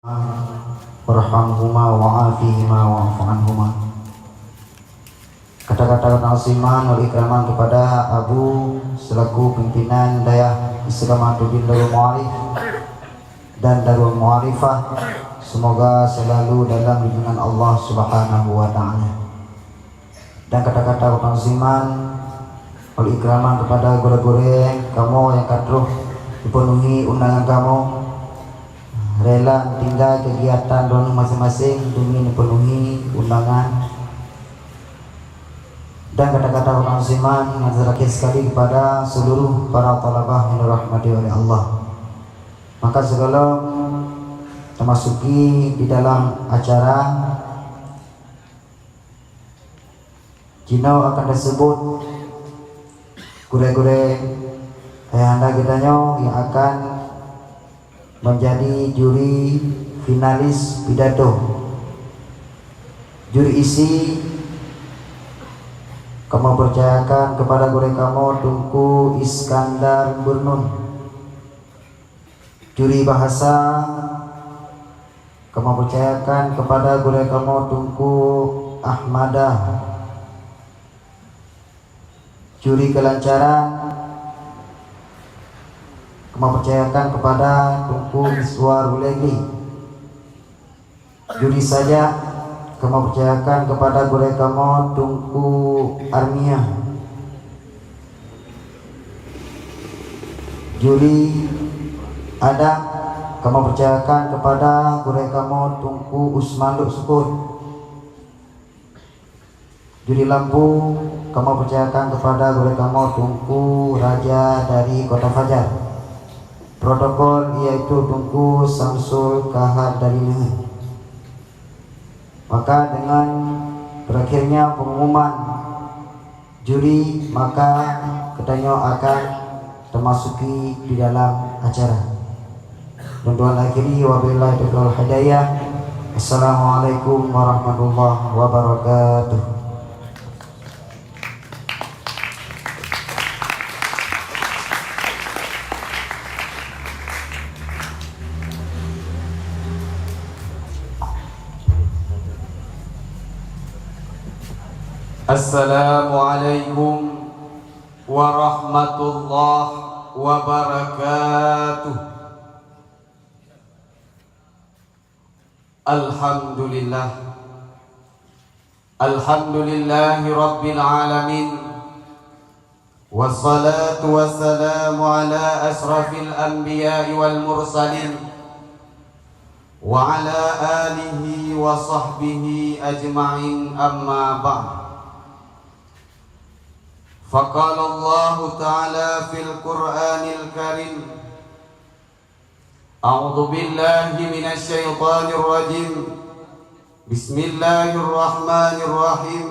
warhamhuma wa'afihima wa'fu anhuma. Kata-kata ta'ziman wal ikraman kepada Abu selaku pimpinan Dayah Istiqamatuddin Darul Ma'arif dan Darul Ma'arifah, semoga selalu dalam lindungan Allah Subhanahu wa taala. Dan kata-kata ta'ziman wal ikraman kepada guru-guru kamu yang kadruh dipenuhi undangan kamu, rela tinggal kegiatan dorong masing-masing demi dipenuhi undangan. Dan kata-kata ta'ziman yang terakhir sekali kepada seluruh para talabah yang dirahmati oleh Allah. Maka segala termasuki di dalam acara Jinau akan disebut gure-gure ayahanda kitanya yang akan menjadi juri finalis pidato. Juri isi kamu percayakan kepada guru kamu Tunku Iskandar Burnun. Juri bahasa kamu percayakan kepada guru kamu Tunku Ahmadah. Juri kelancaran kamu percayakan kepada Tunku Miswar Ulegi. Juri saja kamu percayakan kepada guru kamu Tunku Armia. Juri ada kamu percayakan kepada guru kamu Tunku Usman Syukur. Juri lampu kamu percayakan kepada guru kamu Tunku Raja dari Kota Fajar. Protokol yaitu Tunku Samsul Kahar dari Nengi. Maka dengan berakhirnya pengumuman juri, maka katanya akan termasuki di dalam acara. Dan doa akhiri wabillahi taufiq wal hidayah. Assalamualaikum warahmatullahi wabarakatuh. Assalamualaikum warahmatullahi wabarakatuh. Alhamdulillah, alhamdulillahi rabbil alamin, wassalatu wassalamu ala asrafil anbiya'i wal mursalin wa ala alihi wa sahbihi ajma'in, amma ba'd. فقال الله تعالى في القرآن الكريم: أعوذ بالله من الشيطان الرجيم، بسم الله الرحمن الرحيم،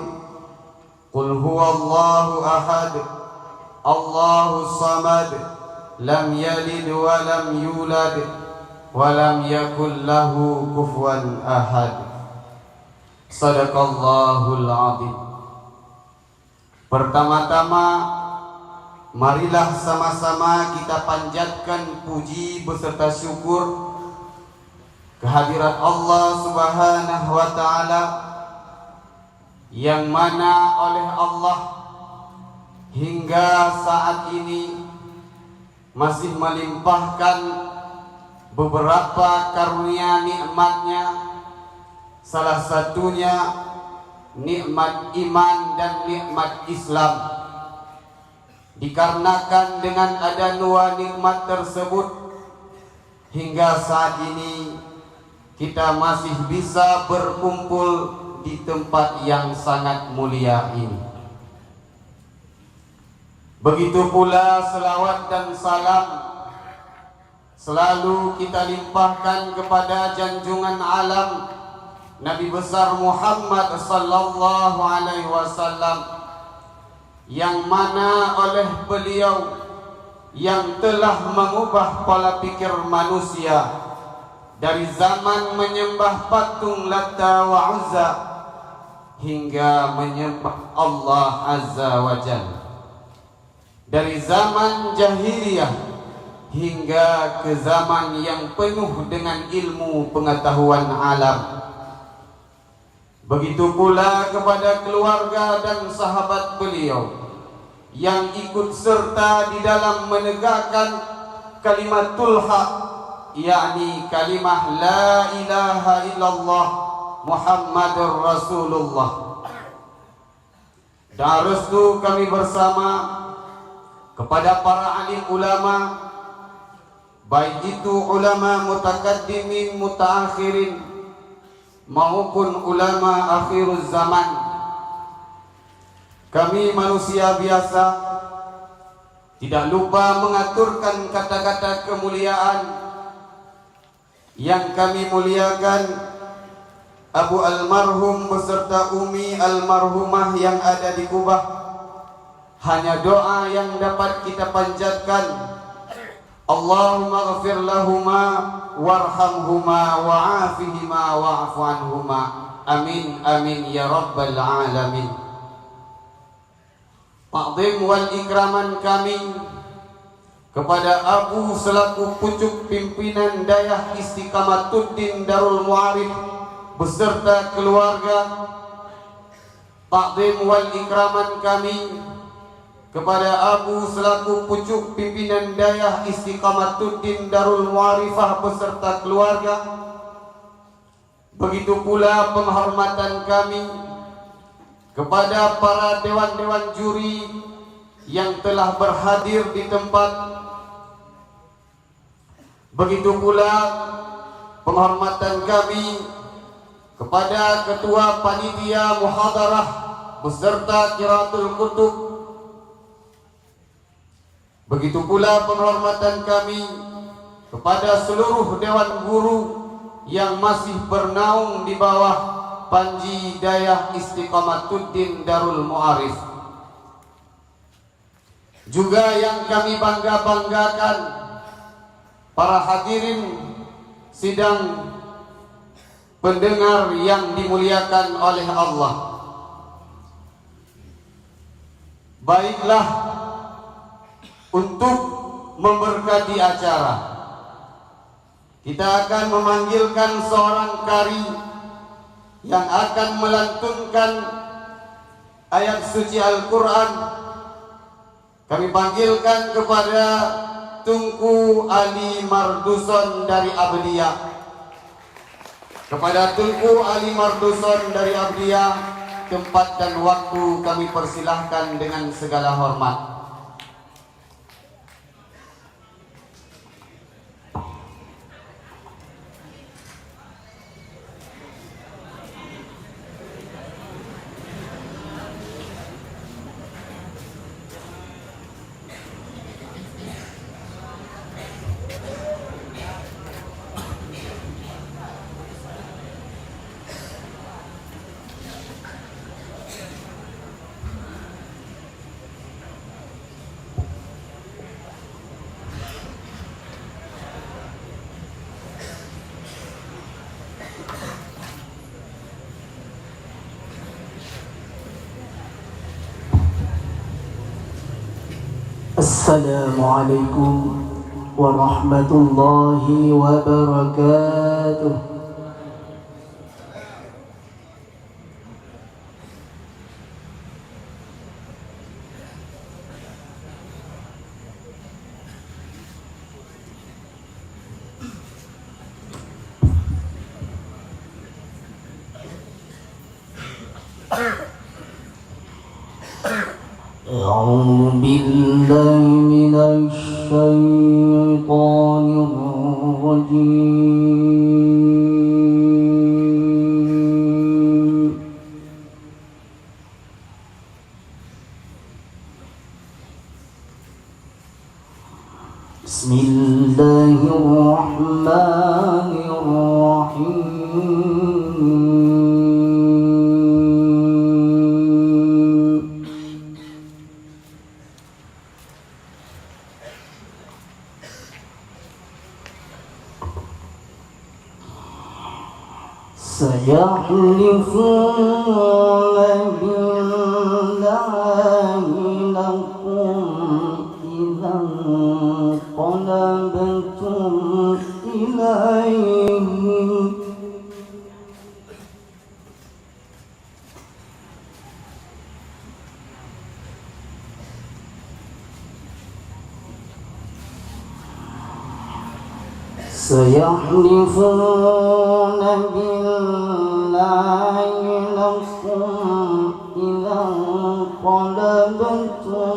قل هو الله أحد الله الصمد لم يلد ولم يولد ولم يكن له كفوا أحد. صدق الله العظيم. Pertama-tama, marilah sama-sama kita panjatkan puji beserta syukur kehadirat Allah Subhanahu wa taala, yang mana oleh Allah hingga saat ini masih melimpahkan beberapa karunia nikmatnya, salah satunya nikmat iman dan nikmat Islam. Dikarenakan dengan ada dua nikmat tersebut, hingga saat ini kita masih bisa berkumpul di tempat yang sangat mulia ini. Begitu pula selawat dan salam selalu kita limpahkan kepada junjungan alam Nabi besar Muhammad sallallahu alaihi wasallam, yang mana oleh beliau yang telah mengubah pola pikir manusia dari zaman menyembah patung Lata wa Uzza hingga menyembah Allah Azza wa Jalla, dari zaman jahiliyah hingga ke zaman yang penuh dengan ilmu pengetahuan alam. Begitu pula kepada keluarga dan sahabat beliau yang ikut serta di dalam menegakkan kalimatul haq, yakni kalimah la ilaha illallah Muhammadur Rasulullah. Dan restu kami bersama kepada para alim ulama, baik itu ulama mutakaddimin mutaakhirin maupun ulama akhiruz zaman. Kami manusia biasa tidak lupa mengaturkan kata-kata kemuliaan yang kami muliakan Abu almarhum beserta Umi almarhumah yang ada di Kubah. Hanya doa yang dapat kita panjatkan, Allahumma ghafir lahuma warhamhuma wa'afihima wa'afu anhuma. Amin amin ya rabbal alamin. Ta'zim wal ikraman kami kepada Abu selaku pucuk pimpinan Dayah Istiqamatuddin Darul Mu'arif beserta keluarga. Ta'zim wal ikraman kami kepada Abu selaku pucuk pimpinan Dayah Istiqamatuddin Darul Mu'arifah beserta keluarga. Begitu pula penghormatan kami kepada para dewan-dewan juri yang telah berhadir di tempat. Begitu pula penghormatan kami kepada Ketua Panitia Muhadarah beserta Qiraatul Kutub. Begitu pula penghormatan kami kepada seluruh dewan guru yang masih bernaung di bawah Panji Dayah Istiqamatuddin Darul Mu'arif. Juga yang kami bangga-banggakan, para hadirin sidang pendengar yang dimuliakan oleh Allah. Baiklah, untuk memberkati acara, kita akan memanggilkan seorang qari yang akan melantunkan ayat suci Al-Quran. Kami panggilkan kepada Tunku Ali Marduson dari Abdiyah. Kepada Tunku Ali Marduson dari Abdiyah, tempat dan waktu kami persilahkan dengan segala hormat. Assalamualaikum warahmatullahi wabarakatuh. أعوذ بالله من الشيطان الرجيم. بسم الله الرحمن الرحيم. سيحلفون بالله لكم إذا انقلبتم سيحلفون بالله لكم إذا انقلبتم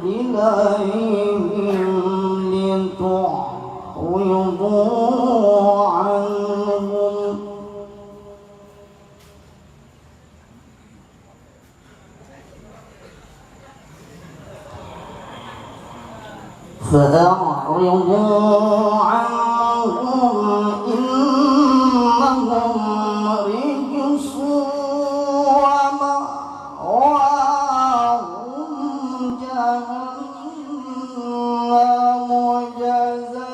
إليهم لتعرضوا عنهم فأعرضوا عنهم إنهم رجس ومأواهم جهنم جزاء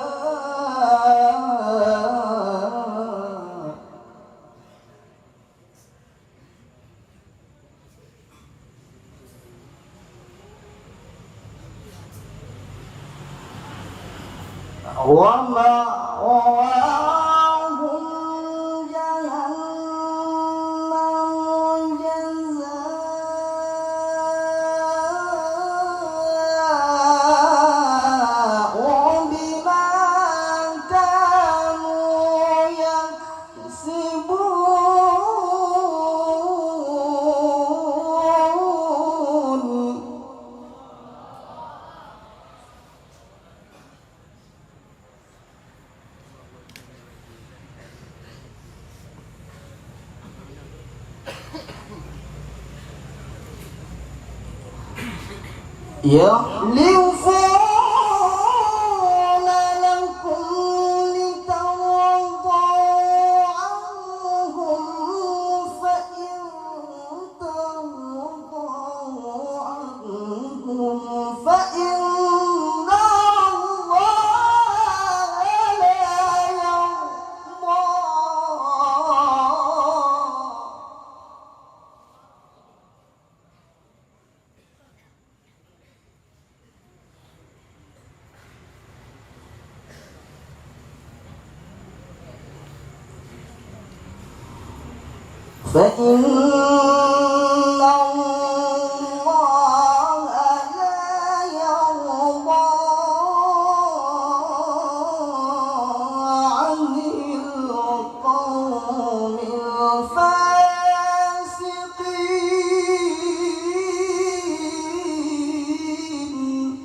ومأواهم جهنم جزاء بما كانوا يكسبون يحلفون لكم لترضوا عنهم فإن ترضوا عنهم فإن الله لا يرضى فإن الله لا يرضى عن القوم الفاسقين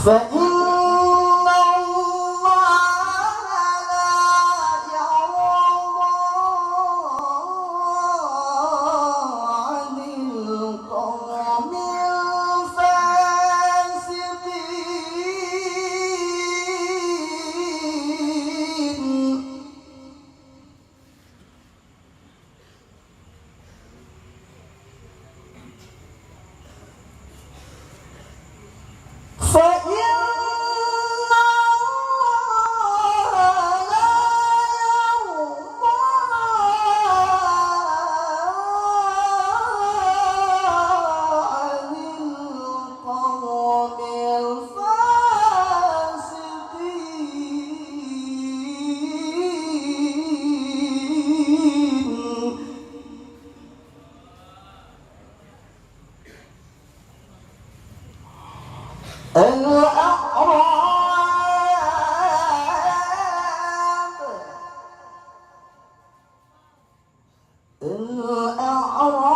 فإن الله لا يرضى عن القوم الفاسقين فإن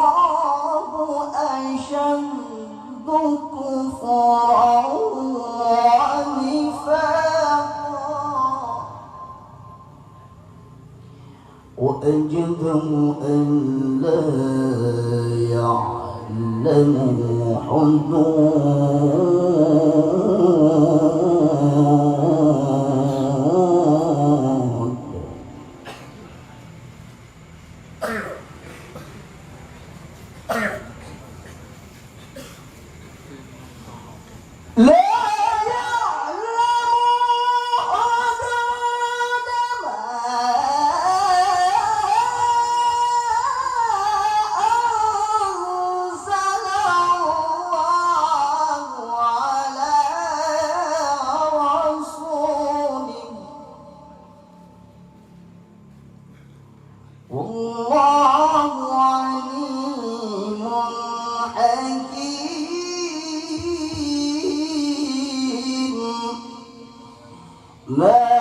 الأعراب أشد كفرا ونفاقا وأجدر أن لا يعلموا حدود لا يعلم حدود ما أنزل الله ما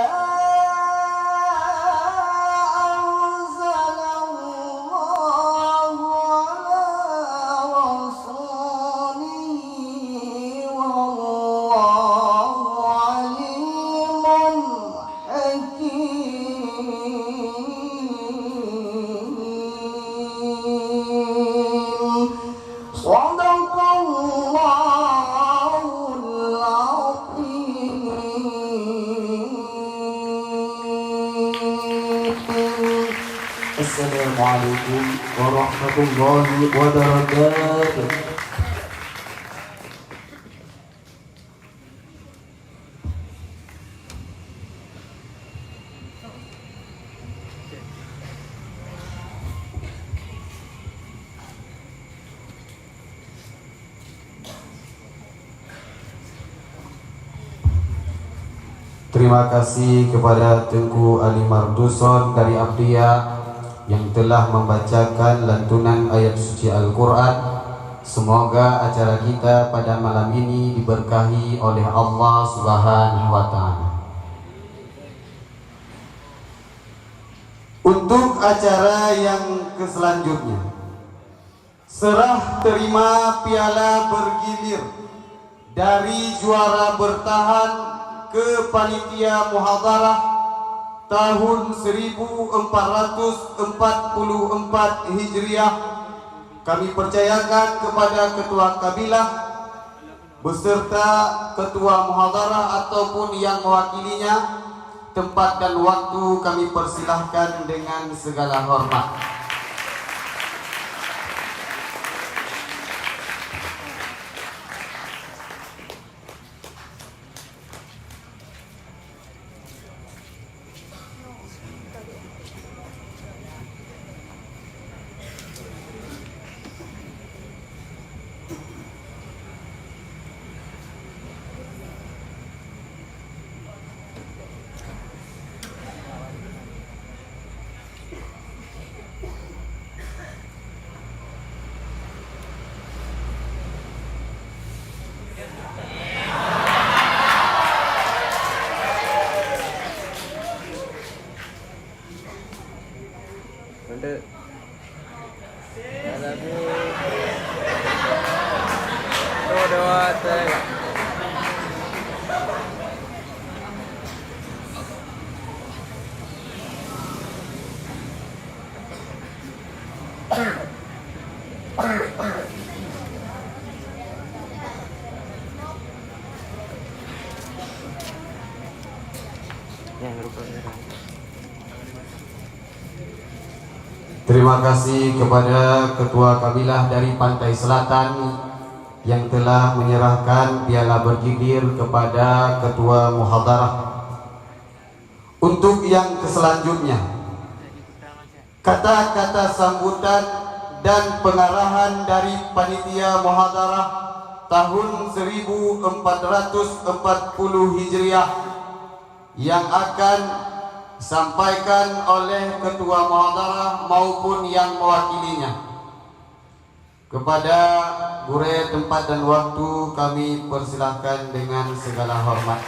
Assalamualaikum warahmatullahi wabarakatuh. Terima kasih kepada Tengku Ali Marduson dari Abdiyah yang telah membacakan lantunan ayat suci Al-Quran. Semoga acara kita pada malam ini diberkahi oleh Allah Subhanahu wa Ta'ala. Untuk acara yang selanjutnya, serah terima piala bergilir dari juara bertahan ke panitia muhadarah tahun 1444 Hijriah. Kami percayakan kepada ketua kabilah beserta ketua muhadarah ataupun yang mewakilinya. Tempat dan waktu kami persilahkan dengan segala hormat. Terima kasih kepada ketua kabilah dari Pantai Selatan yang telah menyerahkan piala bergilir kepada ketua muhadarah. Untuk yang selanjutnya, kata-kata sambutan dan pengarahan dari panitia muhadarah tahun 1440 Hijriah yang akan disampaikan oleh ketua muhadarah maupun yang mewakilinya. Kepada gure tempat dan waktu kami persilahkan dengan segala hormat.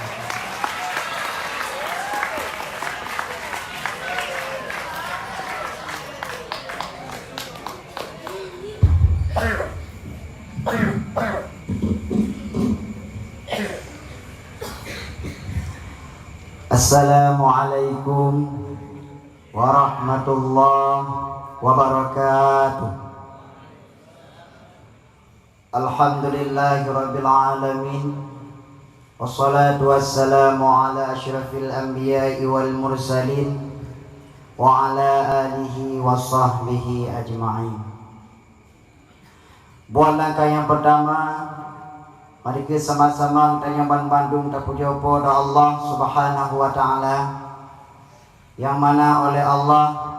Assalamualaikum warahmatullahi wabarakatuh. Alhamdulillahirabbil alamin. Wassalatu wassalamu ala asyrafil anbiya'i wal mursalin wa ala alihi wa sahbihi ajma'in. Buat langkah yang pertama, mari kita sama-sama tanya Bandung tak puja pada Allah Subhanahu wa Ta'ala, yang mana oleh Allah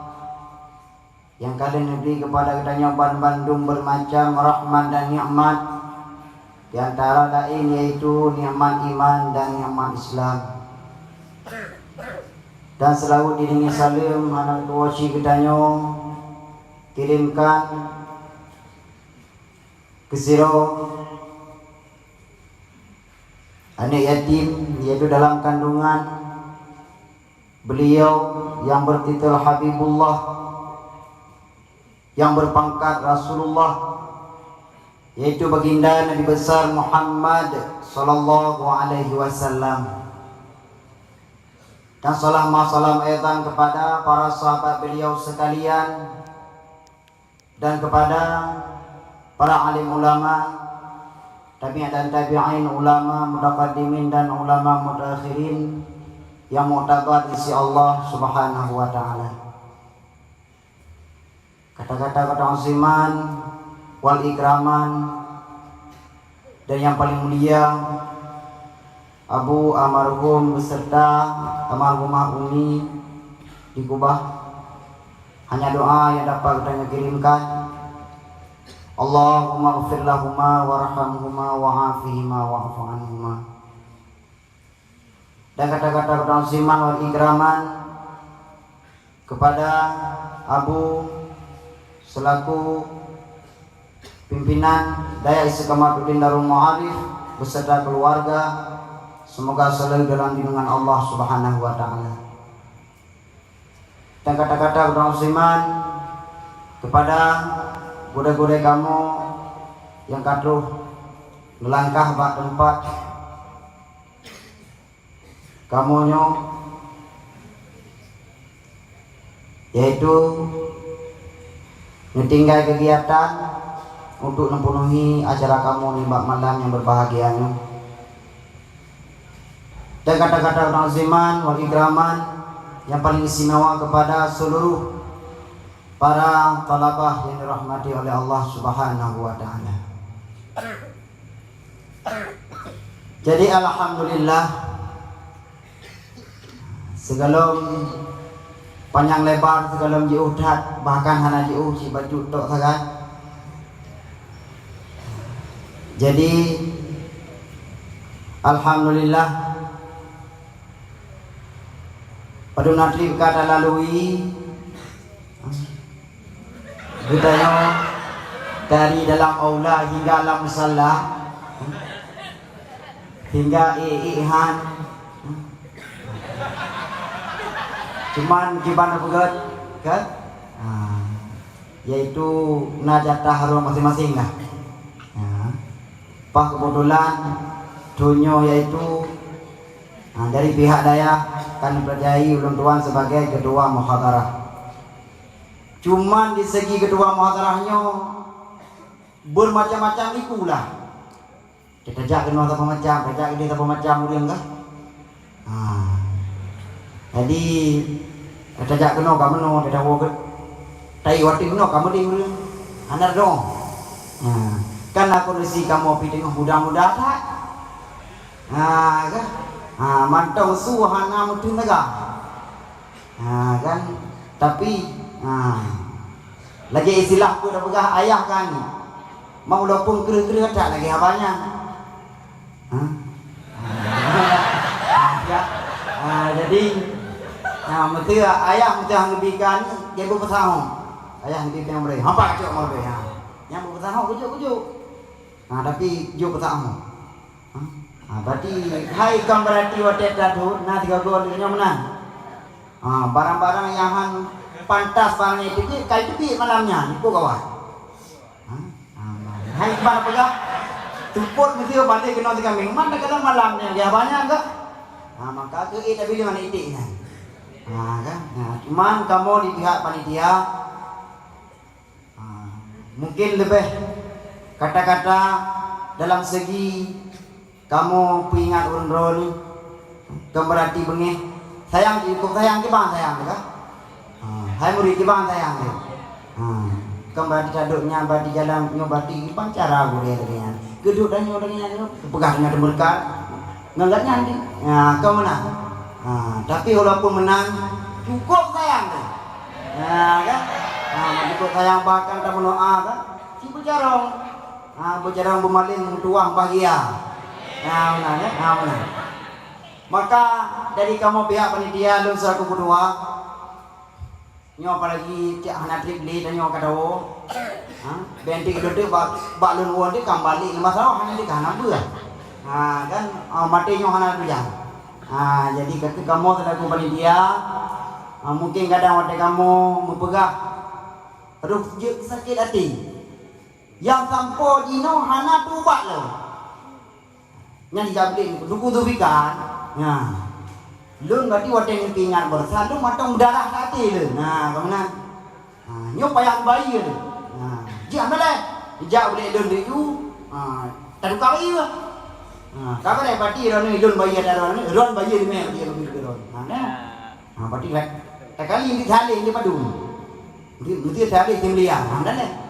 yang kalian beri kepada kita nyoban Bandung bermacam rahmat dan nikmat, di antara lain yaitu nikmat iman dan nikmat Islam. Dan selalu diringi salim anak tuaci kita kirimkan ke siro anak yatim, yaitu dalam kandungan beliau yang bertitel Habibullah, yang berpangkat Rasulullah, yaitu baginda Nabi besar Muhammad sallallahu alaihi wasallam. Dan salam aidan kepada para sahabat beliau sekalian dan kepada para alim ulama, tabi'in dan tabi'in, ulama mutaqaddimin dan ulama mutaakhirin yang mu'tabar di sisi Allah Subhanahu wa taala. Kata-kata aziman wal ikraman, dan yang paling mulia Abu almarhum beserta almarhumah Umi di Kubah. Hanya doa yang dapat kita kirimkan. Allahumma ighfir lahuma warhamhuma wa'afihima wa'fu anhuma. Dan kata-kata aziman wal ikraman kepada Abu selaku pimpinan Daya Istiqamatuddin Darul Ma'arif beserta keluarga, semoga selalu dalam lindungan Allah Subhanahu wa taala. Dan kata-kata aziman kepada gudai-gudai kamu yang katuh melangkah bak tempat kamunyo, yaitu mentinggal kegiatan untuk memenuhi acara kamu di malam yang berbahagia. Dan kata-kata aziman wal ikraman yang paling istimewa kepada seluruh para talabah yang dirahmati oleh Allah Subhanahu wa taala. Jadi alhamdulillah, segalom panjang lebar, segalom jauh dat, bahkan hana jauh si baju tok sangat. Jadi alhamdulillah, pada nanti kata lalui budaya dari dalam aula hingga dalam musalla hingga ihan, cuman gimana buat kan, yaitu najatah harum masing-masing lah. Pak kebetulan dunyo yaitu dari pihak daya kan dipercayai ulun tuan sebagai ketua muhadarah. Cuman di segi ketua muhadarahnya bermacam-macam ikulah. Kita jakin apa macam, kita ini apa macam udah enggak? Jadi kita jakin kamu no, kita woket. Tai wati no kamu di udah. Anar dong. Kan aku resi kamu pilih mudah-mudah tak? Kan? Mantau suhana mutu naga. Kan? Tapi lagi istilah ku dah pegah ayah kan. Mau lopung kira-kira tak lagi abanya. Jadi mesti ayah mesti ngebikan dia berpesahong. Ayah ngebikan mereka. Hampa cok mau be. Yang berpesahong kujuk. Tapi jo petahong. Berarti hai kam berarti watet dadu na 3 gol nya menang. Barang-barang yang pantas barang itu kai tepi malamnya iku kawan. Hai barang pegah tuput mesti balik kena kambing. Mana kalau malamnya dia banyak enggak? Maka ke tapi di mana itiknya. Kan? Cuman kamu di pihak panitia mungkin lebih kata-kata dalam segi kamu pingat urun ni kamu berarti bengih sayang cukup sayang ke bang sayang kan? Hai murid ke bang sayang ke? Kamu berarti caduknya berarti jalan nyobati bang cara boleh dengan geduk dan nyodanya pegahnya berkat nganggapnya nanti. Kau menang. Tapi walaupun menang cukup sayang ke? Kan? Cukup sayang bahkan tak berdoa kan? Si berjarong. Berjarong bermalin tuang bahagia. Benar. Maka dari kamu pihak panitia lun selaku kedua, nyo apalagi cak hana tripli dan nyo kadawo. Benti kedua bak lun won di kembali masalah hana di kana buah. Kan mati nyo hana tujang. Jadi ketika kamu selaku panitia, mungkin kadang waktu kamu mempegah, aduh sakit hati. Yang sampo dino hana tubat lo. Yang dijabli duku tu pikan. Lu berarti waktu yang ingat bersa, lu matang berdarah hati lu. Kemana? Nyok payah bayi lu. Jia mana? Jia boleh lun itu. Tadu kawai lah. Kapan ya berarti orang ni lun bayi ada orang bayi ni meh dia lebih orang. Berarti lah. Tak kali ini thali ini padu. Mesti thali tim liang. Dah le.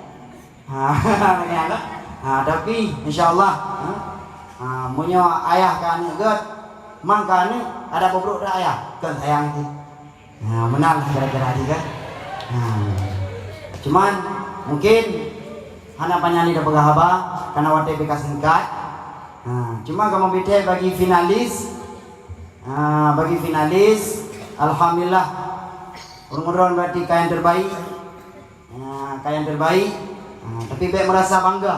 Tapi insyaallah munyo ayah kan get mang kan ada bobrok dah ayah kan sayang tu. Menang gara-gara dia kan. Cuman mungkin hana panyali dah pegah haba karena wate bekas singkat. Cuma kamu bete bagi finalis alhamdulillah urun-urun berarti kalian terbaik. Kalian terbaik. Tapi baik merasa bangga.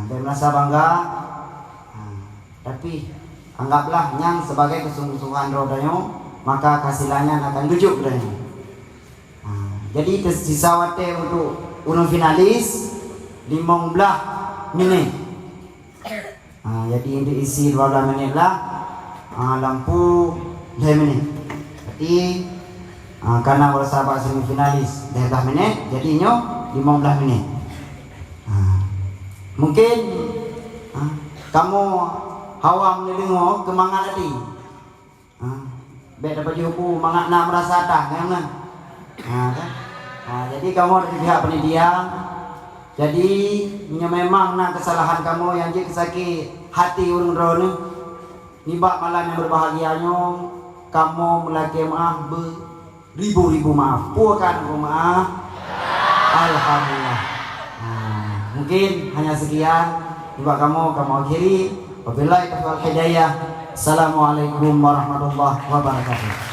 Baik merasa bangga. Tapi anggaplah yang sebagai kesungguhan rodanya, maka kasilannya akan tujuh rodanya. Jadi tersisa wate untuk urun finalis 15 minit. Jadi ini isi 12 minit lah. Lampu 2 menit. Jadi karena bersahabat semifinalis 12 menit, jadinya 15 menit. Mungkin kamu hawa mendengar kemangat tadi. Baik dapat jupu mangat nak merasa tak kan? Jadi kamu dari pihak panitia. Jadi memang nak kesalahan kamu yang jadi sakit hati urun-urun nibak malam yang berbahagianya kamu melaki maaf ribu-ribu maaf. Puakan maaf. Alhamdulillah. Mungkin hanya sekian nibak kamu akhiri. Wabillahi taufiq hidayah. Assalamualaikum warahmatullahi wabarakatuh.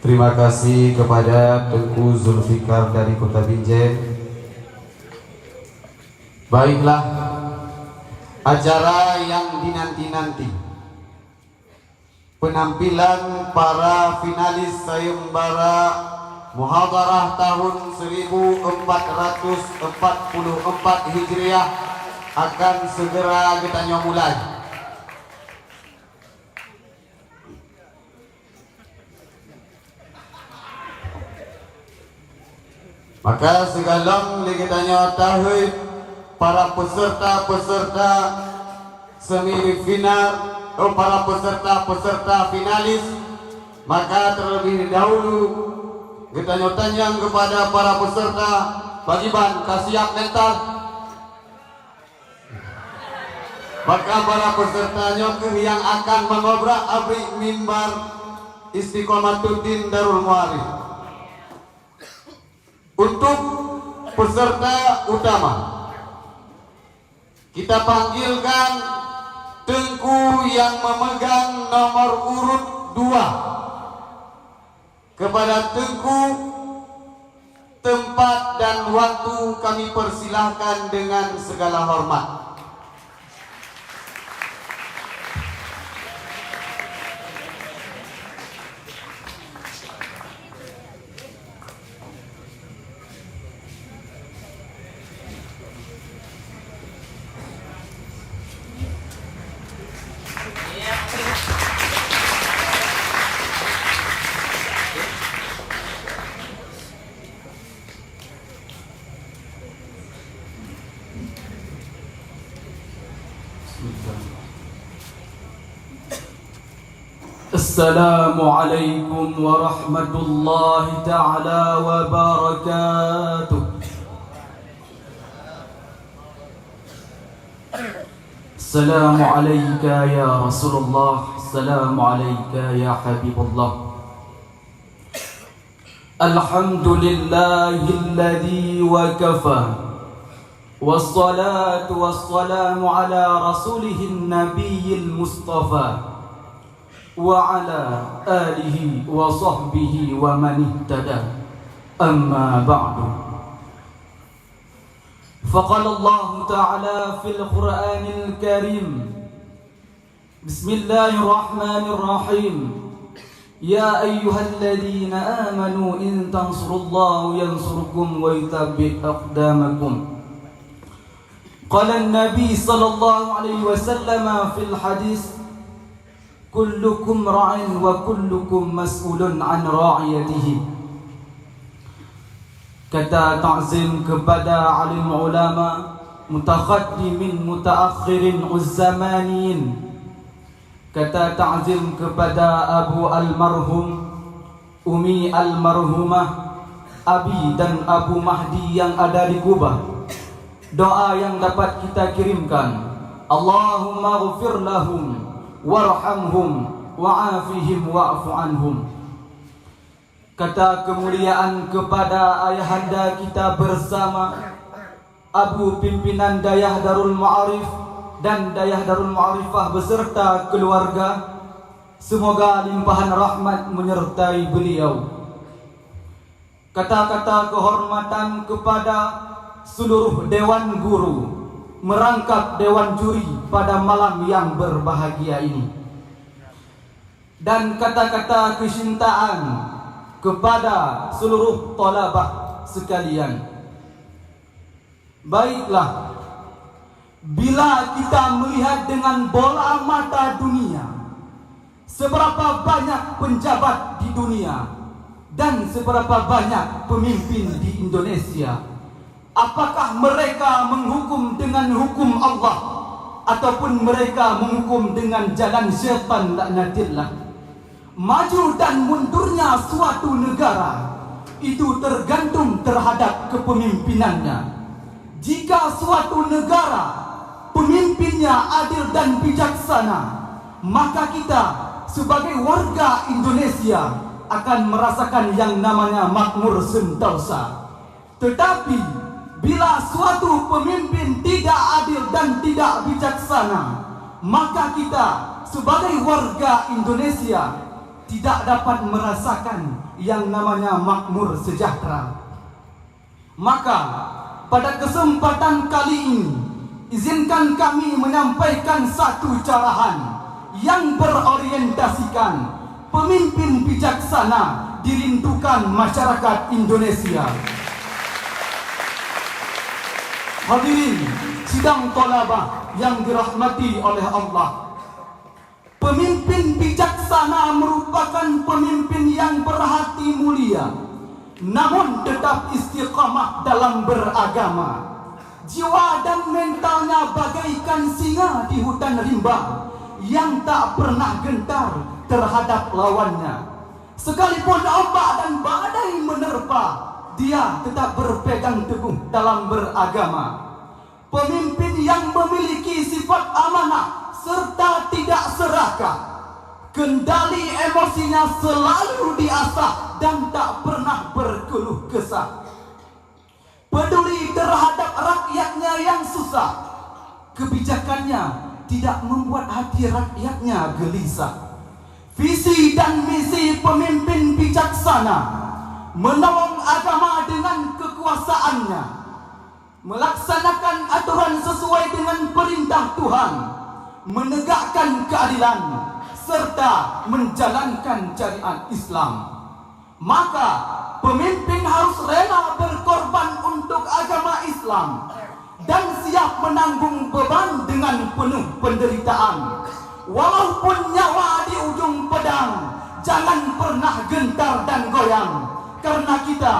Terima kasih kepada Tengku Zulfikar dari Kota Binjai. Baiklah, acara yang dinanti-nanti, penampilan para finalis sayembara Muhadarah tahun 1444 Hijriah akan segera kita mulai. Maka segala kita tahu para peserta semifinal atau para peserta finalis, maka terlebih dahulu kita tanya kepada para peserta wajiban kasiap mental. Maka para pesertanya yang akan mengobrak abrik mimbar Istiqomatuddin Darul Muarif. Untuk peserta utama, kita panggilkan Tengku yang memegang nomor urut 2. Kepada Tengku, tempat dan waktu kami persilahkan dengan segala hormat. Assalamualaikum warahmatullahi ta'ala wabarakatuh. Assalamualaikum ya Rasulullah. Assalamualaikum ya Habibullah. Alhamdulillahilladzi wa kafa. Wassalatu wassalamu ala rasulihin nabiyil mustafa wa ala alihi wa sahbihi wa man ihtada. أما بعد فقال الله تعالى في القرآن الكريم بسم الله الرحمن الرحيم يا أيها الذين آمنوا إن تنصروا الله ينصركم ويثبت أقدامكم قال النبي صلى الله عليه وسلم في الحديث كلكم راع وكلكم مسؤول عن رعيته. Kata ta'zim kepada alim ulama, mutaqaddimin mutaakhirin uzzamanin. Kata ta'zim kepada Abu almarhum, Umi almarhumah, Abi dan Abu Mahdi yang ada di Kubah. Doa yang dapat kita kirimkan, Allahumma ghfir lahum warhamhum wa'afihim wa'fu anhum. Kata kemuliaan kepada ayahanda kita bersama Abu Pimpinan Dayah Darul Ma'arif dan Dayah Darul Ma'arifah beserta keluarga. Semoga limpahan rahmat menyertai beliau. Kata-kata kehormatan kepada seluruh dewan guru merangkap dewan juri pada malam yang berbahagia ini. Dan kata-kata kecintaan kepada seluruh thalabah sekalian. Baiklah, bila kita melihat dengan bola mata dunia, seberapa banyak penjabat di dunia dan seberapa banyak pemimpin di Indonesia, apakah mereka menghukum dengan hukum Allah ataupun mereka menghukum dengan jalan syaitan laknatillah? Maju dan mundurnya suatu negara itu tergantung terhadap kepemimpinannya. Jika suatu negara pemimpinnya adil dan bijaksana, maka kita sebagai warga Indonesia akan merasakan yang namanya makmur sentosa. Tetapi bila suatu pemimpin tidak adil dan tidak bijaksana, maka kita sebagai warga Indonesia tidak dapat merasakan yang namanya makmur sejahtera. Maka pada kesempatan kali ini, izinkan kami menyampaikan satu carahan yang berorientasikan pemimpin bijaksana dirindukan masyarakat Indonesia. Hadirin sidang thalabah yang dirahmati oleh Allah, pemimpin bijaksana merupakan pemimpin yang berhati mulia, namun tetap istiqamah dalam beragama. Jiwa dan mentalnya bagaikan singa di hutan rimba yang tak pernah gentar terhadap lawannya. Sekalipun ombak dan badai menerpa, dia tetap berpegang teguh dalam beragama. Pemimpin yang memiliki sifat amanah serta tidak serakah, kendali emosinya selalu diasah dan tak pernah berkeluh kesah. Peduli terhadap rakyatnya yang susah, kebijakannya tidak membuat hati rakyatnya gelisah. Visi dan misi pemimpin bijaksana menolong agama dengan kekuasaannya, melaksanakan aturan sesuai dengan perintah Tuhan, menegakkan keadilan serta menjalankan syariat Islam. Maka pemimpin harus rela berkorban untuk agama Islam dan siap menanggung beban dengan penuh penderitaan. Walaupun nyawa di ujung pedang, jangan pernah gentar dan goyang, karena kita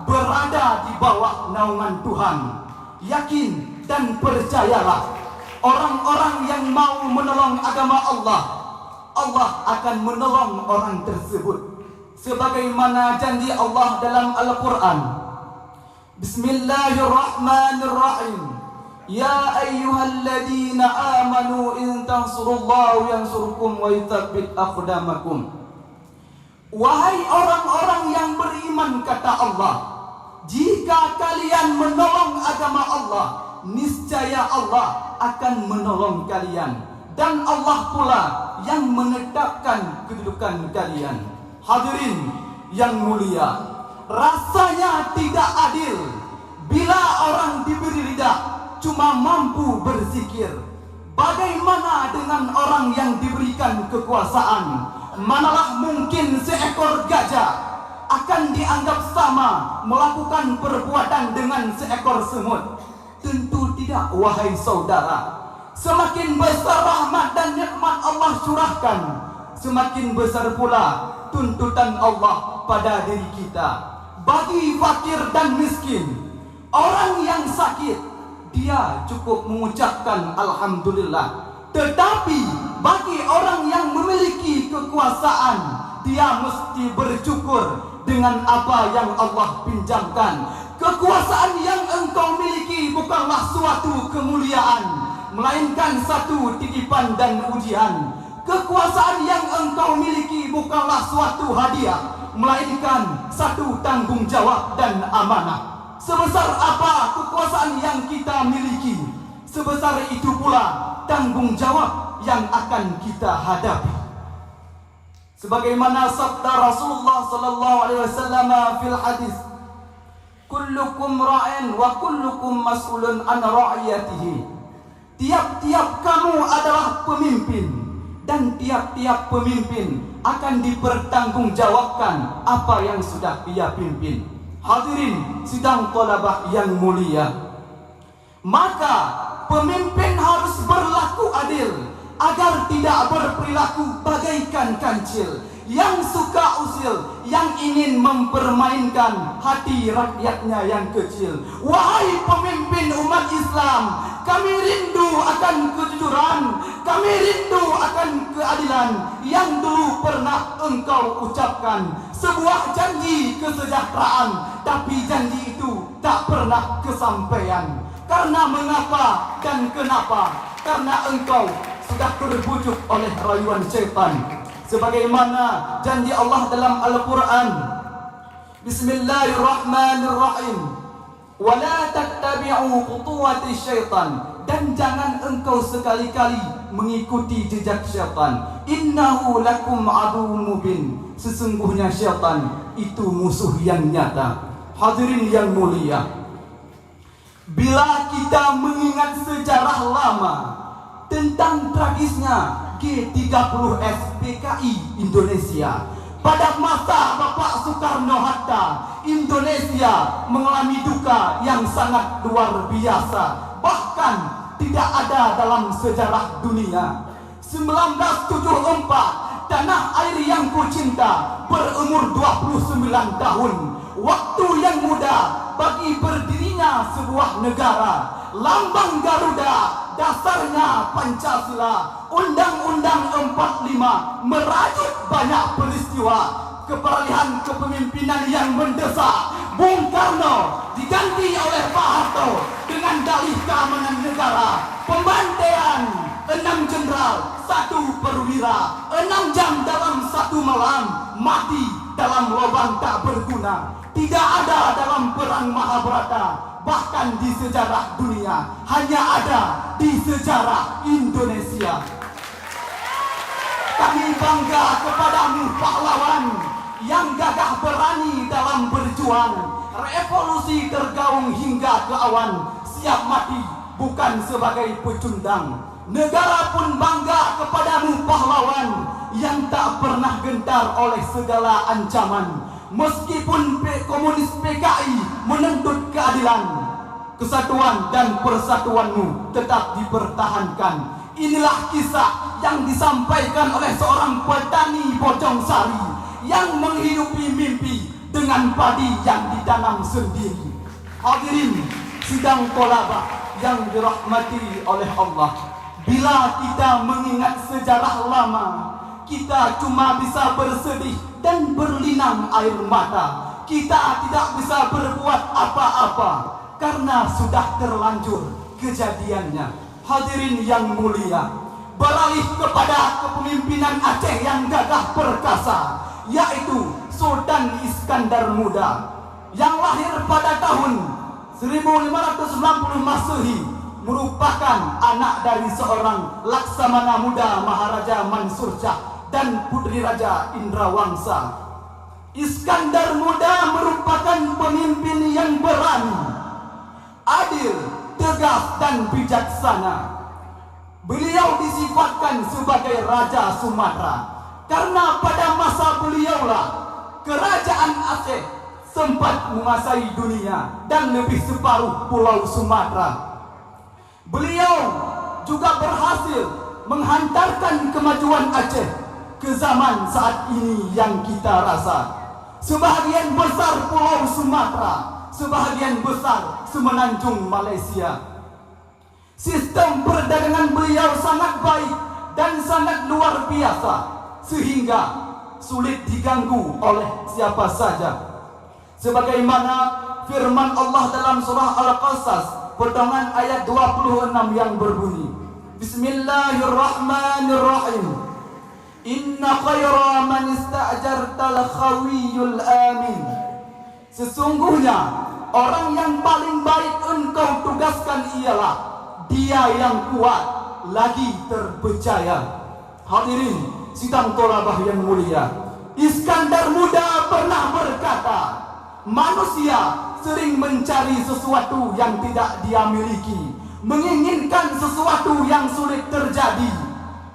berada di bawah naungan Tuhan. Yakin dan percayalah, orang-orang yang mau menolong agama Allah, Allah akan menolong orang tersebut. Sebagaimana janji Allah dalam Al-Quran, Bismillahirrahmanirrahim. Ya ayyuhalladzina amanu in tansurullaha yansurkum wa yuthabbit aqdamakum. Wahai orang-orang yang beriman, kata Allah, jika kalian menolong agama Allah, niscaya Allah akan menolong kalian, dan Allah pula yang menetapkan kedudukan kalian. Hadirin yang mulia, rasanya tidak adil bila orang diberi lidah cuma mampu berzikir. Bagaimana dengan orang yang diberikan kekuasaan? Manalah mungkin seekor gajah akan dianggap sama melakukan perbuatan dengan seekor semut? Tentu tidak, wahai saudara. Semakin besar rahmat dan nikmat Allah curahkan, semakin besar pula tuntutan Allah pada diri kita. Bagi fakir dan miskin, orang yang sakit, dia cukup mengucapkan alhamdulillah. Tetapi bagi orang yang memiliki kekuasaan, dia mesti bersyukur dengan apa yang Allah pinjamkan. Kekuasaan yang engkau miliki bukanlah suatu kemuliaan, melainkan satu titipan dan ujian. Kekuasaan yang engkau miliki bukanlah suatu hadiah, melainkan satu tanggung jawab dan amanah. Sebesar apa kekuasaan yang kita miliki, sebesar itu pula tanggung jawab yang akan kita hadapi. Sebagaimana sabda Rasulullah sallallahu alaihi wasallam fil hadis, kullukum ra'in wa kullukum mas'ulun an ra'iyatihi. Tiap-tiap kamu adalah pemimpin, dan tiap-tiap pemimpin akan dipertanggungjawabkan apa yang sudah ia pimpin. Hadirin sidang thalabah yang mulia, maka pemimpin harus berlaku adil agar tidak berperilaku bagaikan kancil yang suka usil, yang ingin mempermainkan hati rakyatnya yang kecil. Wahai pemimpin umat Islam, kami rindu akan kejujuran, kami rindu akan keadilan yang dulu pernah engkau ucapkan. Sebuah janji kesejahteraan, tapi janji itu tak pernah kesampaian. Karena mengapa dan kenapa? Karena engkau sudah terbujuk oleh rayuan syaitan. Sebagaimana janji Allah dalam Al-Quran, Bismillahirrahmanirrahim, wala tattabi'u khutuwati syaitan, dan jangan engkau sekali-kali mengikuti jejak syaitan. Innahu lakum aduwwun mubin, sesungguhnya syaitan itu musuh yang nyata. Hadirin yang mulia, bila kita mengingat sejarah lama tentang tragisnya G30S PKI Indonesia, pada masa Bapak Soekarno-Hatta, Indonesia mengalami duka yang sangat luar biasa, bahkan tidak ada dalam sejarah dunia. 1974, tanah air yang kucinta berumur 29 tahun, waktu yang muda bagi berdirinya sebuah negara. Lambang Garuda, dasarnya Pancasila. Undang-Undang 45 merajut banyak peristiwa. Keperalihan kepemimpinan yang mendesak, Bung Karno diganti oleh Pak Harto dengan dalih keamanan negara. Pembantaian 6 jenderal, 1 perwira, 6 jam dalam 1 malam, mati dalam lubang tak berguna. Tidak ada dalam perang Mahabharata, bahkan di sejarah dunia, hanya ada di sejarah Indonesia. Kami bangga kepadamu pahlawan yang gagah berani dalam berjuang. Revolusi tergaung hingga ke awan, siap mati bukan sebagai pecundang. Negara pun bangga kepadamu pahlawan yang tak pernah gentar oleh segala ancaman. Meskipun komunis PKI menuntut keadilan, kesatuan dan persatuanmu tetap dipertahankan. Inilah kisah yang disampaikan oleh seorang petani Bojong Sari yang menghidupi mimpi dengan padi yang ditanam sendiri. Hadirin sidang thalabah yang dirahmati oleh Allah, bila kita mengingat sejarah lama, kita cuma bisa bersedih dan berlinang air mata. Kita tidak bisa berbuat apa-apa karena sudah terlanjur kejadiannya. Hadirin yang mulia, beralih kepada kepemimpinan Aceh yang gagah perkasa, yaitu Sultan Iskandar Muda yang lahir pada tahun 1590 Masehi, merupakan anak dari seorang Laksamana Muda Maharaja Mansur Shah dan Putri Raja Indrawangsa. Iskandar Muda merupakan pemimpin yang berani, adil, tegas dan bijaksana. Beliau disifatkan sebagai Raja Sumatera karena pada masa beliaulah Kerajaan Aceh sempat menguasai dunia dan lebih separuh pulau Sumatera. Beliau juga berhasil menghantarkan kemajuan Aceh ke zaman saat ini yang kita rasa. Sebahagian besar pulau Sumatera, sebahagian besar semenanjung Malaysia. Sistem perdagangan beliau sangat baik dan sangat luar biasa, sehingga sulit diganggu oleh siapa saja. Sebagaimana firman Allah dalam surah Al-Qasas potongan ayat 26 yang berbunyi, Bismillahirrahmanirrahim. Inna khaira man ista'jartal khawiyul amin. Sesungguhnya orang yang paling baik engkau tugaskan ialah dia yang kuat lagi terpercaya. Hadirin sidang tolabah yang mulia, Iskandar Muda pernah berkata, manusia sering mencari sesuatu yang tidak dia miliki, menginginkan sesuatu yang sulit terjadi,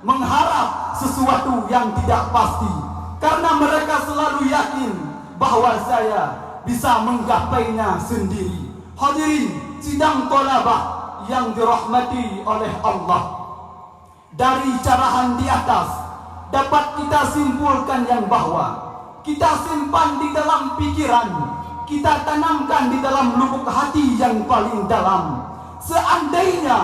mengharap sesuatu yang tidak pasti, karena mereka selalu yakin bahwa saya bisa menggapainya sendiri. Hadirin sidang tolabah yang dirahmati oleh Allah, dari carahan di atas dapat kita simpulkan yang bahwa kita simpan di dalam pikiran, kita tanamkan di dalam lubuk hati yang paling dalam. Seandainya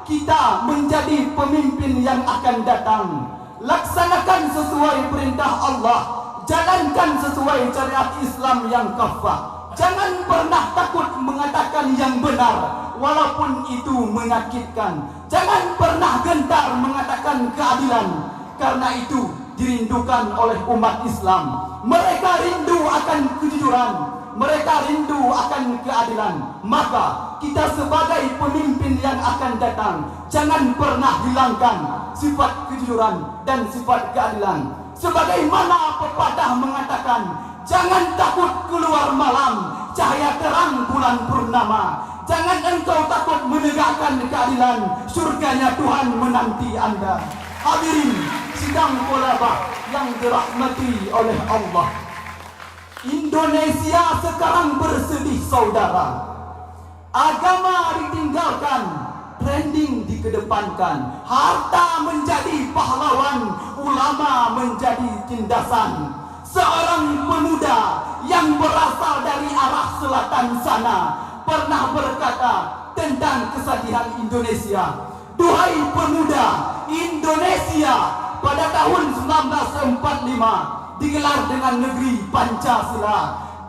kita menjadi pemimpin yang akan datang, laksanakan sesuai perintah Allah, jalankan sesuai syariat Islam yang kafah. Jangan pernah takut mengatakan yang benar walaupun itu menyakitkan. Jangan pernah gentar mengatakan keadilan, karena itu dirindukan oleh umat Islam. Mereka rindu akan kejujuran, mereka rindu akan keadilan. Maka kita sebagai pemimpin yang akan datang, jangan pernah hilangkan sifat kejujuran dan sifat keadilan. Sebagaimana pepatah mengatakan, jangan takut keluar malam, cahaya terang bulan purnama. Jangan engkau takut menegakkan keadilan, surganya Tuhan menanti Anda. Hadirin sidang tolabah yang dirahmati oleh Allah, Indonesia sekarang bersedih saudara. Agama ditinggalkan, trending dikedepankan, harta menjadi pahlawan, ulama menjadi tindasan. Seorang pemuda yang berasal dari arah selatan sana pernah berkata tentang kesedihan Indonesia, duhai pemuda, Indonesia pada tahun 1945 digelar dengan negeri Pancasila,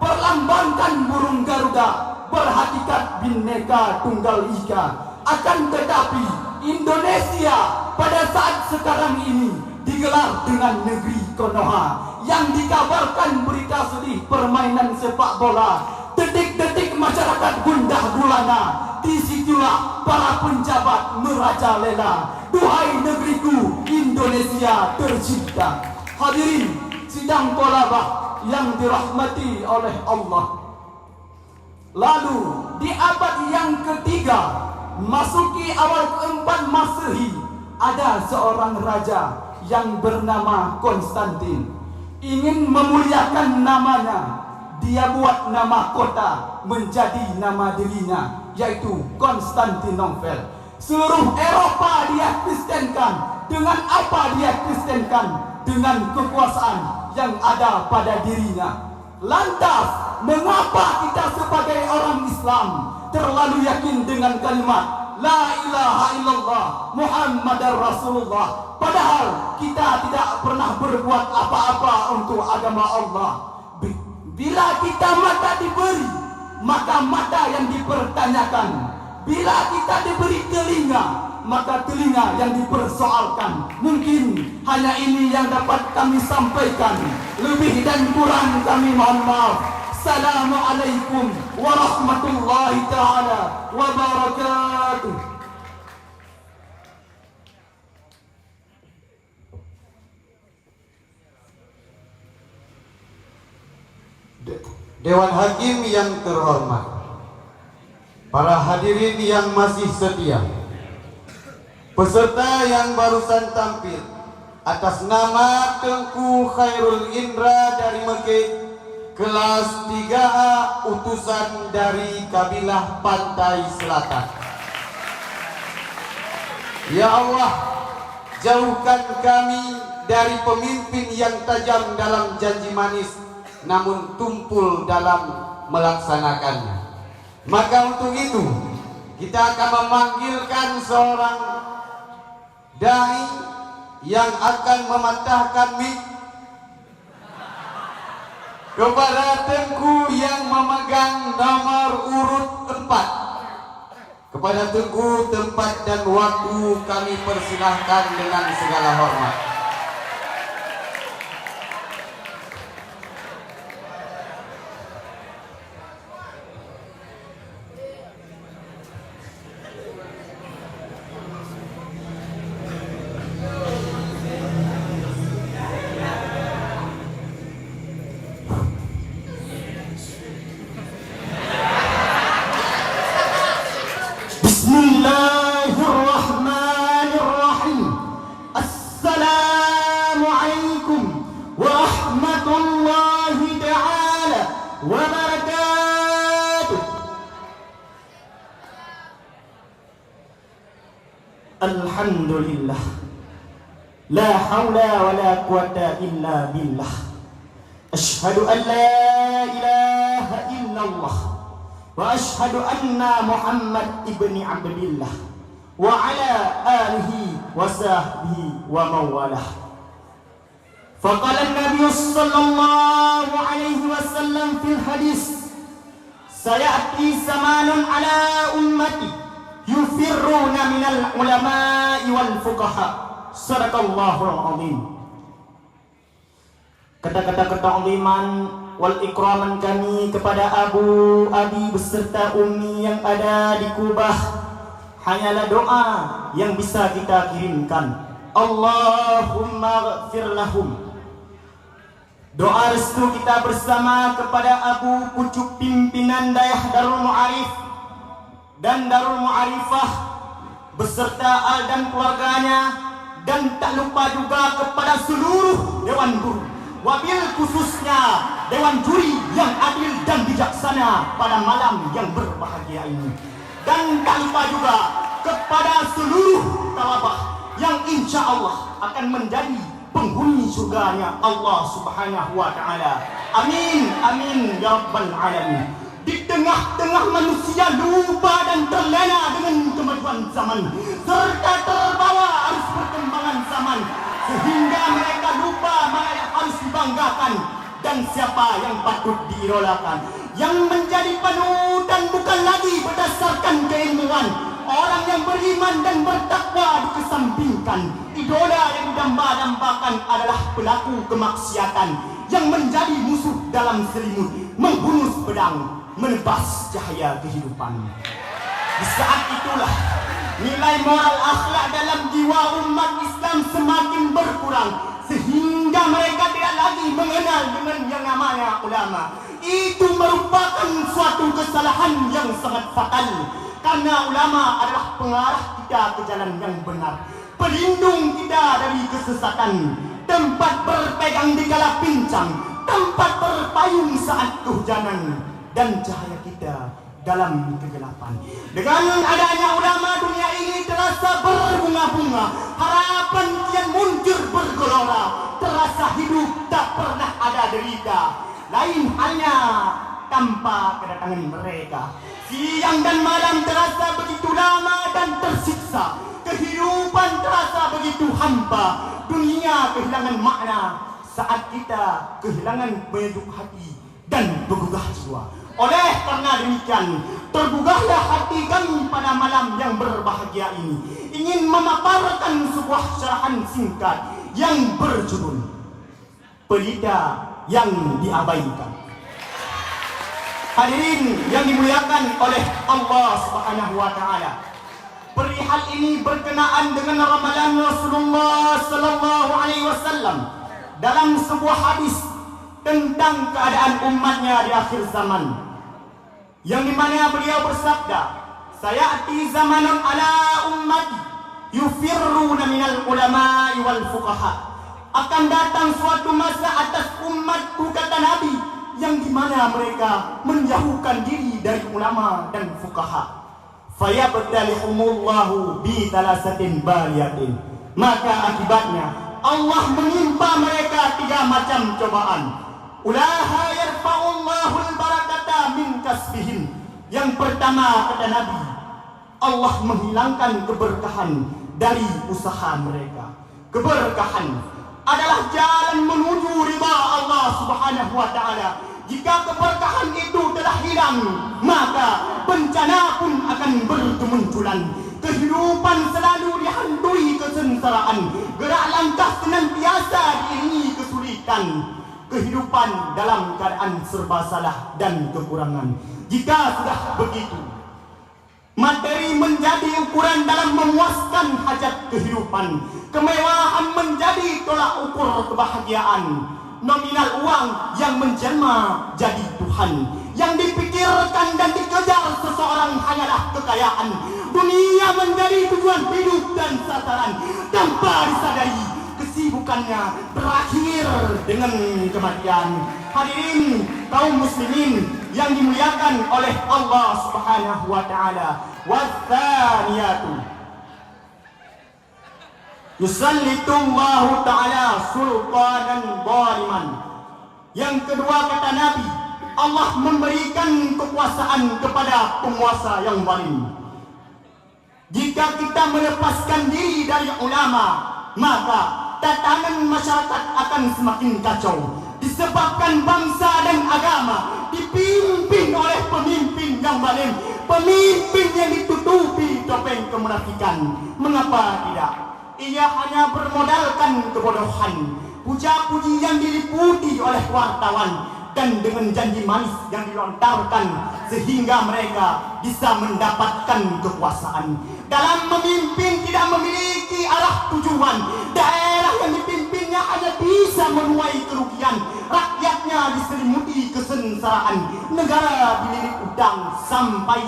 perlambangkan burung Garuda, berhakikat Bhinneka Tunggal Ika. Akan tetapi Indonesia pada saat sekarang ini digelar dengan negeri Konoha, yang dikabarkan berita sedih permainan sepak bola. Detik-detik masyarakat gundah gulana, disitulah para penjabat merajalela. Duhai negeriku Indonesia tercipta. Hadirin sidang tolabah yang dirahmati oleh Allah. Lalu di abad yang ketiga, masuki awal keempat Masehi, ada seorang raja yang bernama Konstantin. Ingin memuliakan namanya, dia buat nama kota menjadi nama dirinya, yaitu Konstantinopel. Seluruh Eropa dia Kristenkan. Dengan apa dia Kristenkan? Dengan kekuasaan yang ada pada dirinya. Lantas, mengapa kita sebagai orang Islam terlalu yakin dengan kalimat La ilaha illallah Muhammadar Rasulullah, padahal kita tidak pernah berbuat apa-apa untuk agama Allah? Bila kita mata diberi, maka mata yang dipertanyakan. Bila kita diberi telinga, maka telinga yang dipersoalkan. Mungkin hanya ini yang dapat kami sampaikan. Lebih dan kurang kami mohon maaf. Assalamualaikum warahmatullahi ta'ala wabarakatuh. Dewan Hakim yang terhormat, para hadirin yang masih setia, peserta yang barusan tampil, atas nama Tengku Khairul Indra dari Mekah, kelas 3A utusan dari kabilah Pantai Selatan. Ya Allah, jauhkan kami dari pemimpin yang tajam dalam janji manis namun tumpul dalam melaksanakannya. Maka untuk itu kita akan memanggilkan seorang dai yang akan mematahkan mic kepada Tengku yang memegang nomor urut 4. Kepada Tengku tempat dan waktu kami persilahkan dengan segala hormat. Bismillahirrahmanirrahim. Assalamualaikum warahmatullahi ta'ala wabarakatuh. Alhamdulillah, la hawla wa la quwata illa billah. Ashhadu an la ilaha illallah wa ashhadu anna Muhammad ibni Abdillah wa ala alihi wa sahbihi wa mawalah. Faqala an-nabiy sallallahu alaihi wasallam fil hadis, sayati zamanun ala ummati yufirruna minal ulama'i wal fuqaha. Sadaqallahul azim. Kata-kata keta'ziman wal ikraman kami kepada Abu, Abi beserta Ummi yang ada di Kubah hanyalah doa yang bisa kita kirimkan. Allahumma ghfir lahum. Doa restu kita bersama kepada Abu pucuk pimpinan Dayah Darul Mu'arif dan Darul Mu'arifah beserta Al dan keluarganya, dan tak lupa juga kepada seluruh Dewan Guru, wabil khususnya Dewan Juri yang adil dan bijaksana pada malam yang berbahagia ini. Dan tak lupa juga kepada seluruh talabah yang insya Allah akan menjadi penghuni surganya Allah Subhanahu wa ta'ala. Amin, amin ya rabbal alamin. Di tengah-tengah manusia lupa dan terlena dengan kemajuan zaman serta terbawa arus perkembangan zaman, sehingga mereka lupa mana yang harus dibanggakan dan siapa yang patut diidolakan. Yang menjadi panutan bukan lagi berdasarkan keilmuan. Orang yang beriman dan bertakwa dikesampingkan. Idola yang didamba-dambakan adalah pelaku kemaksiatan yang menjadi musuh dalam selimut, menghunus pedang, menebas cahaya kehidupan. Di saat itulah nilai moral akhlak dalam jiwa umat Islam semakin berkurang, sehingga mereka tidak lagi mengenal dengan yang namanya ulama. Itu merupakan suatu kesalahan yang sangat fatal, karena ulama adalah pengarah kita ke jalan yang benar, pelindung kita dari kesesatan, tempat berpegang di kala pincang, tempat berpayung saat kehujanan, dan cahaya kita dalam kegelapan. Dengan adanya ulama, dunia ini terasa berbunga-bunga, harapan kian muncul bergelora, terasa hidup tak pernah ada derita. Lain halnya tanpa kedatangan mereka. Siang dan malam terasa begitu lama dan tersiksa, kehidupan terasa begitu hampa, dunia kehilangan makna saat kita kehilangan penyejuk hati dan bergugah jiwa. Oleh karena demikian, tergugahlah hati kami pada malam yang berbahagia ini, ingin memaparkan sebuah syarahan singkat yang berjudul Pelita yang Diabaikan. Hadirin yang dimuliakan oleh Allah Subhanahu wa ta'ala, perihal ini berkenaan dengan ramalan Rasulullah sallallahu alaihi wasallam dalam sebuah hadis tentang keadaan umatnya di akhir zaman, yang dimana beliau bersabda, sayati zamanun ala ummati yufirruna minal ulama'i wal fuqaha. Akan datang suatu masa atas umatku, kata Nabi, yang dimana mereka menjauhkan diri dari ulama dan fuqaha. Fayabtalihumullahu bi talasatin bariyatin. Maka akibatnya Allah menimpa mereka 3 macam cobaan. Ulaha yarfa'ullahul barakata min kasbihim. Yang pertama, kata Nabi, Allah menghilangkan keberkahan dari usaha mereka. Keberkahan adalah jalan menuju ridha Allah Subhanahu wa taala. Jika keberkahan itu telah hilang, maka bencana pun akan berkemunculan. Kehidupan selalu dihantui kesengsaraan. Gerak langkah senantiasa diiringi kesulitan. Kehidupan dalam keadaan serba salah dan kekurangan. Jika sudah begitu, materi menjadi ukuran dalam memuaskan hajat kehidupan. Kemewahan menjadi tolak ukur kebahagiaan. Nominal uang yang menjelma jadi Tuhan. Yang dipikirkan dan dikejar seseorang hanyalah kekayaan. Dunia menjadi tujuan hidup dan sasaran. Tanpa disadari, kesibukannya berakhir dengan kematian. Hadirin kaum muslimin yang dimuliakan oleh Allah Subhanahu wa taala. Watsaniyatu yusallitullahu ta'ala sultanan zaliman. Yang kedua, kata Nabi, Allah memberikan kekuasaan kepada penguasa yang zalim. Jika kita melepaskan diri dari ulama, maka tatanan masyarakat akan semakin kacau. Disebabkan bangsa dan agama dipimpin oleh pemimpin yang zalim, pemimpin yang ditutupi topeng kemunafikan. Mengapa tidak? Ia hanya bermodalkan kebodohan, puja-puji yang diliputi oleh wartawan, dan dengan janji manis yang dilontarkan sehingga mereka bisa mendapatkan kekuasaan. Dalam memimpin tidak memiliki arah tujuan. Daerah yang dipimpinnya hanya bisa menuai kerugian. Rakyatnya diselimuti kesengsaraan. Negara dililit utang sampai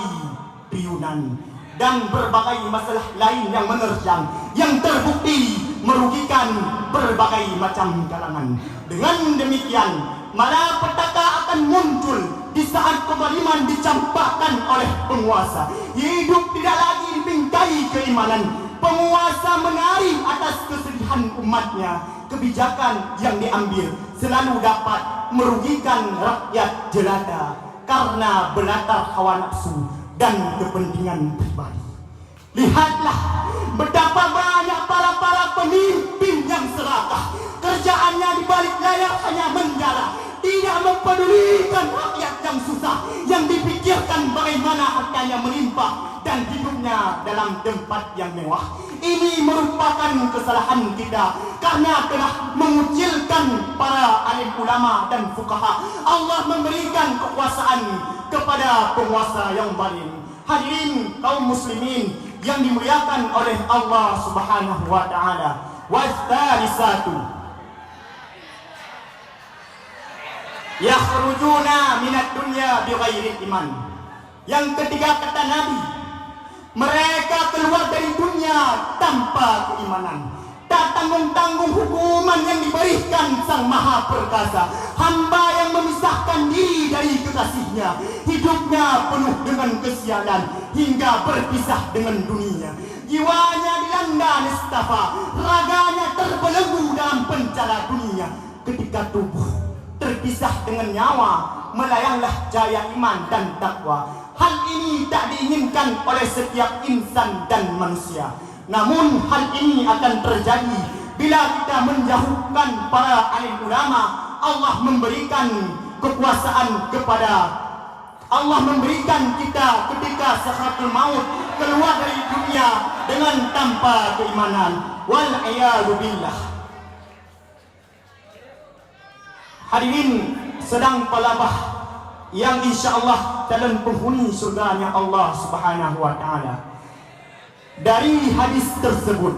triliunan. Dan berbagai masalah lain yang menerjang, yang terbukti merugikan berbagai macam kalangan. Dengan demikian, malapetaka akan muncul di saat kezaliman dicampakkan oleh penguasa. Hidup tidak lagi dibingkai keimanan. Penguasa menari atas kesedihan umatnya. Kebijakan yang diambil selalu dapat merugikan rakyat jelata karena berlatar hawa nafsu dan kepentingan pribadi. Lihatlah betapa banyak para pemimpin yang serakah. Kerjaannya di balik layar hanya menjala, tidak mempedulikan rakyat yang susah, yang dipikirkan bagaimana hartanya melimpah dan hidupnya dalam tempat yang mewah. Ini merupakan kesalahan kita karena telah mengucilkan para alim ulama dan fuqaha. Allah memberikan kekuasaan kepada penguasa yang zalim. Hadirin kaum muslimin yang dimuliakan oleh Allah Subhanahu wa taala. Wastalisatu yakhrujuna minad dunya bighairi iman. Yang ketiga, kata Nabi, mereka keluar dari dunia tanpa keimanan. Tak tanggung-tanggung hukuman yang diberikan Sang Maha Perkasa. Hamba yang memisahkan diri dari kekasihnya, hidupnya penuh dengan kesialan hingga berpisah dengan dunia. Jiwanya dilanda nestafa, raganya terbelenggu dalam pencala dunia. Ketika tubuh terpisah dengan nyawa, melayanglah cahaya iman dan takwa. Hal ini tak diinginkan oleh setiap insan dan manusia. Namun hal ini akan terjadi bila kita menjauhkan para alim ulama. Allah memberikan kekuasaan kepada Allah memberikan kita ketika sakratul maut keluar dari dunia dengan tanpa keimanan. Wal iyadu billah. Hadirin sedang palabah yang insyaallah dalam penghuni surganya Allah Subhanahu wa taala. Dari hadis tersebut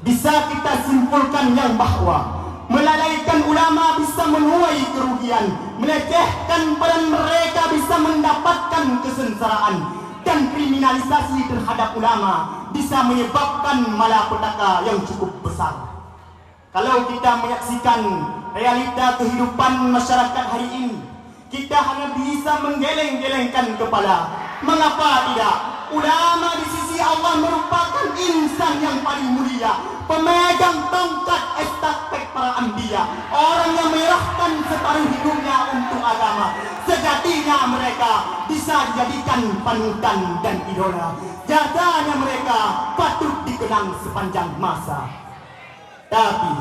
bisa kita simpulkan yang bahwa Melalaikan ulama bisa menuai kerugian, melecehkan peran mereka bisa mendapatkan kesengsaraan, dan kriminalisasi terhadap ulama bisa menyebabkan malapetaka yang cukup besar. Kalau kita menyaksikan realita kehidupan masyarakat hari ini, kita hanya bisa menggeleng-gelengkan kepala. Mengapa tidak? Ulama di sisi Allah merupakan insan yang paling mulia, pemegang tongkat estafet para anbiya, orang yang menyerahkan separuh hidupnya untuk agama. Sejatinya mereka bisa dijadikan panutan dan idola. Jasanya mereka patut dikenang sepanjang masa. Tapi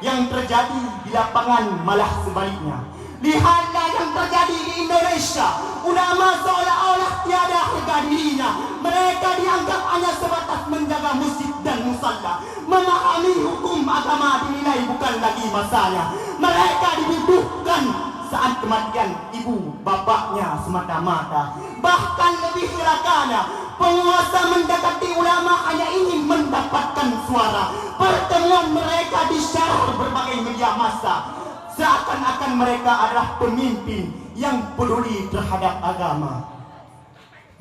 yang terjadi di lapangan malah sebaliknya. Lihatlah yang terjadi di Indonesia. Ulama seolah-olah tiada harga dirinya. Mereka dianggap hanya sebatas menjaga masjid dan musalla. Memahami hukum agama dinilai bukan lagi masanya. Mereka dibutuhkan saat kematian ibu bapaknya semata-mata. Bahkan lebih celakanya, penguasa mendekati ulama hanya ingin mendapatkan suara. Pertemuan mereka di-share berbagai media massa, seakan-akan mereka adalah pemimpin yang peduli terhadap agama.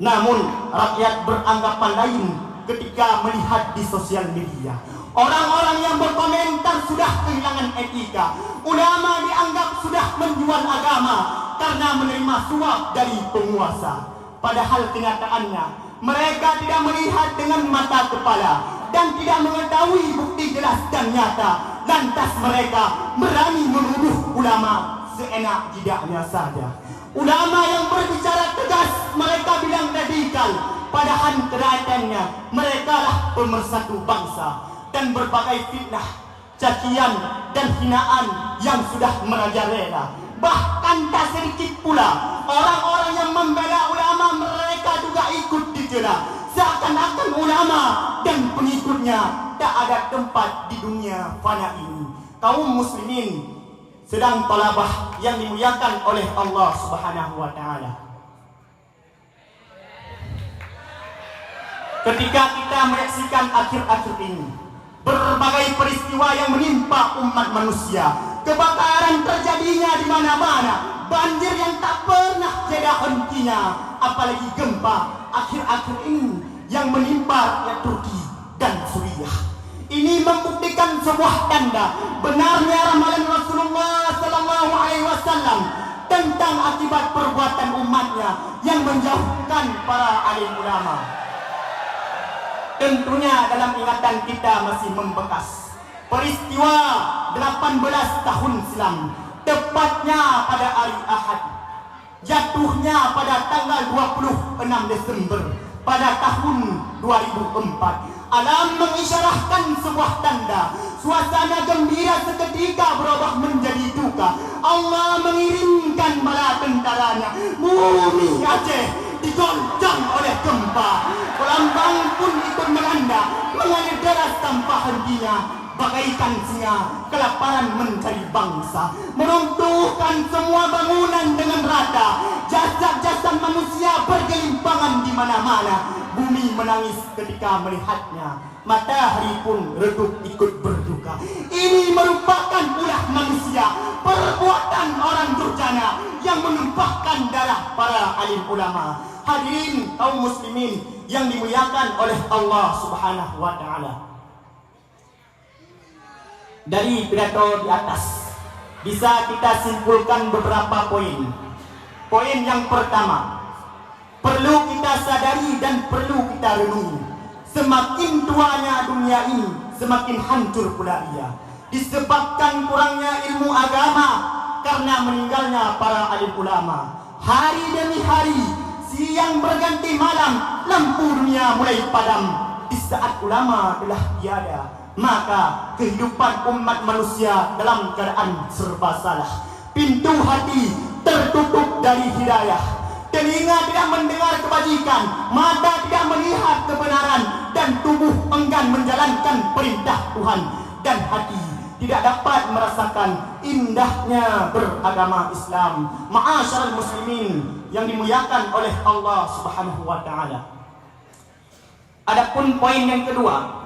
Namun rakyat beranggapan lain ketika melihat di sosial media. Orang-orang yang berkomentar sudah kehilangan etika. Ulama dianggap sudah menjual agama karena menerima suap dari penguasa. Padahal kenyataannya mereka tidak melihat dengan mata kepala dan tidak mengetahui bukti jelas dan nyata. Lantas mereka berani menuduh ulama seenak jidatnya saja. Ulama yang berbicara tegas mereka bilang radikal, padahal kenyataannya mereka lah pemersatu bangsa. Dan berbagai fitnah, cacian dan hinaan yang sudah merajalela. Bahkan tak sedikit pula orang-orang yang membela ulama mereka juga ikut dicela. Seakan-akan ulama dan pengikutnya tak ada tempat di dunia fana ini. Kaum muslimin sedang talabah yang dimuliakan oleh Allah Subhanahu wa taala. Ketika kita menyaksikan akhir-akhir ini berbagai peristiwa yang menimpa umat manusia, kebakaran terjadinya di mana-mana, banjir yang tak pernah jeda hentinya, apalagi gempa akhir-akhir ini yang menimpa rakyat Turki dan Suriah. Ini membuktikan sebuah tanda benarnya ramalan Rasulullah sallallahu alaihi wasallam tentang akibat perbuatan umatnya yang menjauhkan para alim ulama. Tentunya dalam ingatan kita masih membekas peristiwa 18 tahun silam, tepatnya pada hari Ahad, jatuhnya pada tanggal 26 Desember pada tahun 2004. Alam mengisyarahkan sebuah tanda, suasana gembira seketika berubah menjadi duka. Allah mengirimkan bala tentaranya. Bumi Aceh digoncang oleh gempa. Pelambang pun ikut melanda, mengalir deras tanpa hentinya. Bagaikan singa kelaparan mencari bangsa, meruntuhkan semua bangunan dengan rata. Jasad-jasad manusia bergelimpangan di mana-mana. Bumi menangis ketika melihatnya, matahari pun redup ikut berduka. Ini merupakan ulah manusia, perbuatan orang durjana yang menumpahkan darah para alim ulama. Hadirin kaum muslimin yang dimuliakan oleh Allah Subhanahu wa taala. Dari pidato di atas bisa kita simpulkan beberapa poin. Poin yang pertama, perlu kita sadari dan perlu kita renungi. Semakin tuanya dunia ini, semakin hancur pula ia. Disebabkan kurangnya ilmu agama karena meninggalnya para alim ulama. Hari demi hari, siang berganti malam, lampu dunia mulai padam. Di saat ulama telah tiada, maka kehidupan umat manusia dalam keadaan serba salah. Pintu hati tertutup dari hidayah. Telinga tidak mendengar kebajikan, mata tidak melihat kebenaran, dan tubuh enggan menjalankan perintah Tuhan, dan hati tidak dapat merasakan indahnya beragama Islam. Ma'asyiral muslimin yang dimuliakan oleh Allah Subhanahu wa taala. Adapun poin yang kedua,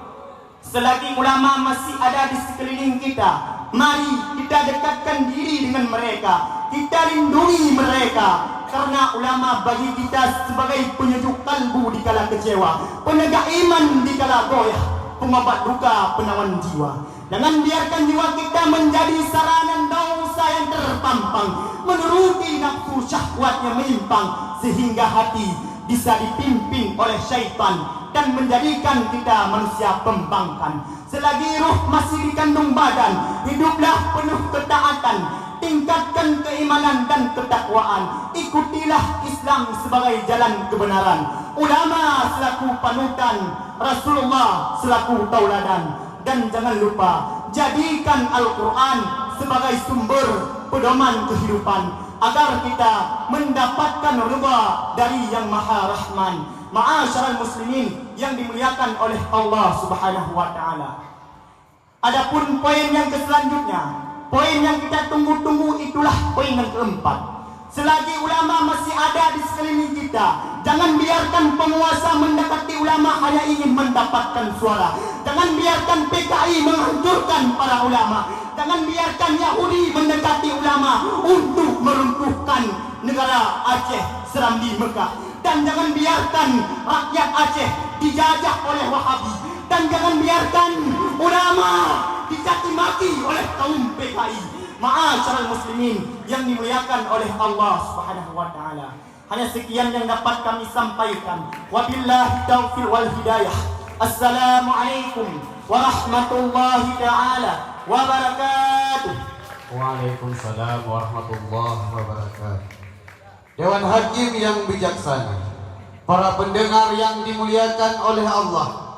selagi ulama masih ada di sekeliling kita, Mari kita dekatkan diri dengan mereka, kita lindungi mereka. Karena ulama bagi kita sebagai penyejuk kalbu di kala kecewa, penegak iman di kala goyah, pengobat luka, penawan jiwa. Jangan biarkan jiwa kita menjadi sarana dosa yang terpampang, menuruti nafsu syahwatnya menyimpang, sehingga hati bisa dipimpin oleh syaitan dan menjadikan kita manusia pembangkang. Selagi ruh masih dikandung badan, hiduplah penuh ketaatan, tingkatkan keimanan dan ketakwaan, ikutilah Islam sebagai jalan kebenaran, ulama selaku panutan, Rasulullah selaku tauladan, dan jangan lupa jadikan Al-Quran sebagai sumber pedoman kehidupan agar kita mendapatkan ridha dari Yang Maha Rahman. Ma'asyiral muslimin yang dimuliakan oleh Allah Subhanahu wa taala. Adapun poin yang selanjutnya, poin yang kita tunggu-tunggu itulah poin yang keempat. Selagi ulama masih ada di sekeliling kita, jangan biarkan penguasa mendekati ulama hanya ingin mendapatkan suara. Jangan biarkan PKI menghancurkan para ulama. Jangan biarkan Yahudi mendekati ulama untuk meruntuhkan negara Aceh Serambi Mekah. Dan jangan biarkan rakyat Aceh dijajah oleh Wahabi. Dan jangan biarkan ulama dicaci maki oleh kaum PKI. Ma'asyiral muslimin yang dimuliakan oleh Allah Subhanahu wa taala. Hanya sekian yang dapat kami sampaikan. Wabillahi taufiq wal hidayah. Assalamualaikum warahmatullahi taala wabarakatuh. Waalaikumsalam warahmatullahi wabarakatuh. Dewan Hakim yang bijaksana, para pendengar yang dimuliakan oleh Allah,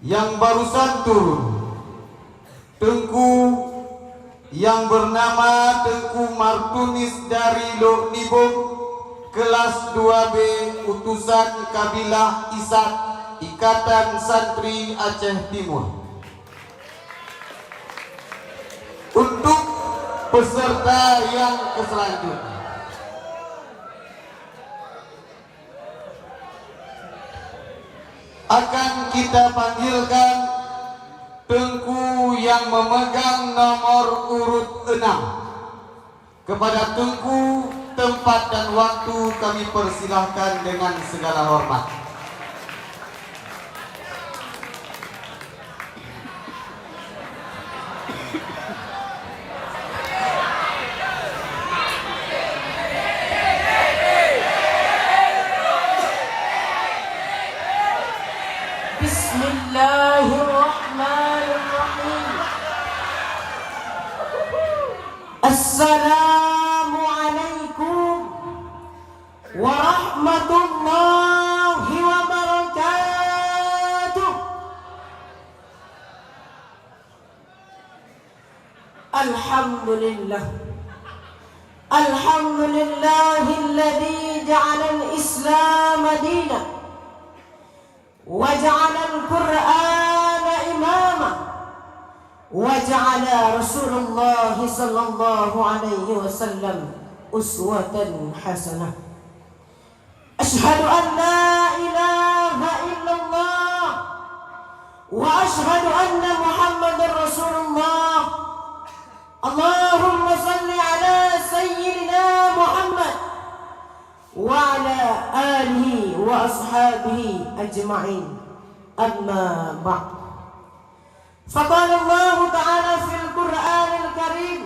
yang barusan turun, Tengku yang bernama Tengku Martunis dari Lok Nibong, kelas 2B, utusan kabilah Isak, Ikatan Santri Aceh Timur. Untuk peserta yang selanjutnya, akan kita panggilkan Tengku yang memegang nomor urut 6. Kepada Tengku, tempat dan waktu kami persilahkan dengan segala hormat. Bismillahirrahmanirrahim. Assalamualaikum warahmatullahi wabarakatuh. Alhamdulillah. Alhamdulillahilladzi ja'ala al-Islam dinan وجعل القرآن إماما وجعل رسول الله صلى الله عليه وسلم أسوة حسنة. أشهد أن لا إله إلا الله وأشهد أن محمد رسول الله. اللهم صل على سيدنا محمد وعلى آله وأصحابه أجمعين. أما بعد، فقال الله تعالى في القرآن الكريم: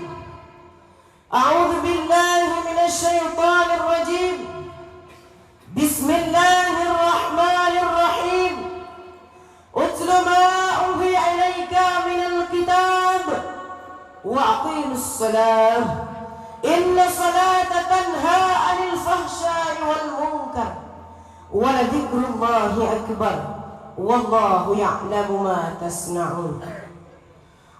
أعوذ بالله من الشيطان الرجيم. بسم الله الرحمن الرحيم. اتل ما أوحي إليك من الكتاب وأقيم الصلاة إن الصلاة تنهى عن الفحشاء والمنكر ولذكر الله أكبر والله يعلم ما تصنعون.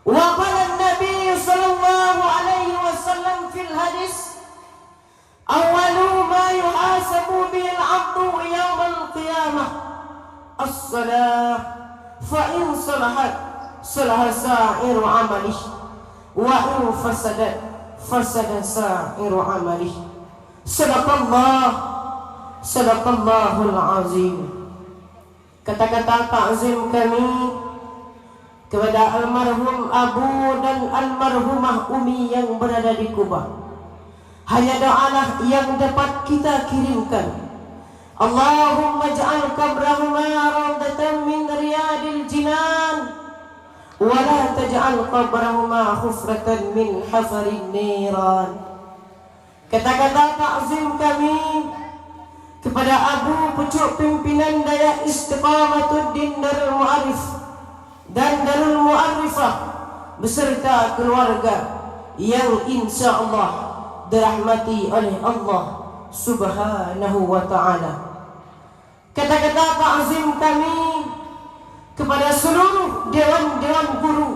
وقال النبي صلى الله عليه وسلم في الحديث: أول ما يحاسب به العبد يوم القيامة الصلاة، فإن صلحت صلح سائر عمله وإن فسدت fasada sa'iru amali. Sadaqallahul azim. Kata-kata ta'zim kami kepada almarhum Abu dan almarhumah Umi yang berada di Kubah. Hanya doalah yang dapat kita kirimkan. Allahumma ja'al qabrahuma rawdatan min riyadil jinan wa la taj'al qabrahuma khufratan min hafarin niran. Kata-kata takzim kami kepada Abu Pucuk Pimpinan Daya Istiqamatuddin Darul Mu'arif dan Darul Mu'arifah beserta keluarga yang insya-Allah dirahmati oleh Allah Subhanahu wa ta'ala. Kata-kata ta'zim kami kepada seluruh dewan-dewan guru,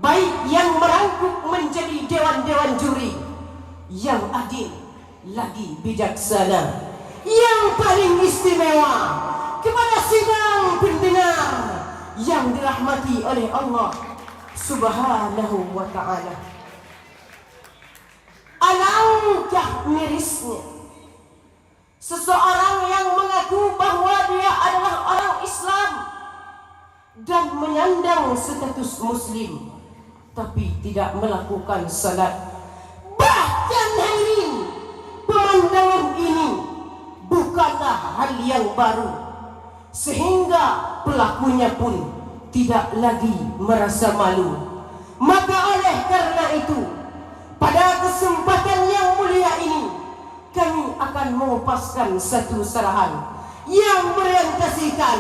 baik yang merangkup menjadi dewan-dewan juri yang adil lagi bijaksana, yang paling istimewa, kepada sidang pendengar yang dirahmati oleh Allah Subhanahu wa ta'ala. Alangkah mirisnya seseorang yang mengaku bahwa dia adalah orang Islam dan menyandang status Muslim, tapi tidak melakukan salat. Bahkan hadirin, pemandangan ini bukanlah hal yang baru, sehingga pelakunya pun tidak lagi merasa malu. Maka oleh karena itu, pada kesempatan yang mulia ini, kami akan mengupaskan satu sarahan yang meriantasikan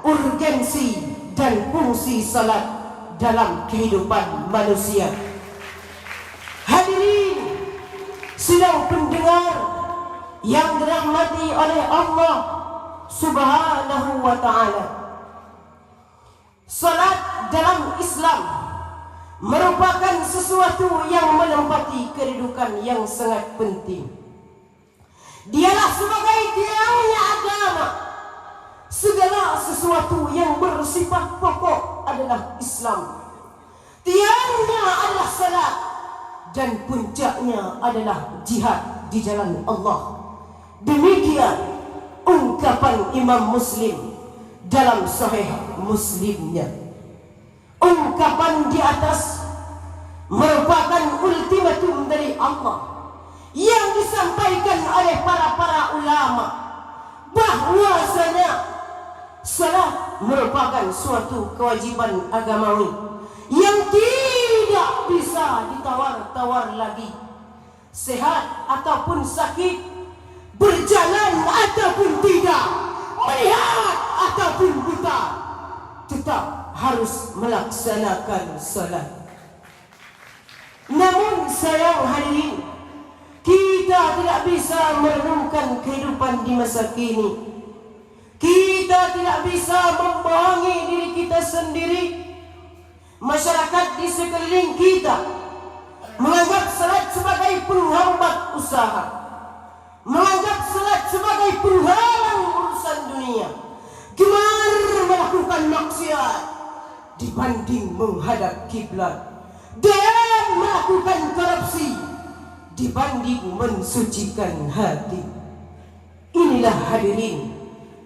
urgensi dan fungsi salat dalam kehidupan manusia. Hadirin sidang pendengar yang dirahmati oleh Allah Subhanahu wa ta'ala, salat dalam Islam merupakan sesuatu yang menempati kedudukan yang sangat penting. Dialah sebagai tiangnya agama. Segala sesuatu yang bersifat pokok adalah Islam. Tiangnya adalah salat dan puncaknya adalah jihad di jalan Allah. Demikian ungkapan Imam Muslim dalam Sahih Muslimnya. Ungkapan di atas merupakan ultimatum dari Allah yang disampaikan oleh para ulama, bahwasanya salat merupakan suatu kewajiban agamawi yang tidak bisa ditawar-tawar lagi. Sehat ataupun sakit, berjalan ataupun tidak, melihat ataupun buta, tetap harus melaksanakan salat. Namun sayang hadirin, kita tidak bisa merenungkan kehidupan di masa kini. Kita tidak bisa membohongi diri kita sendiri. Masyarakat di sekeliling kita menganggap salat sebagai penghambat usaha, menganggap salat sebagai penghalang urusan dunia, gemar melakukan maksiat dibanding menghadap kiblat, dan melakukan korupsi dibanding mensucikan hati. Inilah hadirin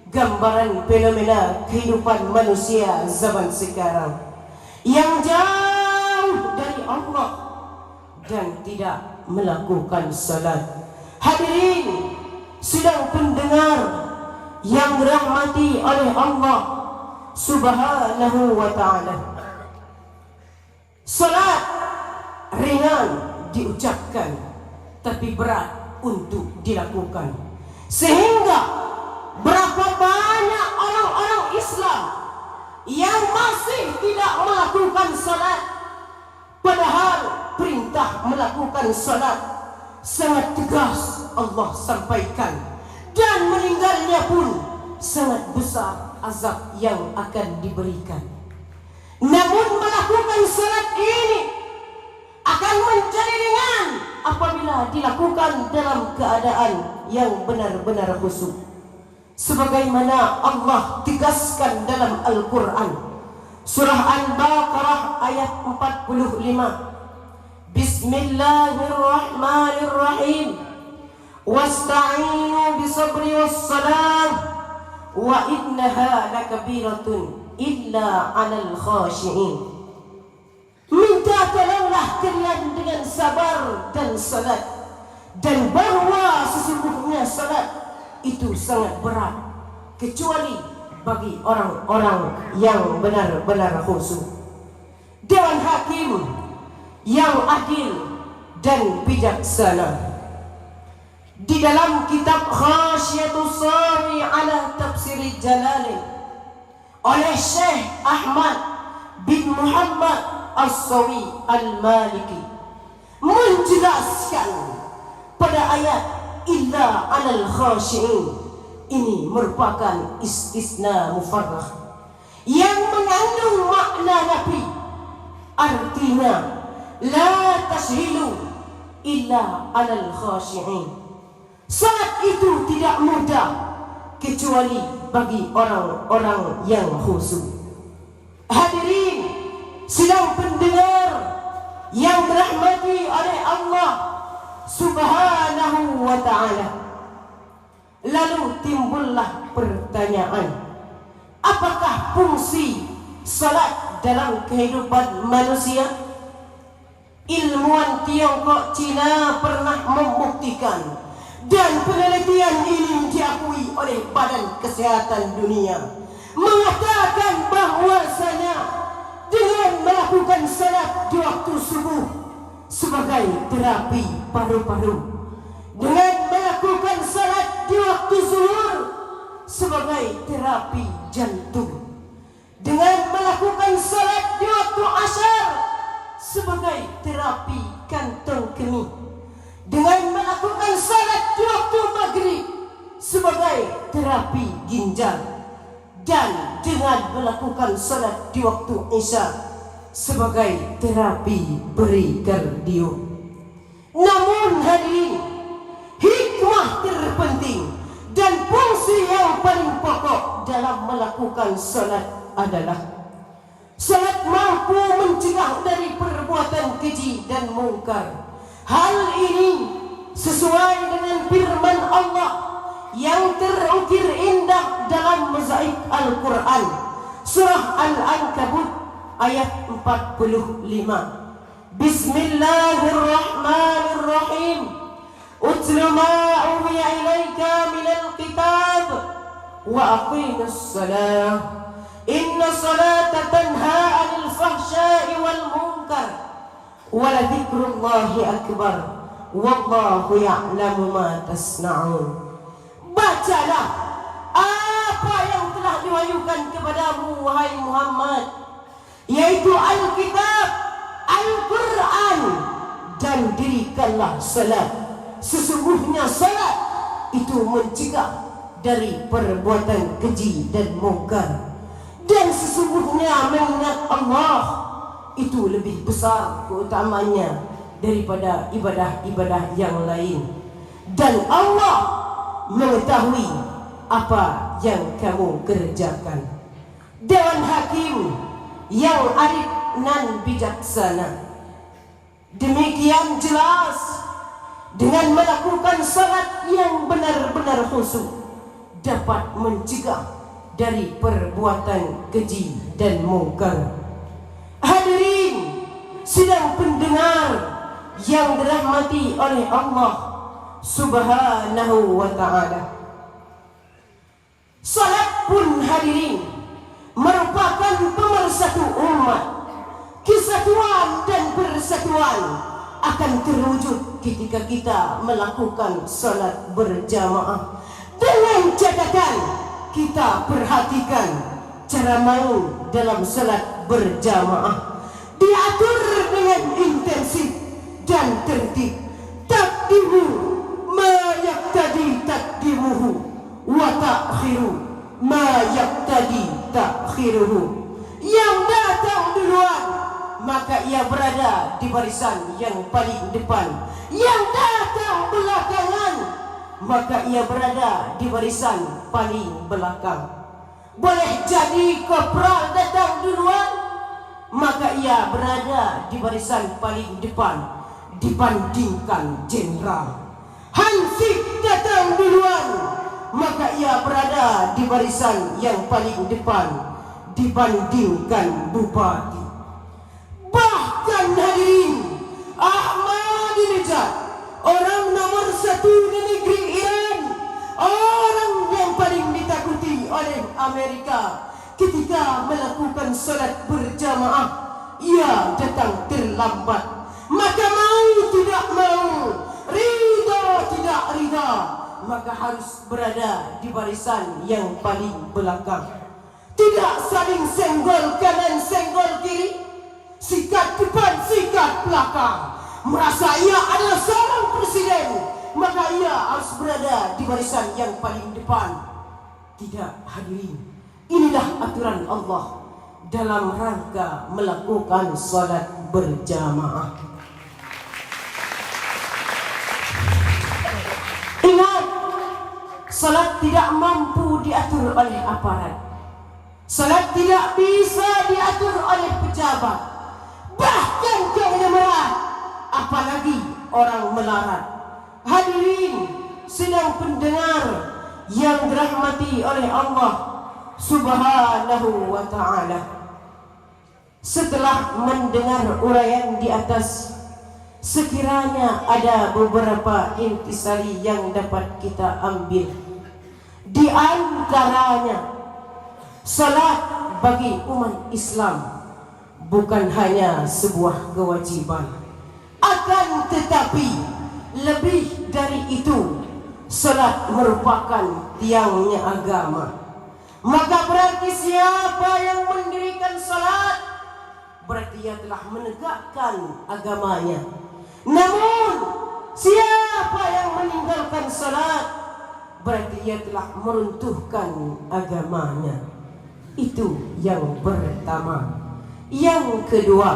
gambaran fenomena kehidupan manusia zaman sekarang yang jauh dari Allah dan tidak melakukan salat. Hadirin sidang pendengar yang dirahmati oleh Allah Subhanahu wa ta'ala, salat ringan diucapkan tapi berat untuk dilakukan, sehingga berapa banyak orang-orang Islam yang masih tidak melakukan salat, padahal perintah melakukan salat sangat tegas Allah sampaikan, dan meninggalnya pun sangat besar azab yang akan diberikan. Namun melakukan salat ini akan menjadi ringan apabila dilakukan dalam keadaan yang benar-benar khusyuk, sebagaimana Allah tegaskan dalam Al-Quran surah Al-Baqarah ayat 45. Bismillahirrahmanirrahim. Wasta'inu bisabri wassalam wa innaha lakabiratun illa 'alal khashi'in. Minta tolonglah kalian dengan sabar dan salat, dan bahawa sesungguhnya salat itu sangat berat kecuali bagi orang-orang yang benar-benar khusyuk. Dewan hakim yang adil dan bijaksana. Di dalam kitab Khasyiatus Sari ala Tafsir Jalalain oleh Syekh Ahmad bin Muhammad As-Sawi Al-Maliki menjelaskan pada ayat illa 'alal khashi'in ini merupakan istisna mufarrah yang mengandung makna nafi. Artinya la tashilu illa 'alal khashi'in. Salat itu tidak mudah kecuali bagi orang-orang yang khusyuk. Hadirin sidang pendengar yang dirahmati oleh Allah Subhanahu wa ta'ala. Lalu timbullah pertanyaan, apakah fungsi salat dalam kehidupan manusia? Ilmuwan Tiongkok Cina pernah membuktikan, dan penelitian ini diakui oleh Badan Kesehatan Dunia, mengatakan bahwasanya dengan melakukan salat di waktu subuh sebagai terapi paru-paru, dengan melakukan salat di waktu zuhur sebagai terapi jantung, dengan melakukan salat di waktu asar sebagai terapi kantong kemih, dengan melakukan salat di waktu maghrib sebagai terapi ginjal, dan dengan melakukan salat di waktu isya sebagai terapi perikardio. Namun hadirin, hikmah terpenting dan fungsi yang paling pokok dalam melakukan salat adalah salat mampu mencegah dari perbuatan keji dan mungkar. Hal ini sesuai dengan firman Allah yang terukir indah dalam mozaik Al-Quran, surah Al-Ankabut ayat 45. Bismillahirrahmanirrahim. Utlu ma uhiya ilaika minal kitab wa aqimus salah. Inna salata tanha 'anil fahsya'i wal munkar. Wala dzikrullahi akbar. Wallahu ya'lamu ma tasna'un. Bacalah apa yang telah diwahyukan kepadamu wahai Muhammad, yaitu Alkitab, Al-Quran, dan dirikanlah salat. Sesungguhnya salat itu mencegah dari perbuatan keji dan mungkar, dan sesungguhnya mengingat Allah itu lebih besar keutamanya daripada ibadah-ibadah yang lain, dan Allah mengetahui apa yang kamu kerjakan. Dewan hakim yang arif nan bijaksana demikian jelas, dengan melakukan salat yang benar-benar khusyuk dapat mencegah dari perbuatan keji dan mungkar. Hadirin sidang pendengar yang dirahmati oleh Allah Subhanahu wa ta'ala, salat pun hadirin merupakan pemersatu umat. Kesatuan dan persatuan akan terwujud ketika kita melakukan salat berjamaah. Dengan catatan kita perhatikan cara main dalam salat berjamaah, diatur dengan intensif dan tertib. Takdimu ma yaqtadi taqdimuhu wa ta'khiru ma yaqtadi ta'khiruhu. Yang datang duluan maka ia berada di barisan yang paling depan, yang datang belakangan maka ia berada di barisan paling belakang. Boleh jadi kopral datang duluan maka ia berada di barisan paling depan dibandingkan jenderal. Hansip datang duluan maka ia berada di barisan yang paling depan dibandingkan bupati. Bahkan hadirin, Ahmadinejad, orang nomor 1 di negeri Iran, orang yang paling ditakuti oleh Amerika, ketika melakukan solat berjamaah, ia datang terlambat. Maka mau tidak mau, rida tidak rida, maka harus berada di barisan yang paling belakang. Tidak saling senggol kanan senggol kiri, sikat depan sikat belakang. Merasa ia adalah seorang presiden, maka ia harus berada di barisan yang paling depan. Tidak, hadirin, inilah aturan Allah dalam rangka melakukan salat berjamaah. Ingat, salat tidak mampu diatur oleh aparat. Salat tidak bisa diatur oleh pejabat, bahkan kebenaran, apalagi orang melarat. Hadirin sedang pendengar yang dirahmati oleh Allah Subhanahu wa ta'ala, setelah mendengar uraian di atas, sekiranya ada beberapa intisari yang dapat kita ambil. Di antaranya, salat bagi umat Islam bukan hanya sebuah kewajiban, akan tetapi lebih dari itu, salat merupakan tiangnya agama. Maka berarti siapa yang mendirikan salat, berarti ia telah menegakkan agamanya. Namun siapa yang meninggalkan salat, berarti ia telah meruntuhkan agamanya. Itu yang pertama. Yang kedua,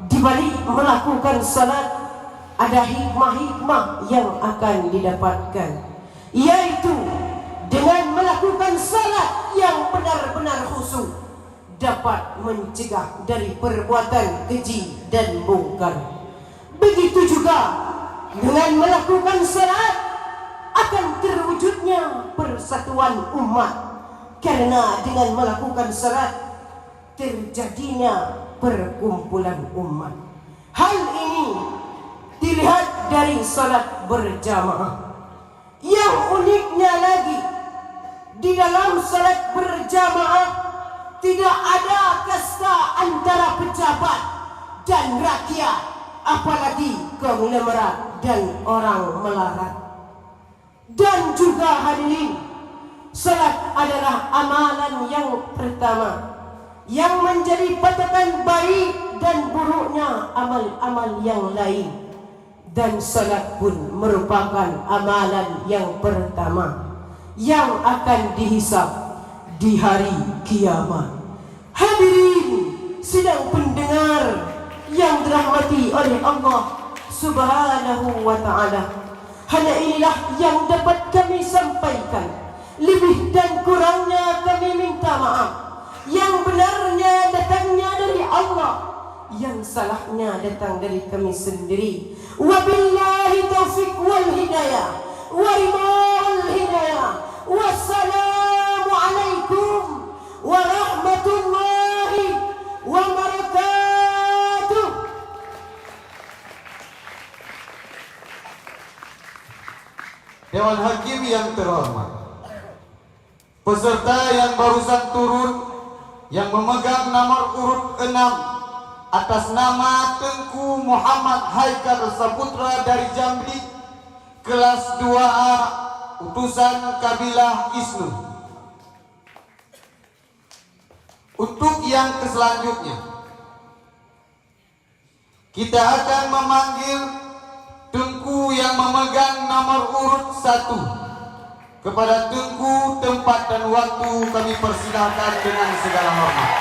di balik melakukan salat ada hikmah-hikmah yang akan didapatkan, yaitu dengan melakukan salat yang benar-benar khusyuk dapat mencegah dari perbuatan keji dan mungkar. Begitu juga dengan melakukan salat akan terwujudnya persatuan umat, karena dengan melakukan salat terjadinya perkumpulan umat. Hal ini dilihat dari salat berjamaah. Yang uniknya lagi, di dalam salat berjamaah tidak ada kasta antara pejabat dan rakyat, apalagi konglomerat dan orang melarat. Dan juga hadirin, salat adalah amalan yang pertama yang menjadi patokan baik dan buruknya amal-amal yang lain. Dan salat pun merupakan amalan yang pertama yang akan dihisab di hari kiamat. Hadirin sidang pendengar yang dirahmati oleh Allah Subhanahu wa ta'ala, hanya inilah yang dapat kami sampaikan. Lebih dan kurangnya kami minta maaf. Yang benarnya datangnya dari Allah, yang salahnya datang dari kami sendiri. Wabillahi taufiq wal hidayah, wal hidayah. Wassalamu alaikum warahmatullahi wabarakatuh. Dewan Hakim yang terhormat, peserta yang barusan turun yang memegang nomor urut 6 atas nama Tengku Muhammad Haikal Saputra dari Jambi, kelas 2A, utusan kabilah Isnu. Untuk yang selanjutnya, kita akan memanggil Tengku yang memegang nomor urut 1. Kepada Tengku, tempat dan waktu kami persilahkan dengan segala hormat.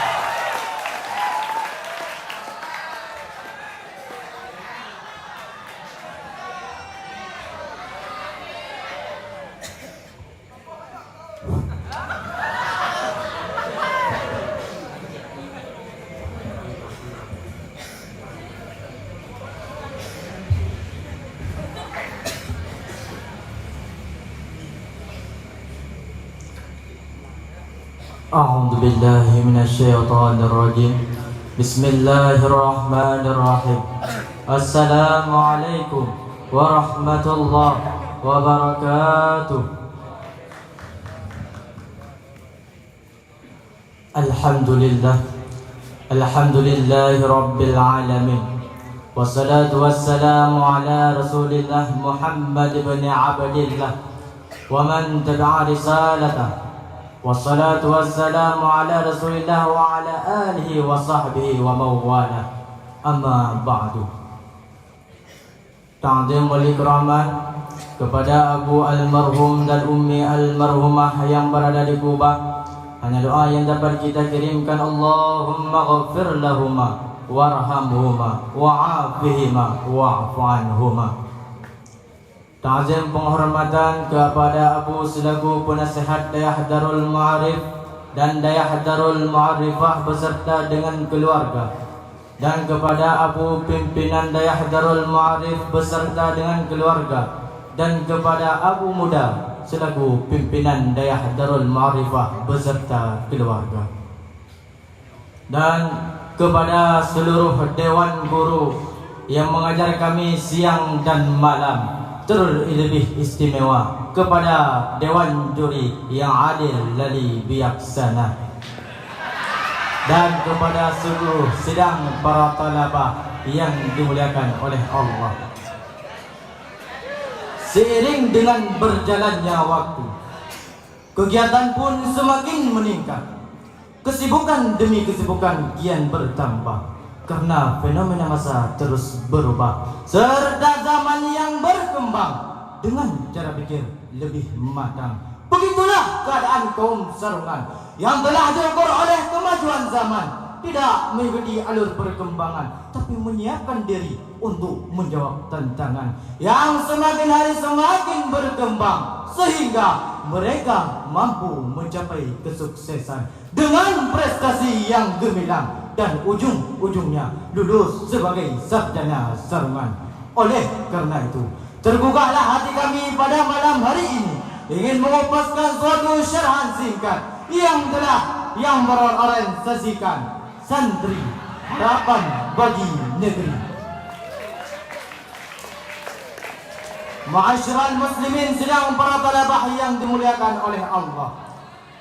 أعوذ بالله من الشيطان الرجيم بسم الله الرحمن الرحيم السلام عليكم ورحمة الله وبركاته الحمد لله رب العالمين والصلاة والسلام على رسول الله محمد بن عبد الله ومن تبع رسالته والصلاة والسلام على رسول الله وعلى آله وصحبه ومواله أما بعد. Ta'zim wal ikraman kepada Abu almarhum dan Ummi almarhumah yang berada di Kubah. Hanya doa yang dapat kita kirimkan, Allahumma ghafir lahuma warhamhuma wa'afihima wa'fu anhuma. Ta'zim penghormatan kepada Abu selaku penasihat Dayah Darul Ma'arif dan Dayah Darul Ma'arifah beserta dengan keluarga, dan kepada Abu pimpinan Dayah Darul Ma'arif beserta dengan keluarga, dan kepada Abu Muda selaku pimpinan Dayah Darul Ma'arifah beserta keluarga, dan kepada seluruh dewan guru yang mengajar kami siang dan malam, terlebih istimewa kepada dewan juri yang adil lali bijaksana, dan kepada seluruh sidang para talabah yang dimuliakan oleh Allah. Seiring dengan berjalannya waktu, kegiatan pun semakin meningkat. Kesibukan demi kesibukan kian bertambah karena fenomena masa terus berubah serta zaman yang berkembang dengan cara pikir lebih matang. Begitulah keadaan kaum sarungan yang telah diukur oleh kemajuan zaman, tidak mengikuti alur perkembangan, tapi menyiapkan diri untuk menjawab tantangan yang semakin hari semakin berkembang, sehingga mereka mampu mencapai kesuksesan dengan prestasi yang gemilang dan ujung-ujungnya lulus sebagai sarjana sarungan. Oleh karena itu, tergugahlah hati kami pada malam hari ini ingin mengupaskan suatu syarahan singkat yang berorientasikan santri harapan bagi negeri. Ma'asyiral muslimin sidang para talabah yang dimuliakan oleh Allah,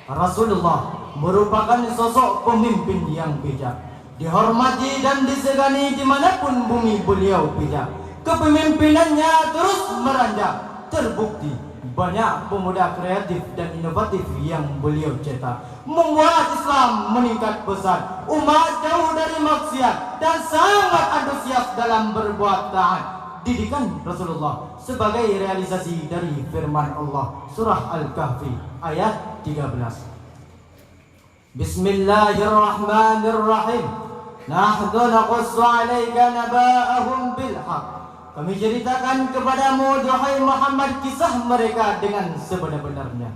Rasulullah merupakan sosok pemimpin yang bijak, dihormati dan disegani dimanapun bumi beliau pijak. Kepemimpinannya terus meranjak, terbukti banyak pemuda kreatif dan inovatif yang beliau cetak, membuat Islam meningkat pesat, umat jauh dari maksiat dan sangat antusias dalam berbuat taat. Didikan Rasulullah sebagai realisasi dari firman Allah surah Al-Kahfi ayat 13. Bismillahirrahmanirrahim. Nahnu naqussu 'alaika naba'ahum bil haqq. Kami ceritakan kepadamu duhai Muhammad kisah mereka dengan sebenar-benarnya.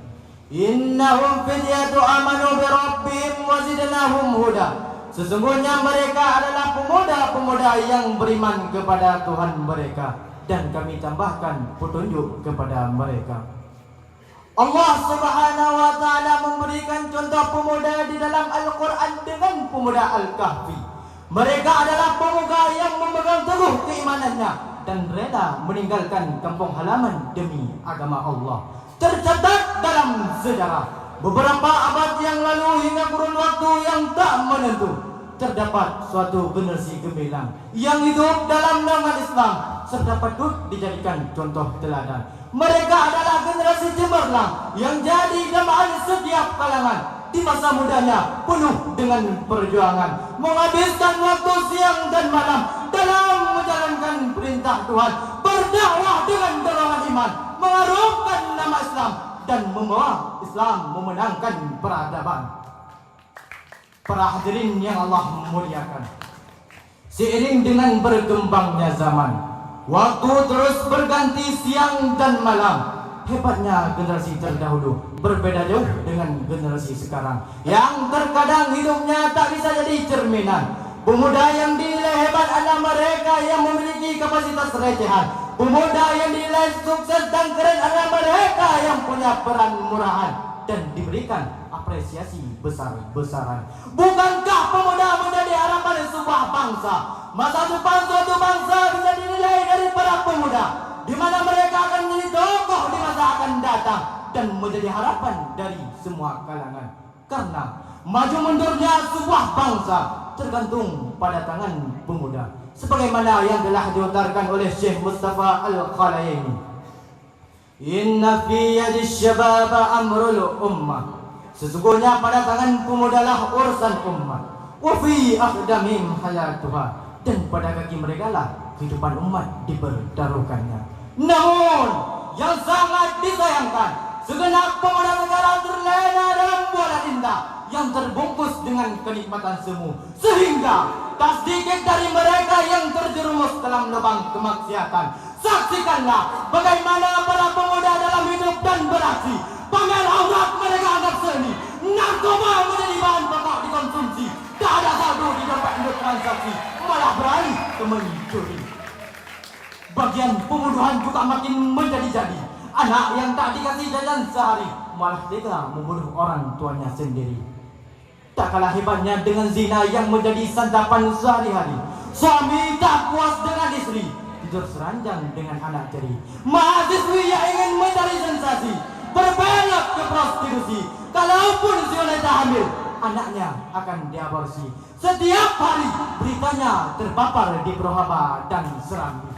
Innahum fityatu amanu bi rabbihim wa zidnahum huda. Sesungguhnya mereka adalah pemuda-pemuda yang beriman kepada Tuhan mereka, dan kami tambahkan petunjuk kepada mereka. Allah Subhanahu wa taala memberikan contoh pemuda di dalam Al-Qur'an dengan pemuda Al-Kahfi. Mereka adalah pemuda yang memegang teguh keimanannya dan rela meninggalkan kampung halaman demi agama Allah. Tercatat dalam sejarah beberapa abad yang lalu hingga kurun waktu yang tak menentu, terdapat suatu generasi gemilang yang hidup dalam naungan Islam serta patut dijadikan contoh teladan. Mereka adalah generasi cemerlang yang jadi dambaan setiap kalangan. Di masa mudanya penuh dengan perjuangan, menghabiskan waktu siang dan malam dalam menjalankan perintah Tuhan, berdakwah dengan dorongan iman, mengharumkan nama Islam dan membawa Islam memenangkan peradaban. Para hadirin yang Allah muliakan, seiring dengan berkembangnya zaman, waktu terus berganti siang dan malam. Hebatnya generasi terdahulu berbeda jauh dengan generasi sekarang yang terkadang hidupnya tak bisa jadi cerminan. Pemuda yang dinilai hebat adalah mereka yang memiliki kapasitas recehan. Pemuda yang dinilai sukses dan keren adalah mereka yang punya peran murahan dan diberikan apresiasi besar-besaran. Bukankah pemuda menjadi harapan sebuah bangsa? Masa depan suatu bangsa bisa dinilai dari para pemuda, di mana mereka akan menjadi tokoh di masa akan datang dan menjadi harapan dari semua kalangan. Karena maju mundurnya sebuah bangsa tergantung pada tangan pemuda, sebagaimana yang telah diutarakan oleh Syekh Mustafa Al-Khalaini. Inna fi yadi syabab amrul ummah. Sesungguhnya pada tangan pemuda lah urusan umat. Wa fi aqdamihim hayatuha. Dan pada kaki mereka lah kehidupan umat dipertaruhkannya. Namun yang sangat disayangkan, segenap pemuda sekarang terlena dalam bola indah yang terbungkus dengan kenikmatan semu, sehingga tak sedikit dari mereka yang terjerumus dalam lubang kemaksiatan. Saksikanlah bagaimana para pemuda dalam hidup dan beraksi. Pamer aurat mereka anggap seni, narkoba menjadi bahan pokok dikonsumsi, tak ada saldo di dompet untuk transaksi, malah beralih ke mencuri. Bagian pembunuhan juga makin menjadi-jadi. Anak yang tak dikasih jajan sehari malah tega membunuh orang tuanya sendiri. Tak kalah hebatnya dengan zina yang menjadi santapan sehari-hari. Suami tak puas dengan istri, tidur seranjang dengan anak tiri. Mahasiswi yang ingin mencari sensasi berbelok ke prostitusi. Kalaupun si wanita hamil, anaknya akan diaborsi. Setiap hari beritanya terpapar di Brohaba dan Serambi.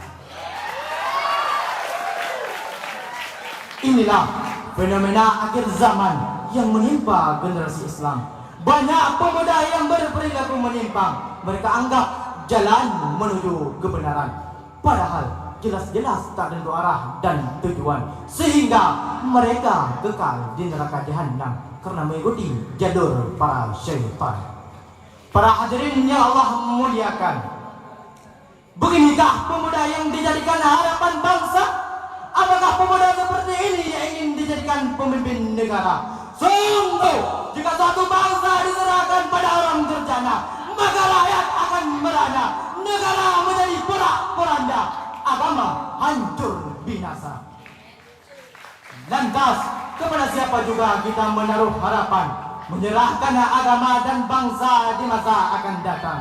Inilah fenomena akhir zaman yang menimpa generasi Islam. Banyak pemuda yang berperilaku menyimpang. Mereka anggap jalan menuju kebenaran, padahal jelas-jelas tak tentu arah dan tujuan, sehingga mereka kekal di neraka jahanam karena mengikuti jalur para syaitan. Para hadirin yang Allah muliakan, beginikah pemuda yang dijadikan harapan bangsa? Apakah pemuda seperti ini yang ingin dijadikan pemimpin negara? Sungguh, jika suatu bangsa diserahkan pada orang durjana, maka rakyat akan merana, negara menjadi porak-poranda, agama hancur binasa. Lantas, kepada siapa juga kita menaruh harapan menyerahkan agama dan bangsa di masa akan datang?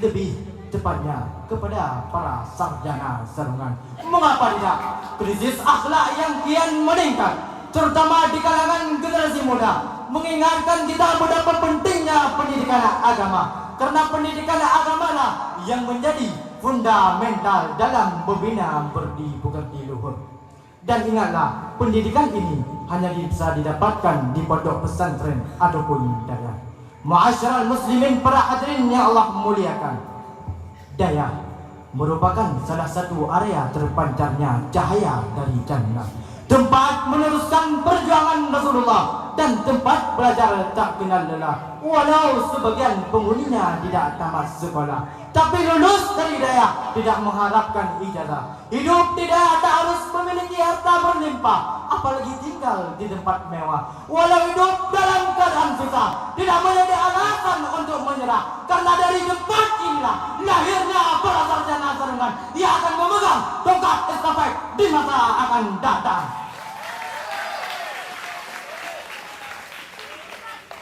Lebih tepatnya kepada para sarjana serungan. Mengapa tidak? Krisis akhlak yang kian meningkat, terutama di kalangan generasi muda, mengingatkan kita betapa pentingnya pendidikan agama. Karena pendidikan agama lah yang menjadi fundamental dalam membina budi luhur. Dan ingatlah, pendidikan ini hanya bisa didapatkan di pondok pesantren ataupun daya. Ma'asyiral muslimin, para hadirin yang Allah muliakan, daya merupakan salah satu area terpancarnya cahaya dari jannah, tempat meneruskan perjuangan Rasulullah dan tempat belajar tak kenal lelah. Walau sebagian penghuninya tidak tamat sekolah, tapi lulus dari daya tidak mengharapkan ijazah. Hidup tidak harus memiliki harta berlimpah, apalagi tinggal di tempat mewah. Walau hidup dalam keadaan susah, tidak menjadi alasan untuk menyerah. Karena dari tempat inilah lahirnya para sarjana serungan yang akan memegang tongkat estafet di masa akan datang.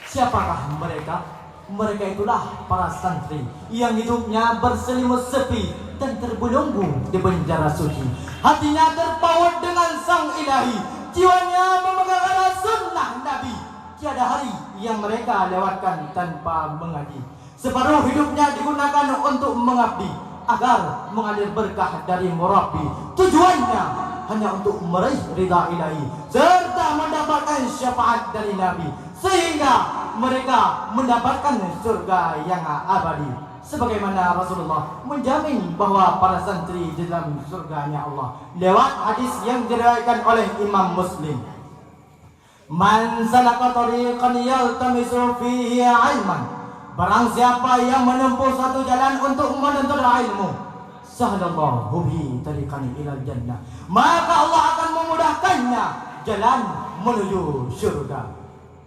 Siapakah mereka? Mereka itulah para santri yang hidupnya berselimut sepi dan terbelenggu di penjara suci. Hatinya terpaut dengan sang ilahi, jiwanya memegang arah sunnah Nabi. Tiada hari yang mereka lewatkan tanpa mengaji. Separuh hidupnya digunakan untuk mengabdi agar mengalir berkah dari Murabbi. Tujuannya hanya untuk meraih ridha ilahi serta mendapatkan syafaat dari Nabi, sehingga mereka mendapatkan surga yang abadi. Sebagaimana Rasulullah menjamin bahwa para santri di dalam surganya Allah lewat hadis yang diriwayatkan oleh Imam Muslim. Man salaka tariqan yaltamisu fihi ilman, barang siapa yang menempuh satu jalan untuk menuntut ilmu, sahlallahu bihi tariqan ilal jannah, maka Allah akan memudahkannya jalan menuju surga.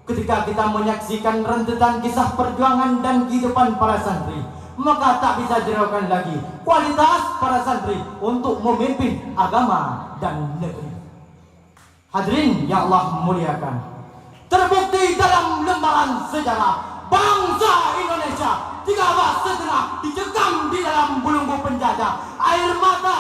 Ketika kita menyaksikan rentetan kisah perjuangan dan kehidupan para santri, maka tak bisa diragukan lagi kualitas para santri untuk memimpin agama dan negeri. Hadirin yang Allah muliakan, terbukti dalam lembaran sejarah. Bangsa Indonesia 13,5 dicekam di dalam belenggu penjajah. Air mata,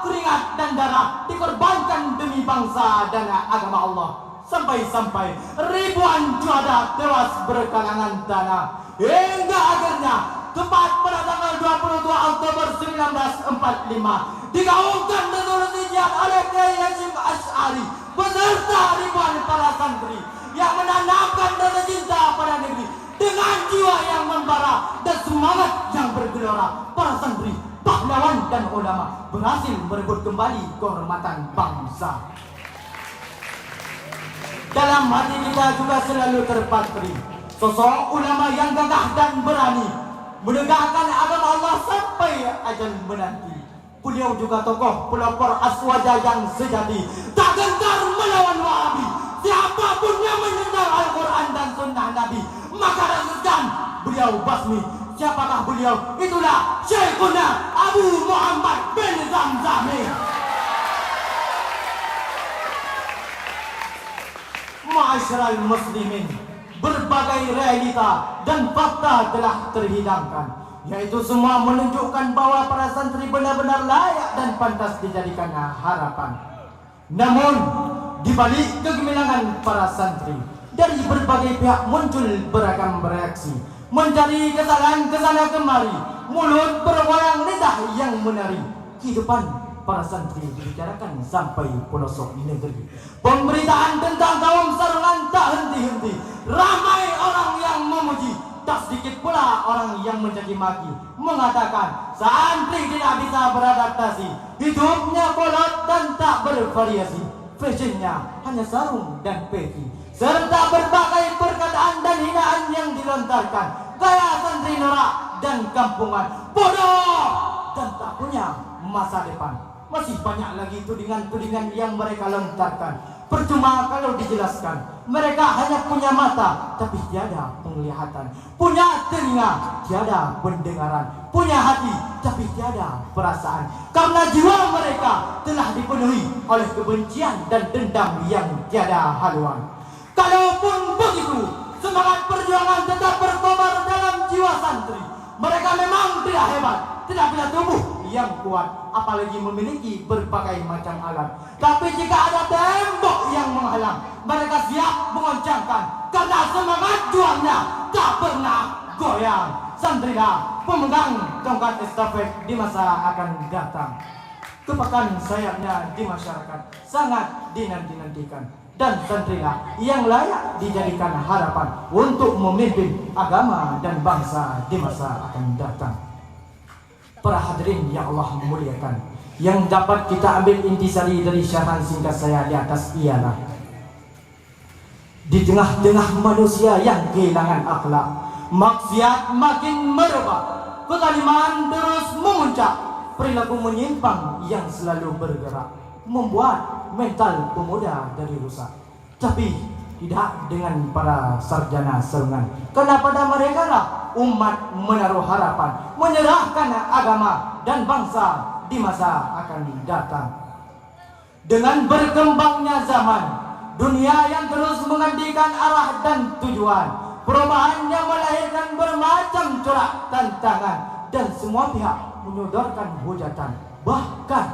keringat dan darah dikorbankan demi bangsa dan agama Allah. Sampai-sampai ribuan juhada tewas berkalangan tanah. Hingga akhirnya tepat pada tanggal 22 Oktober 1945 digaungkan resolusi jihad oleh Kiai Hasyim Asy'ari beserta ribuan para santri yang menanamkan rasa cinta pada negeri dengan jiwa yang membara dan semangat yang bergelora. Para santri, pahlawan dan ulama berhasil merebut kembali kehormatan bangsa. Dalam hati kita juga selalu terpatri sosok ulama yang gagah dan berani menegakkan agama Allah sampai ajal menanti. Beliau juga tokoh pelopor aswaja yang sejati, tak gentar melawan Wahabi. Siapapun yang menentang Al-Quran dan Sunnah Nabi, maka rasakan beliau basmi. Siapakah beliau? Itulah Syekhuna Abu Muhammad bin Zamzami. Ma'asyiral muslimin, berbagai realita dan fakta telah terhidangkan, yaitu semua menunjukkan bahwa para santri benar-benar layak dan pantas dijadikan harapan. Namun, di balik kegemilangan para santri, dari berbagai pihak muncul beragam reaksi, mencari kesalahan kesana kemari, mulut berwayang, lidah yang menari. Kehidupan para santri dibicarakan sampai pelosok negeri. Pemberitaan tentang kaum sarungan tak henti-henti. Ramai orang yang memuji, tak sedikit pula orang yang mencaci maki, mengatakan santri tidak bisa beradaptasi, hidupnya kolot dan tak bervariasi, fashionnya hanya sarung dan peci, serta berbagai perkataan dan hinaan yang dilontarkan. Gaya santri norak dan kampungan, bodoh dan tak punya masa depan. Masih banyak lagi tudingan-tudingan yang mereka lontarkan. Percuma kalau dijelaskan. Mereka hanya punya mata tapi tiada penglihatan, punya telinga tiada pendengaran, punya hati tapi tiada perasaan. Karena jiwa mereka telah dipenuhi oleh kebencian dan dendam yang tiada haluan. Kalaupun begitu, semangat perjuangan tetap berkobar dalam jiwa santri. Mereka memang tidak hebat, tidak punya tubuh yang kuat, apalagi memiliki berbagai macam alat. Tapi jika ada tembok yang menghalang, mereka siap mengoncangkan, karena semangat juangnya tak pernah goyang. Santrilah pemegang tongkat estafet di masa akan datang. Kepekaan sayapnya di masyarakat sangat dinanti-nantikan, dan santrilah yang layak dijadikan harapan untuk memimpin agama dan bangsa di masa akan datang. Para hadirin yang Allah memuliakan, yang dapat kita ambil intisari dari syarahan singkat saya di atas ialah, di tengah-tengah manusia yang kehilangan akhlak, maksiat makin merebak, kezaliman terus memuncak, perilaku menyimpang yang selalu bergerak, membuat mental pemuda dari rusak. Tapi tidak dengan para sarjana serungan, karena pada mereka lah umat menaruh harapan, menyerahkan agama dan bangsa di masa akan datang. Dengan berkembangnya zaman, dunia yang terus menggantikan arah dan tujuan, perubahan yang melahirkan bermacam corak tantangan, dan semua pihak menyodorkan hujatan, bahkan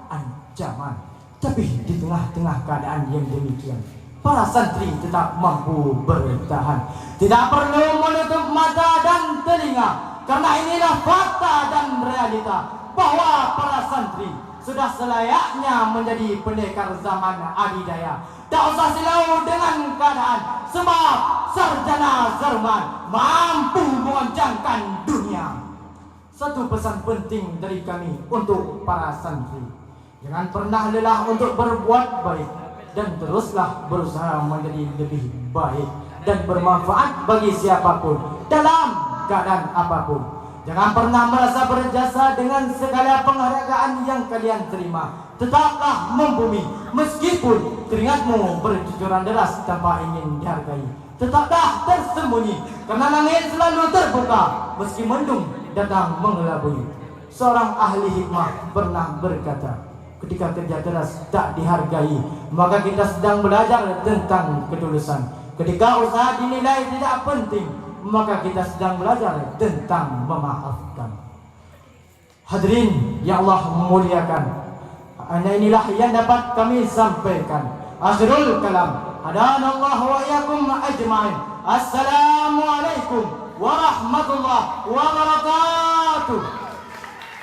ancaman. Tapi di tengah-tengah keadaan yang demikian, para santri tetap mampu bertahan. Tidak perlu menutup mata dan telinga, karena inilah fakta dan realita bahwa para santri sudah selayaknya menjadi pendekar zaman adidaya. Tak usah silau dengan keadaan, sebab sarjana serungan mampu mengoncangkan dunia. Satu pesan penting dari kami untuk para santri: jangan pernah lelah untuk berbuat baik, dan teruslah berusaha menjadi lebih baik dan bermanfaat bagi siapapun dalam keadaan apapun. Jangan pernah merasa berjasa dengan segala penghargaan yang kalian terima. Tetaplah membumi meskipun keringatmu bercucuran deras tanpa ingin dihargai. Tetaplah tersembunyi karena langit selalu terbuka meski mendung datang mengelabui. Seorang ahli hikmah pernah berkata, ketika kerja keras tak dihargai, maka kita sedang belajar tentang ketulusan. Ketika usaha dinilai tidak penting, maka kita sedang belajar tentang memaafkan. Hadirin yang Allah memuliakan, inilah yang dapat kami sampaikan. Akhirul kalam, hadanallahu wa iyyakum ajma'in. Assalamualaikum warahmatullahi wabarakatuh.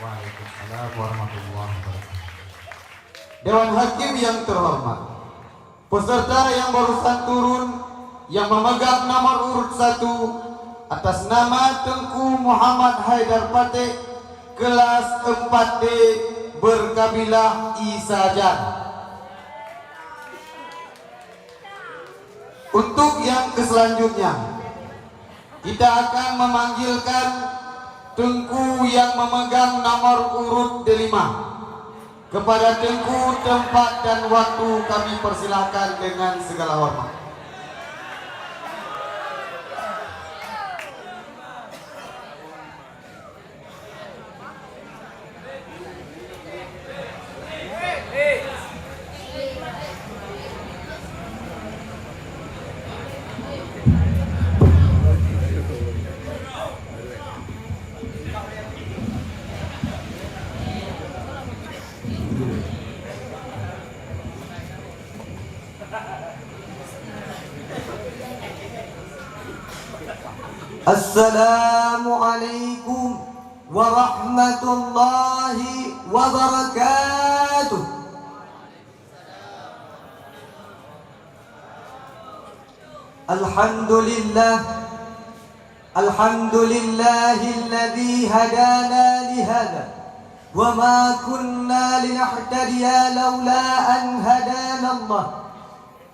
Waalaikumsalam warahmatullahi wabarakatuh. Dewan Hakim yang terhormat, peserta yang barusan turun yang memegang nomor urut 1 atas nama Tengku Muhammad Haidar Pateh, kelas 4D berkabilah Isajan. Untuk yang selanjutnya, kita akan memanggilkan Tengku yang memegang nomor urut 5. Kepada Tengku, tempat dan waktu kami persilahkan dengan segala hormat. Assalamualaikum warahmatullahi wabarakatuh. Alhamdulillah, alhamdulillahilladzi hadana lihada wa ma kunna linahtadiya laula an hadana Allah.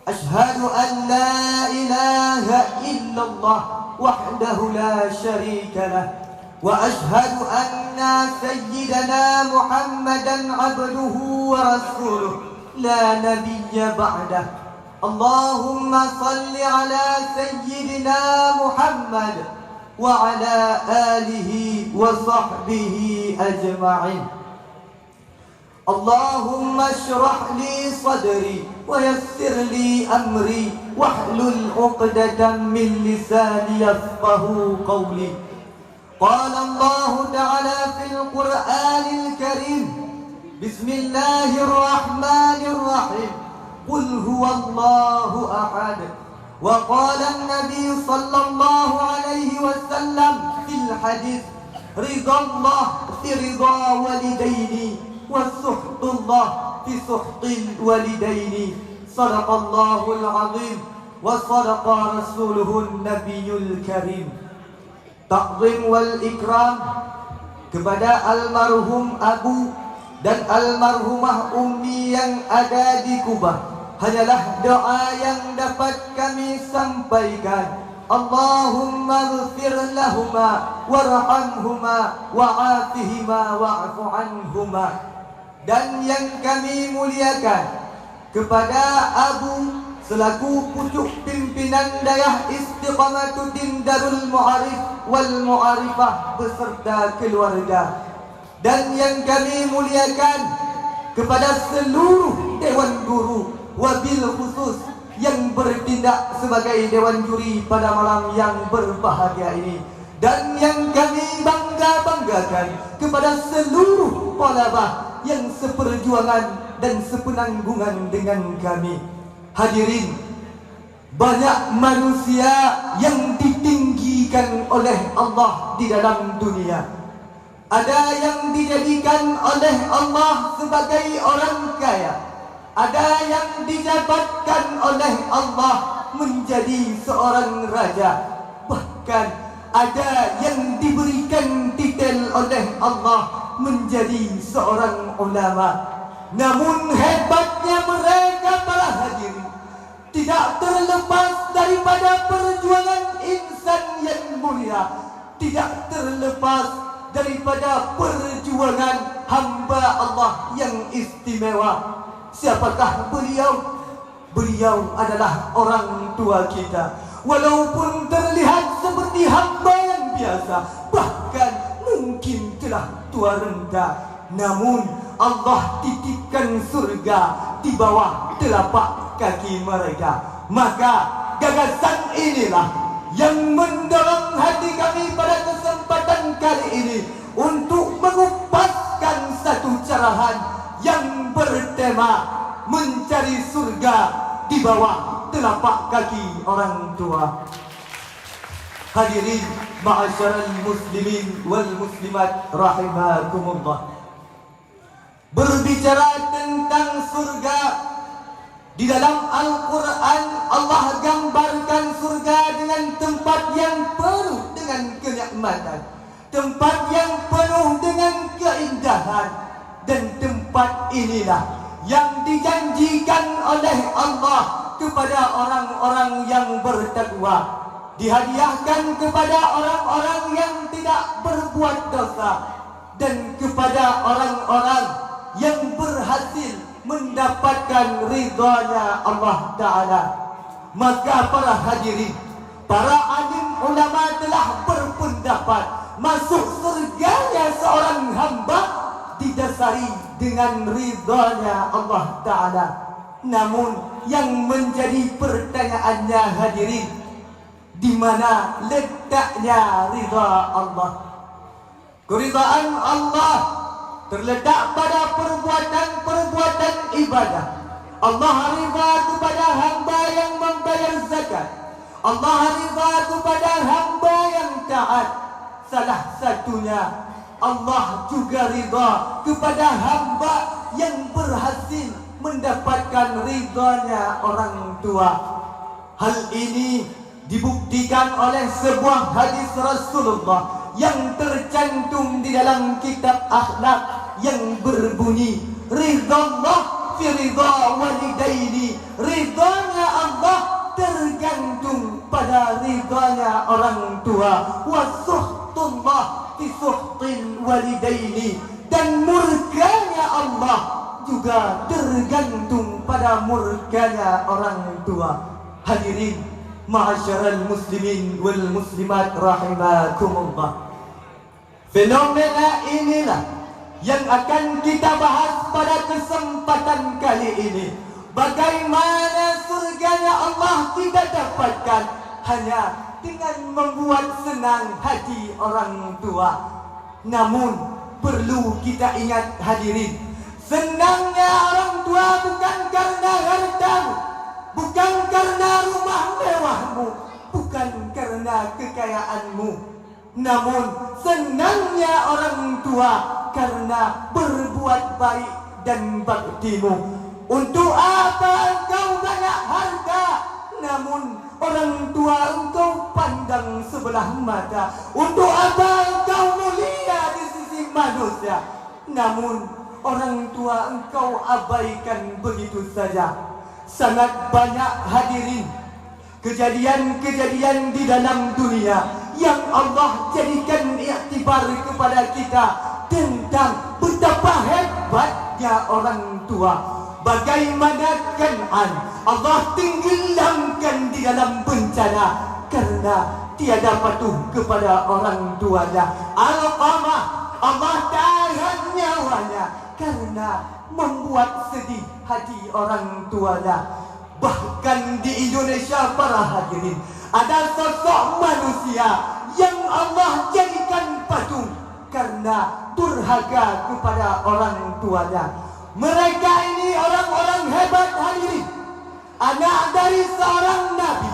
Ashhadu an la ilaha illallah wahdahu la syarika lah, wa ashhadu anna sayyidana Muhammadan abduhu wa rasuluh la nabiyya ba'dah. Allahumma salli ala sayyidina Muhammad wa ala alihi wa sahbihi ajma'in. Allahumma shrah li sadri wa yassir li amri wahlul 'uqdatam min lisani yafqahu qawli. Qala Allah ta'ala fil Qur'anil Karim, Bismillahirrahmanirrahim, Qul huwallahu ahad. Wa qala an-nabiy sallallahu alaihi wasallam fil hadis, ridallah fi ridha walidaini wa suhtullah fi suhtil walidaini. Sadaqallahul azim wa sadaqa rasuluhun nabiyul karim. Ta'zim wal ikram kepada almarhum Abu dan almarhumah Ummi yang ada di Kubah hanyalah doa yang dapat kami sampaikan. Allahumma ighfir lahuma warhamhuma wa'afihima wa'fu anhuma. Dan yang kami muliakan kepada Abu selaku pucuk pimpinan Dayah Istiqamatuddin Darul Mu'arif wal Mu'arifah beserta keluarga. Dan yang kami muliakan kepada seluruh Dewan Guru, wabil khusus yang bertindak sebagai Dewan Juri pada malam yang berbahagia ini. Dan yang kami bangga-banggakan kepada seluruh talabah yang seperjuangan dan sepenanggungan dengan kami. Hadirin, banyak manusia yang ditinggikan oleh Allah di dalam dunia. Ada yang dijadikan oleh Allah sebagai orang kaya, ada yang dijabatkan oleh Allah menjadi seorang raja, bahkan ada yang diberikan titel oleh Allah menjadi seorang ulama. Namun hebatnya mereka para hadirin tidak terlepas daripada perjuangan insan yang mulia, tidak terlepas daripada perjuangan hamba Allah yang istimewa. Siapakah beliau? Beliau adalah orang tua kita. Walaupun terlihat seperti hamba yang biasa, bahkan mungkin telah tua renta, namun Allah titipkan surga di bawah telapak kaki mereka. Maka gagasan inilah yang mendorong hati kami pada kesempatan kali ini untuk mengupaskan satu carahan yang bertema mencari surga di bawah telapak kaki orang tua. Hadirin ma'asyiral muslimin wal muslimat rahimakumullah. Berbicara tentang surga, di dalam Al-Quran Allah gambarkan surga dengan tempat yang penuh dengan kenikmatan, tempat yang penuh dengan keindahan, dan tempat inilah yang dijanjikan oleh Allah kepada orang-orang yang bertakwa, dihadiahkan kepada orang-orang yang tidak berbuat dosa, dan kepada orang-orang yang berhasil mendapatkan ridhanya Allah Ta'ala. Maka para hadirin, para alim ulama telah berpendapat masuk surganya seorang hamba didasari dengan ridhanya Allah Ta'ala. Namun yang menjadi pertanyaannya hadirin, di mana letaknya ridha Allah? Keridhaan Allah terletak pada perbuatan-perbuatan ibadah. Allah ridha kepada hamba yang membayar zakat. Allah ridha kepada hamba yang taat. Salah satunya, Allah juga ridha kepada hamba yang berhasil mendapatkan ridhanya orang tua. Hal ini dibuktikan oleh sebuah hadis Rasulullah yang tercantum di dalam kitab akhlak yang berbunyi, ridhallah fi ridha walidaini. Ridhanya Allah tergantung pada ridhanya orang tua. Wa suhtullah fi suhtil walidaini. Dan murkanya Allah juga tergantung pada murkanya orang tua. Hadirin ma'asyiral muslimin wal muslimat rahimakumullah. Fenomena inilah yang akan kita bahas pada kesempatan kali ini. Bagaimana surganya Allah kita dapatkan hanya dengan membuat senang hati orang tua. Namun perlu kita ingat hadirin, senangnya orang tua bukan karena hartamu, bukan karena rumah mewahmu, bukan karena kekayaanmu. Namun senangnya orang tua karena berbuat baik dan baktimu. Untuk apa engkau banyak harta, namun orang tua engkau pandang sebelah mata? Untuk apa engkau mulia di sisi manusia, namun orang tua engkau abaikan begitu saja? Sangat banyak hadirin kejadian-kejadian di dalam dunia yang Allah jadikan iktibar kepada kita tentang betapa hebatnya orang tua. Bagaimana Kan'an Allah tenggelamkan di dalam bencana karena tiada patuh kepada orang tuanya. Al-Qamah Allah tahan nyawanya karena membuat sedih hati orang tuanya. Bahkan di Indonesia para hadirin, ada sosok manusia yang Allah jadikan patung karena durhaka kepada orang tuanya. Mereka ini orang-orang hebat hadirin, anak dari seorang nabi,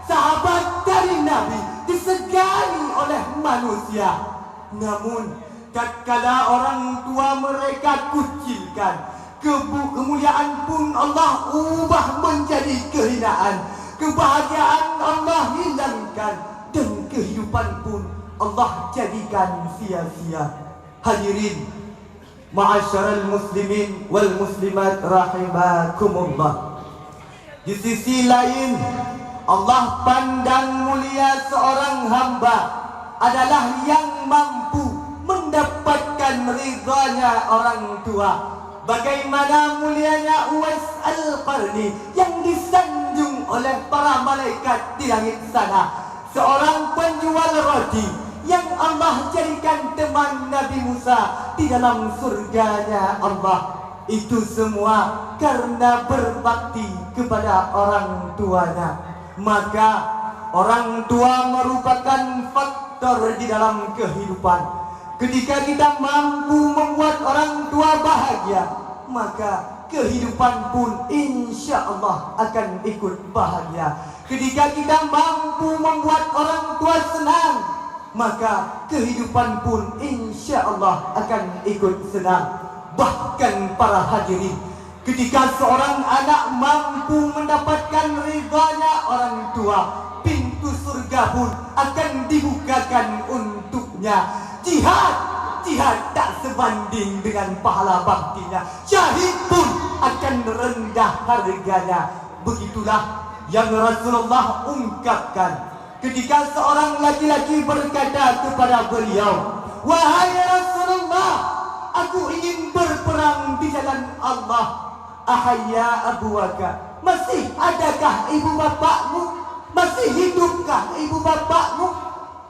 sahabat dari nabi, disegani oleh manusia. Namun tatkala orang tua mereka kucilkan, kemuliaan pun Allah ubah menjadi kehinaan, kebahagiaan Allah hilangkan, dan kehidupan pun Allah jadikan sia-sia. Hadirin ma'asyiral muslimin wal muslimat rahimakumullah. Di sisi lain, Allah pandang mulia seorang hamba adalah yang mampu mendapatkan ridhanya orang tua. Bagaimana mulianya Uwais Al-Qarni yang disanjung oleh para malaikat di langit sana, seorang penjual roti yang Allah jadikan teman Nabi Musa di dalam surganya Allah. Itu semua karena berbakti kepada orang tuanya. Maka orang tua merupakan faktor di dalam kehidupan. Ketika kita mampu membuat orang tua bahagia, maka kehidupan pun insya Allah akan ikut bahagia. Ketika kita mampu membuat orang tua senang, maka kehidupan pun insya Allah akan ikut senang. Bahkan para hadirin, ketika seorang anak mampu mendapatkan ridhanya orang tua, pintu surga pun akan dibukakan untuknya. Jihad tak sebanding dengan pahala baktinya. Syahid pun akan rendah harganya. Begitulah yang Rasulullah ungkapkan ketika seorang laki-laki berkata kepada beliau, "Wahai Rasulullah, aku ingin berperang di jalan Allah. Ahya abuaka, masih adakah ibu bapakmu? Masih hidupkah ibu bapakmu?"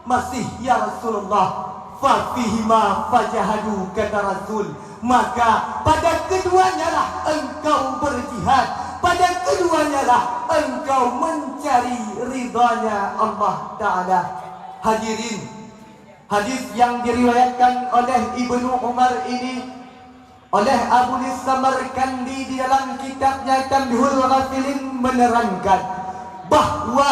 "Masih ya Rasulullah." "Fafihima fajahadu," kata Rasul, "maka pada keduanya lah engkau berjihad, pada keduanya lah engkau mencari ridhanya Allah Ta'ala." Hadirin, hadis yang diriwayatkan oleh Ibnu Umar ini oleh Abu Samarkandi di dalam kitabnya Tambihul Ghafilin menerangkan bahwa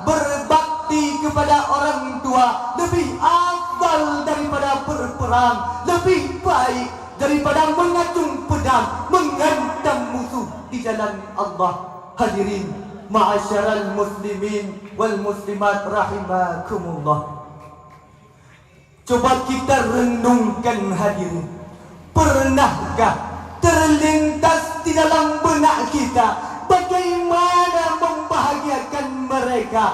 berbakti kepada orang tua lebih afdal daripada berperang, lebih baik daripada mengacung pedang menghantam musuh di jalan Allah. Hadirin ma'asyaral muslimin wal muslimat rahimakumullah, coba kita renungkan hadirin, pernahkah terlintas di dalam benak kita bagaimana membahagiakan mereka,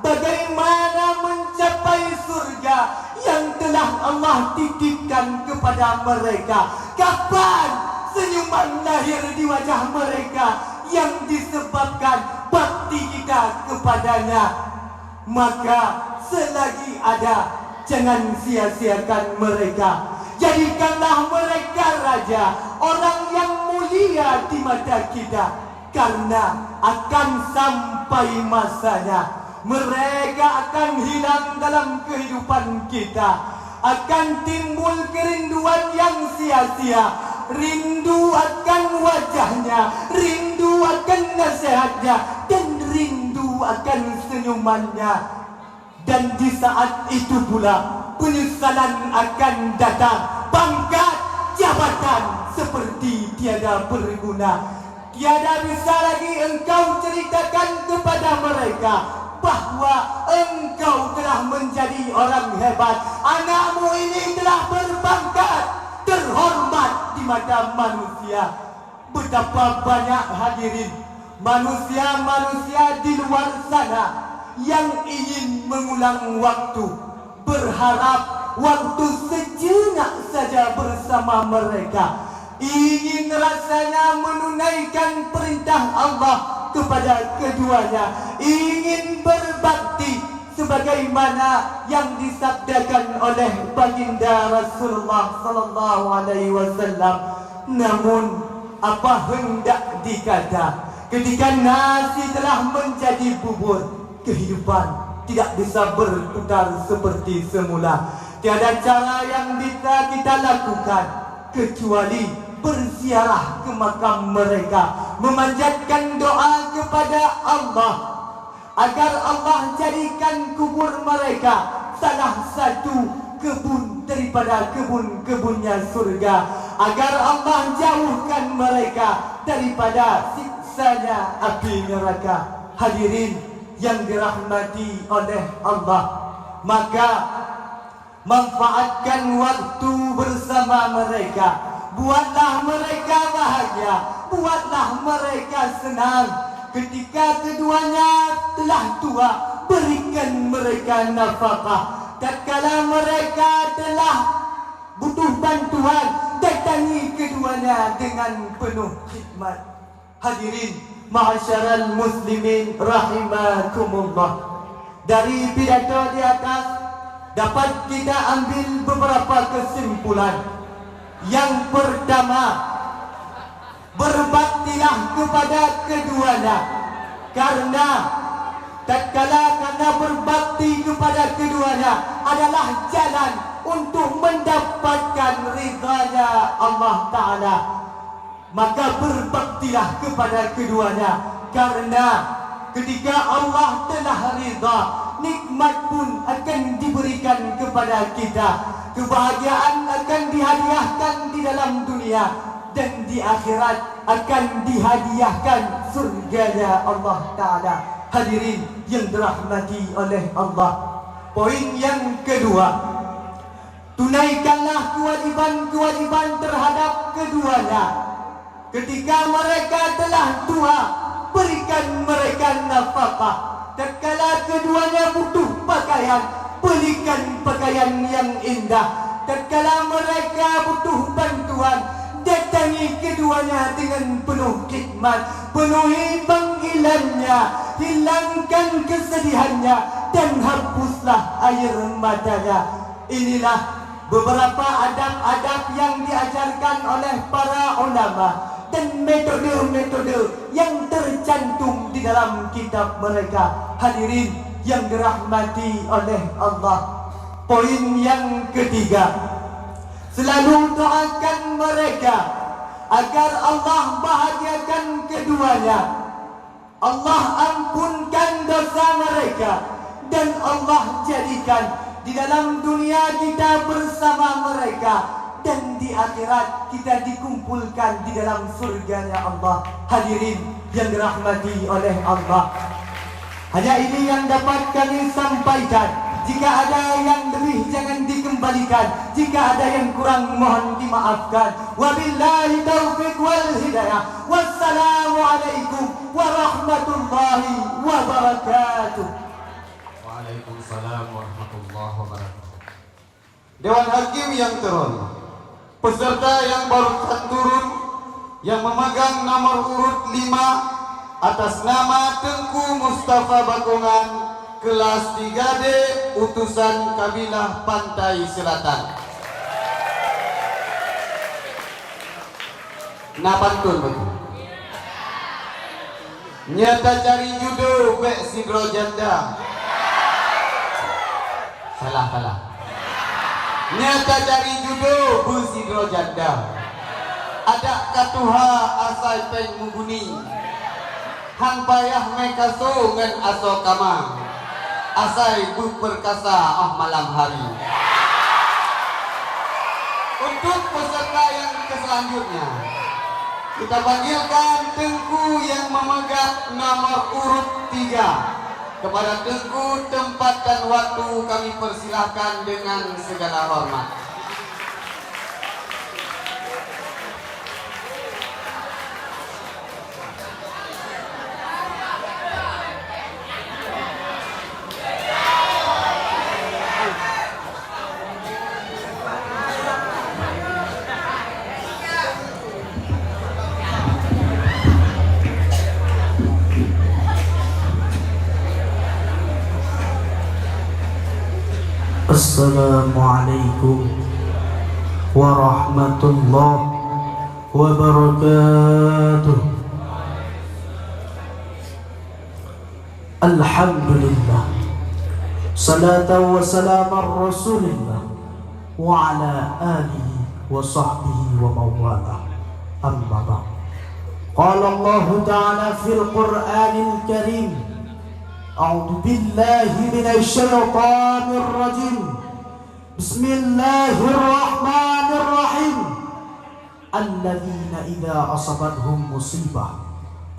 bagaimana mencapai surga yang telah Allah titipkan kepada mereka? Kapan senyuman lahir di wajah mereka yang disebabkan bakti kita kepadanya? Maka selagi ada, jangan sia-siakan mereka. Jadikanlah mereka raja, orang yang mulia di mata kita. Karena akan sampai masanya mereka akan hilang dalam kehidupan kita. Akan timbul kerinduan yang sia-sia, rindu akan wajahnya, rindu akan nasihatnya, dan rindu akan senyumannya. Dan di saat itu pula penyesalan akan datang. Pangkat, jabatan seperti tiada berguna. Tiada bisa lagi engkau ceritakan kepada mereka bahwa engkau telah menjadi orang hebat. Anakmu ini telah berpangkat, terhormat di mata manusia. Betapa banyak hadirin manusia-manusia di luar sana yang ingin mengulang waktu, berharap waktu sejenak saja bersama mereka, ingin rasanya menunaikan perintah Allah kepada keduanya, ingin berbakti sebagaimana yang disabdakan oleh baginda Rasulullah sallallahu alaihi wasallam. Namun apa hendak dikata, ketika nasi telah menjadi bubur, kehidupan tidak bisa berputar seperti semula. Tiada cara yang bisa kita lakukan kecuali berziarah ke makam mereka, memanjatkan doa kepada Allah agar Allah jadikan kubur mereka salah satu kebun daripada kebun-kebunnya surga, agar Allah jauhkan mereka daripada siksanya api neraka. Hadirin yang dirahmati oleh Allah, maka manfaatkan waktu bersama mereka. Buatlah mereka bahagia, buatlah mereka senang. Ketika keduanya telah tua, berikan mereka nafkah. Tatkala mereka telah butuh bantuan, datangi keduanya dengan penuh khidmat. Hadirin ma'asyaral muslimin rahimakumullah, dari pidato di atas dapat kita ambil beberapa kesimpulan. Yang pertama, berbaktilah kepada keduanya, karena tatkala karena berbakti kepada keduanya adalah jalan untuk mendapatkan ridhanya Allah Ta'ala, maka berbaktilah kepada keduanya, karena ketika Allah telah ridha, nikmat pun akan diberikan kepada kita, kebahagiaan akan dihadiahkan di dalam dunia, dan di akhirat akan dihadiahkan surganya Allah Ta'ala. Hadirin yang dirahmati oleh Allah, poin yang kedua, tunaikanlah kewajiban-kewajiban terhadap keduanya. Ketika mereka telah tua, berikan mereka nafkah. Tatkala keduanya butuh pakaian, belikan pakaian yang indah. Tatkala mereka butuh bantuan, datangi keduanya dengan penuh khidmat, penuhi panggilannya, hilangkan kesedihannya, dan hapuslah air matanya. Inilah beberapa adab-adab yang diajarkan oleh para ulama dan metode-metode yang tercantum di dalam kitab mereka. Hadirin yang dirahmati oleh Allah, poin yang ketiga, selalu doakan mereka agar Allah bahagiakan keduanya, Allah ampunkan dosa mereka, dan Allah jadikan di dalam dunia kita bersama mereka, dan di akhirat kita dikumpulkan di dalam surganya Allah. Hadirin yang dirahmati oleh Allah, hanya ini yang dapat kami sampaikan. Jika ada yang lebih jangan dikembalikan, jika ada yang kurang mohon dimaafkan. Wabillahi taufiq wal hidayah. Wassalamualaikum warahmatullahi wabarakatuh. Waalaikumsalam warahmatullahi wabarakatuh. Dewan Hakim yang terhormat, peserta yang baru turun yang memegang nomor urut 5 atas nama Tengku Mustafa Bakongan, kelas 3D, utusan kabilah Pantai Selatan. Napantun betul. Nyata cari judo bek sidro janda. Salah. Nyata cari judo bu sidro janda. Ada katuha asai peng muguni. Hang payah mekaso ngan aso kamang. Asai berperkasa malam hari. Untuk peserta yang selanjutnya, kita panggilkan Tengku yang memegang nomor urut 3. Kepada Tengku, tempat dan waktu kami persilahkan dengan segala hormat. Assalamualaikum warahmatullahi wabarakatuh. Alhamdulillah, salatan wa salaman rasulillah wa ala alihi wa sahbihi wa mawala. Amma ba'd. Qala Allah Ta'ala fil Qur'anil Karim, أعوذ بالله من الشيطان الرجيم بسم الله الرحمن الرحيم الذين إذا أصابتهم مصيبة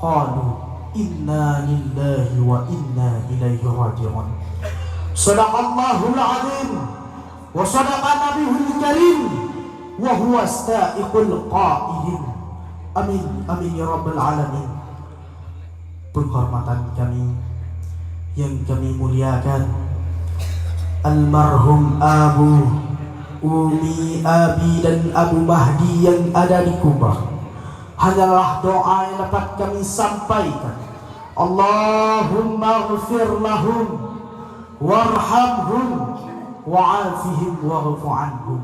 قالوا إنا لله وإنا إليه راجعون. صدق الله العظيم وصدق نبيه الكريم وهو الصادق القائل. Amin amin ya rabbal alamin. Penghormatan kami yang kami muliakan, almarhum Abu Umi Abi dan Abu Mahdi yang ada di Kubah, hanyalah doa yang dapat kami sampaikan. Allahumma ghfir lahum warhamhum wa'afihim wa'fu anhum.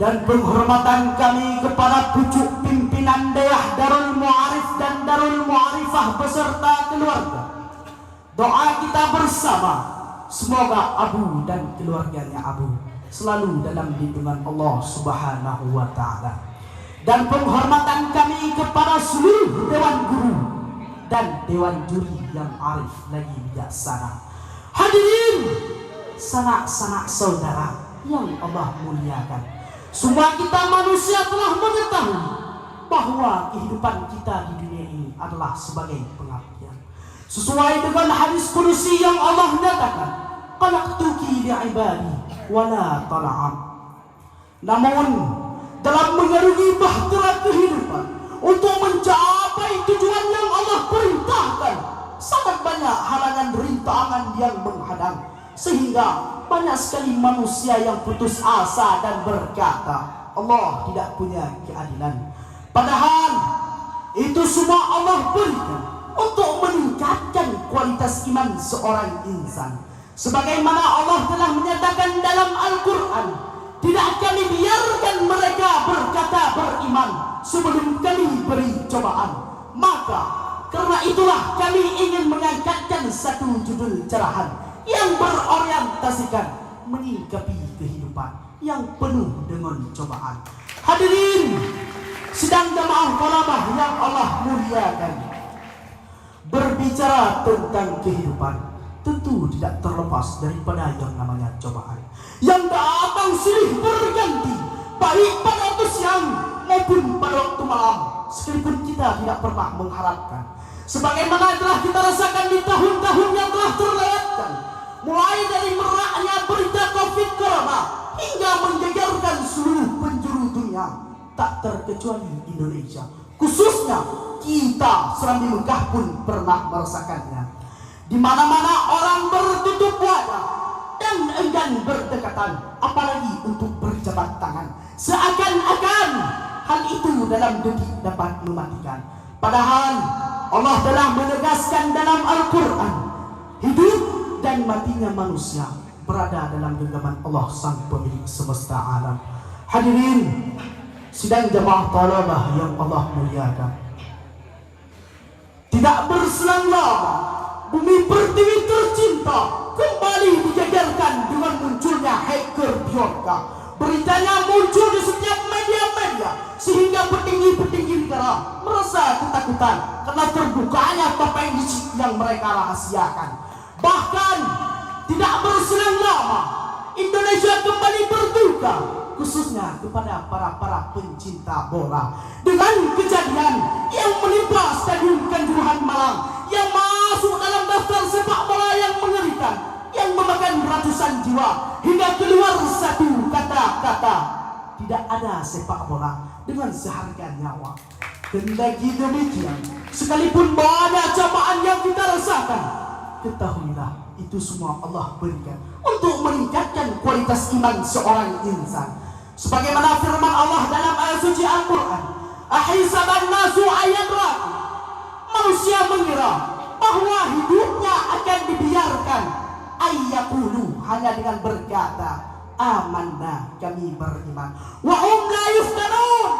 Dan penghormatan kami kepada pucuk pimpinan Dayah Darul Mu'arif dan Darul Mu'arifah beserta keluarga, Doa kita bersama, semoga Abu dan keluarganya Abu selalu dalam lindungan Allah Subhanahu wa Ta'ala. Dan penghormatan kami kepada seluruh dewan guru dan dewan juri yang arif lagi bijaksana. Hadirin, sanak-sanak saudara yang Allah muliakan, semua kita manusia telah mengetahui bahwa kehidupan kita di dunia ini adalah sebagai pengabdian. Sesuai dengan hadis qudsi yang Allah nyatakan, "Khalaqtuki li'ibadi wa la tala'am." Namun dalam mengarungi bahtera kehidupan untuk mencapai tujuan yang Allah perintahkan, sangat banyak halangan rintangan yang menghadang, sehingga banyak sekali manusia yang putus asa dan berkata Allah tidak punya keadilan. Padahal itu semua Allah berikan untuk meningkatkan kualitas iman seorang insan. Sebagaimana Allah telah menyatakan dalam Al-Quran, tidak kami biarkan mereka berkata beriman sebelum kami beri cobaan. Maka karena itulah kami ingin mengangkatkan satu judul cerahan yang berorientasikan menyikapi kehidupan yang penuh dengan cobaan. Hadirin sidang jamaah thalabah yang Allah muliakan, berbicara tentang kehidupan tentu tidak terlepas daripada yang namanya cobaan yang datang silih berganti, baik pada waktu siang maupun pada waktu malam, sekalipun kita tidak pernah mengharapkan. Sebagaimana telah kita rasakan di tahun-tahun yang telah terlewatkan, mulai dari meraknya berita COVID Corona hingga mengejarkan seluruh penjuru dunia, tak terkecuali Indonesia. Khususnya kita Serambi Mekah pun pernah merasakannya. Di mana-mana orang bertutup wajah dan enggan berdekatan, apalagi untuk berjabat tangan, seakan-akan hal itu dalam detik dapat mematikan. Padahal Allah telah menegaskan dalam Al-Quran, hidup dan matinya manusia berada dalam genggaman Allah sang pemilik semesta alam. Hadirin sidang jamaah thalabah yang Allah muliakan, tidak berselang lama bumi pertiwi tercinta kembali digegerkan dengan munculnya hacker Bjorka. Beritanya muncul di setiap media-media sehingga petinggi-petinggi negara merasa ketakutan karena terbukanya topeng licik yang mereka rahasiakan. Bahkan tidak berselang lama Indonesia kembali berduka, khususnya kepada para pencinta bola, dengan kejadian yang menimpa Stadion Kanjuruhan Malang yang masuk dalam daftar sepak bola yang mengerikan, yang memakan ratusan jiwa, hingga keluar satu kata-kata, tidak ada sepak bola dengan seharga nyawa. Kendati demikian, sekalipun banyak cobaan yang kita rasakan, ketahuilah itu semua Allah berikan untuk meningkatkan kualitas iman seorang insan. Sebagaimana firman Allah dalam ayat suci Al-Quran, "Ahisaban nasu ayadraku." Manusia mengira bahwa hidupnya akan dibiarkan, ayyaqulu, hanya dengan berkata amanna, kami beriman, wa hum la yuftanun,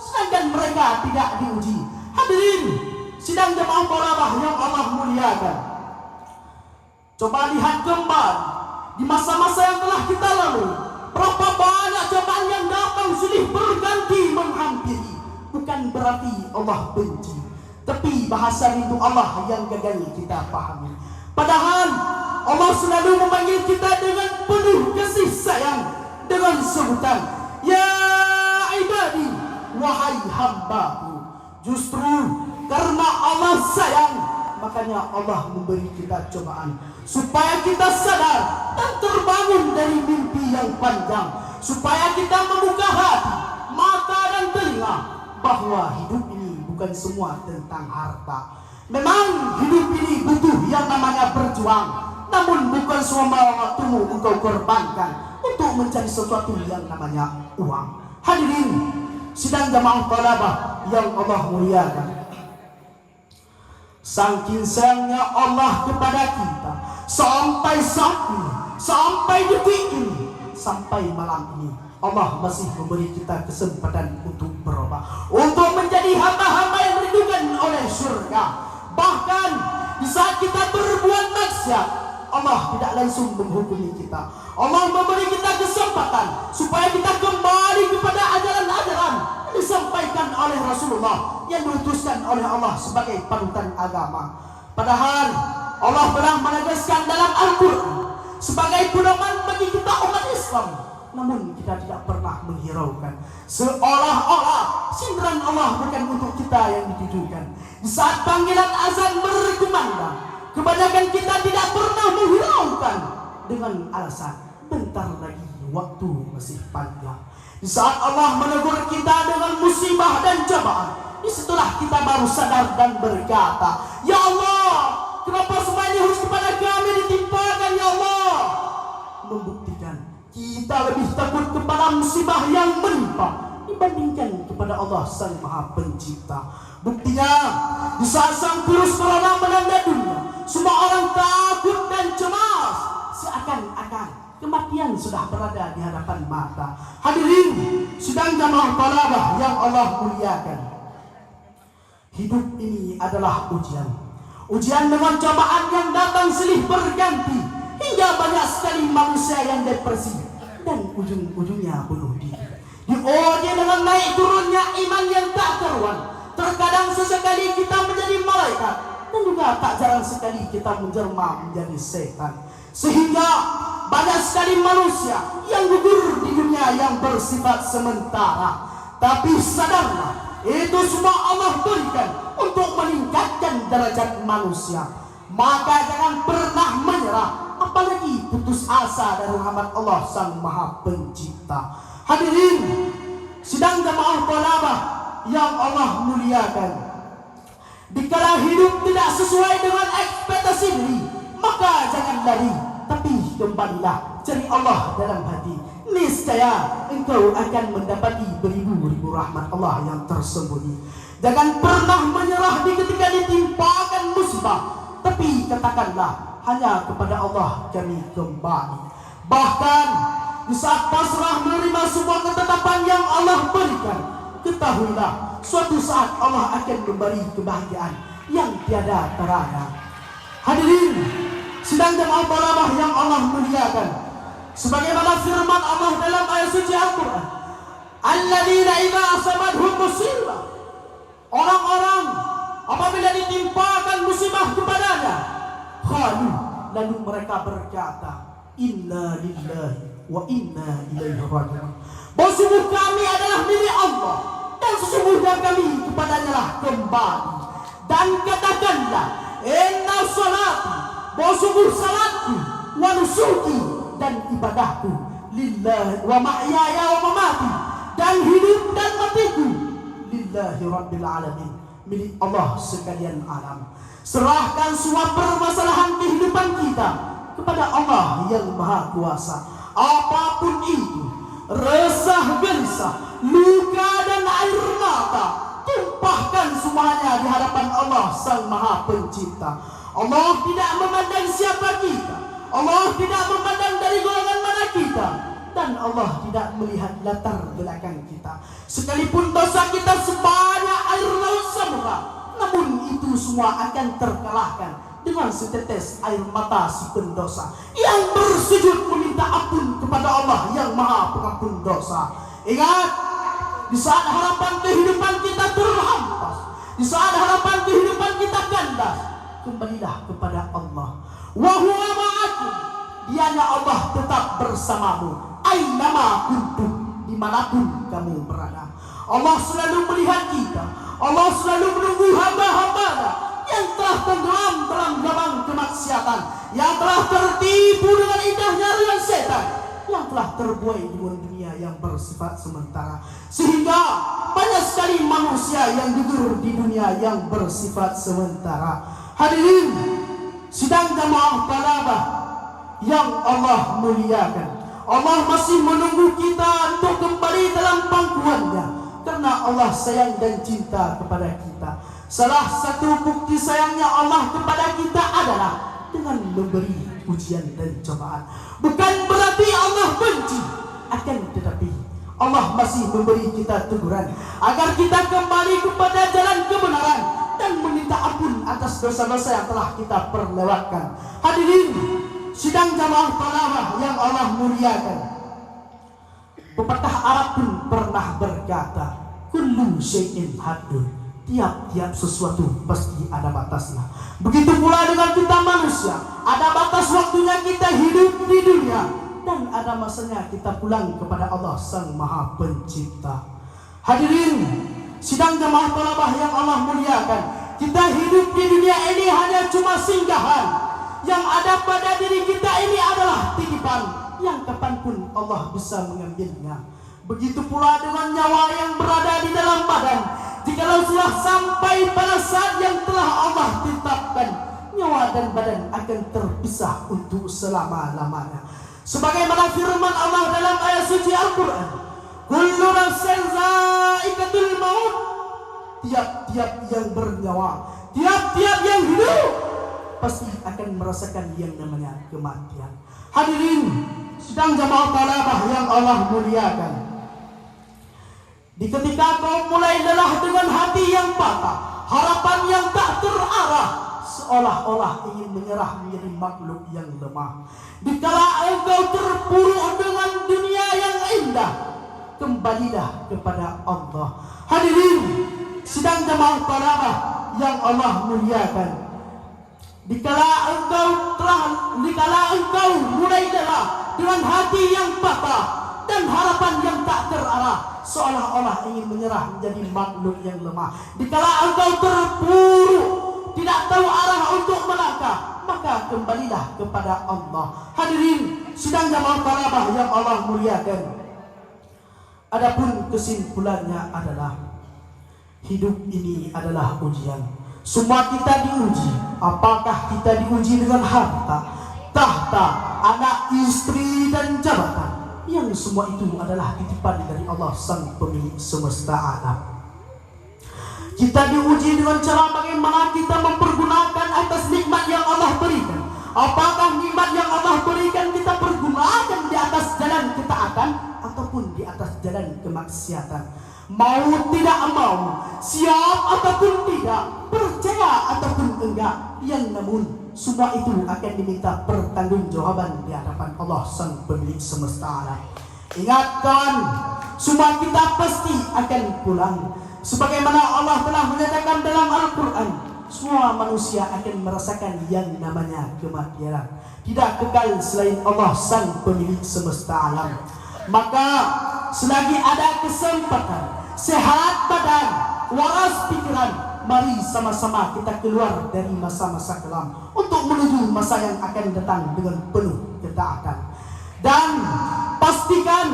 sedangkan mereka tidak diuji. Hadirin sidang jamaah thalabah yang Allah muliakan, coba lihat kembali di masa-masa yang telah kita lalui, berapa banyak cobaan yang datang silih berganti menghampiri. Bukan berarti Allah benci, tapi bahasa rindu Allah yang gagal kita pahami. Padahal Allah selalu memanggil kita dengan penuh kasih sayang dengan sebutan ya ibadi, wahai hambaku. Justru karena Allah sayang, makanya Allah memberi kita cobaan supaya kita sadar dan terbangun dari mimpi yang panjang, supaya kita membuka hati, mata dan telinga bahwa hidup ini bukan semua tentang harta. Memang hidup ini butuh yang namanya berjuang, namun bukan semua waktumu engkau korbankan untuk mencari sesuatu yang namanya uang. Hadirin sidang jamaah thalabah yang Allah muliakan, saking sayangnya Allah kepada kita, sampai saat ini, sampai detik ini, sampai malam ini, Allah masih memberi kita kesempatan untuk berubah, untuk menjadi hamba-hamba yang dirindukan oleh surga. Bahkan di saat kita berbuat maksiat, Allah tidak langsung menghukumi kita. Allah memberi kita kesempatan supaya kita kembali kepada ajaran-ajaran yang disampaikan oleh Rasulullah yang diutuskan oleh Allah sebagai panutan agama. Padahal Allah telah menegaskan dalam Al-Quran sebagai pedoman bagi kita umat Islam. Namun kita tidak pernah menghiraukan, seolah-olah sindiran Allah bukan untuk kita yang ditujukan. Di saat panggilan azan berkumandang, kebanyakan kita tidak pernah menghiraukan dengan alasan bentar lagi waktu masih panjang. Di saat Allah menegur kita dengan musibah dan cobaan, disitulah kita baru sadar dan berkata, "Ya Allah, kenapa semua ini harus kepada kami ditimpakan, ya Allah?" Membuktikan kita lebih takut kepada musibah yang menimpa dibandingkan kepada Allah Sang Maha Pencipta. Buktinya, di saat sang virus corona melanda dunia, semua orang takut dan cemas, seakan-akan kematian sudah berada di hadapan mata. Hadirin sidang jamaah talabah yang Allah muliakan, hidup ini adalah ujian. Ujian dengan cobaan yang datang silih berganti, hingga banyak sekali manusia yang depresi dan ujung-ujungnya bunuh diri. Diuji dengan naik turunnya iman yang tak karuan. Terkadang sesekali kita menjadi malaikat, dan juga tak jarang sekali kita menjelma menjadi setan. Sehingga banyak sekali manusia yang gugur di dunia yang bersifat sementara. Tapi sadarlah, itu semua Allah berikan untuk meningkatkan derajat manusia. Maka jangan pernah menyerah, apalagi putus asa dari rahmat Allah Sang Maha Pencipta. Hadirin sidang jamaah talabah yang Allah muliakan, dikala hidup tidak sesuai dengan ekspektasi diri, maka jangan lari, tapi kembalilah cari Allah dalam hati. Niscaya engkau akan mendapati beribu-ribu rahmat Allah yang tersembunyi. Jangan pernah menyerah ketika ditimpakan musibah, tapi katakanlah, hanya kepada Allah kami kembali. Bahkan di saat pasrah menerima semua ketetapan yang Allah berikan, ketahuilah suatu saat Allah akan memberi kebahagiaan yang tiada terada. Hadirin sidang jamaah talabah yang Allah muliakan, sebagaimana firman Allah dalam ayat suci Al-Quran, alladzina idza asabathum musibah, orang-orang apabila ditimpakan musibah kepadanya, qalu, lalu mereka berkata, inna lillahi wa inna ilaihi raji'un. Bahwa sungguh kami adalah milik Allah dan sesungguhnya kami kepadanya lah kembali. Dan katakanlah, inna salati, bahwa sungguh salatku, wa nusuki, dan ibadahku, lillahi, wa mahyaya wa mamati, dan hidup dan matiku, lillahi rabbil alamin, milik Allah sekalian alam. Serahkan semua permasalahan kehidupan kita kepada Allah yang Maha Kuasa. Apapun itu, resah gelisah, luka dan air mata, tumpahkan semuanya di hadapan Allah Sang Maha Pencipta. Allah tidak memandang siapa kita, Allah tidak memandang dari golongan mana kita, dan Allah tidak melihat latar belakang kita. Sekalipun dosa kita sebanyak air laut samudra, namun itu semua akan terkalahkan dengan setetes air mata si pendosa yang bersujud meminta ampun kepada Allah yang Maha Pengampun dosa. Ingat, di saat harapan kehidupan kita terhampas, di saat harapan kehidupan kita kandas, kembalilah kepada Allah. Wa huwa ma'akum, dianya Allah tetap bersamamu, ainama kuntum, dimanapun kamu berada. Allah selalu melihat kita, Allah selalu menunggu hamba-hambanya yang telah tenggelam dalam lubang kemaksiatan, yang telah tertipu dengan indahnya riang setan, yang telah terbuai dengan dunia yang bersifat sementara. Sehingga banyak sekali manusia yang gugur di dunia yang bersifat sementara. Hadirin sidang jamaah talabah yang Allah muliakan, Allah masih menunggu kita untuk kembali dalam pangkuannya, karena Allah sayang dan cinta kepada kita. Salah satu bukti sayangnya Allah kepada kita adalah dengan memberi ujian dan cobaan. Bukan berarti Allah benci, akan tetapi Allah masih memberi kita teguran agar kita kembali kepada jalan kebenaran, dan meminta ampun atas dosa-dosa yang telah kita perlewatkan. Hadirin sidang jamaah talabah yang Allah muliakan, pepatah Arab pun pernah berkata, kullu syai'in haddun, tiap-tiap sesuatu pasti ada batasnya. Begitu pula dengan kita manusia, ada batas waktunya kita hidup di dunia, dan ada masanya kita pulang kepada Allah Sang Maha Pencipta. Hadirin sidang jamaah talabah yang Allah muliakan, kita hidup di dunia ini hanya cuma singgahan. Yang ada pada diri kita ini adalah titipan yang kapanpun Allah bisa mengambilnya. Begitu pula dengan nyawa yang berada di dalam badan. Jikalau sudah sampai pada saat yang telah Allah tetapkan, nyawa dan badan akan terpisah untuk selama-lamanya. Sebagaimana firman Allah dalam ayat suci Al-Quran, kullu nafsin za'iqatul maut, tiap-tiap yang bernyawa, tiap-tiap yang hidup pasti akan merasakan yang namanya kematian. Hadirin sidang jamaah talabah yang Allah muliakan, di ketika kau mulai lelah dengan hati yang patah, harapan yang tak terarah, seolah-olah ingin menyerah menjadi makhluk yang lemah, dikala engkau terpuruk dengan dunia yang indah, kembalilah kepada Allah. Hadirin sidang jamaah talabah yang Allah muliakan, dikala engkau mulai lelah dengan hati yang patah dan harapan yang tak terarah, seolah-olah ingin menyerah menjadi makhluk yang lemah, dikala engkau terpuruk tidak tahu arah untuk melangkah, maka kembalilah kepada Allah. Hadirin sidang jamaah talabah yang Allah muliakan, adapun kesimpulannya adalah hidup ini adalah ujian. Semua kita diuji. Apakah kita diuji dengan harta, tahta, anak, istri, dan jabatan? Yang semua itu adalah titipan dari Allah Sang Pemilik semesta alam. Kita diuji dengan cara bagaimana kita mempergunakan atas nikmat yang Allah berikan. Apakah nikmat yang Allah berikan kita pergunakan di atas jalan ketaatan ataupun di atas jalan kemaksiatan? Mau tidak mau, siap ataupun tidak, percaya ataupun enggak, yang namun semua itu akan diminta pertanggungjawaban di hadapan Allah Sang Pemilik semesta alam. Ingat kawan, semua kita pasti akan pulang. Sebagaimana Allah telah menyatakan dalam Al-Quran, semua manusia akan merasakan yang namanya kematian. Tidak kekal selain Allah Sang Pemilik semesta alam. Maka selagi ada kesempatan, sehat badan, waras pikiran, mari sama-sama kita keluar dari masa-masa kelam untuk menuju masa yang akan datang dengan penuh ketaatan. Dan pastikan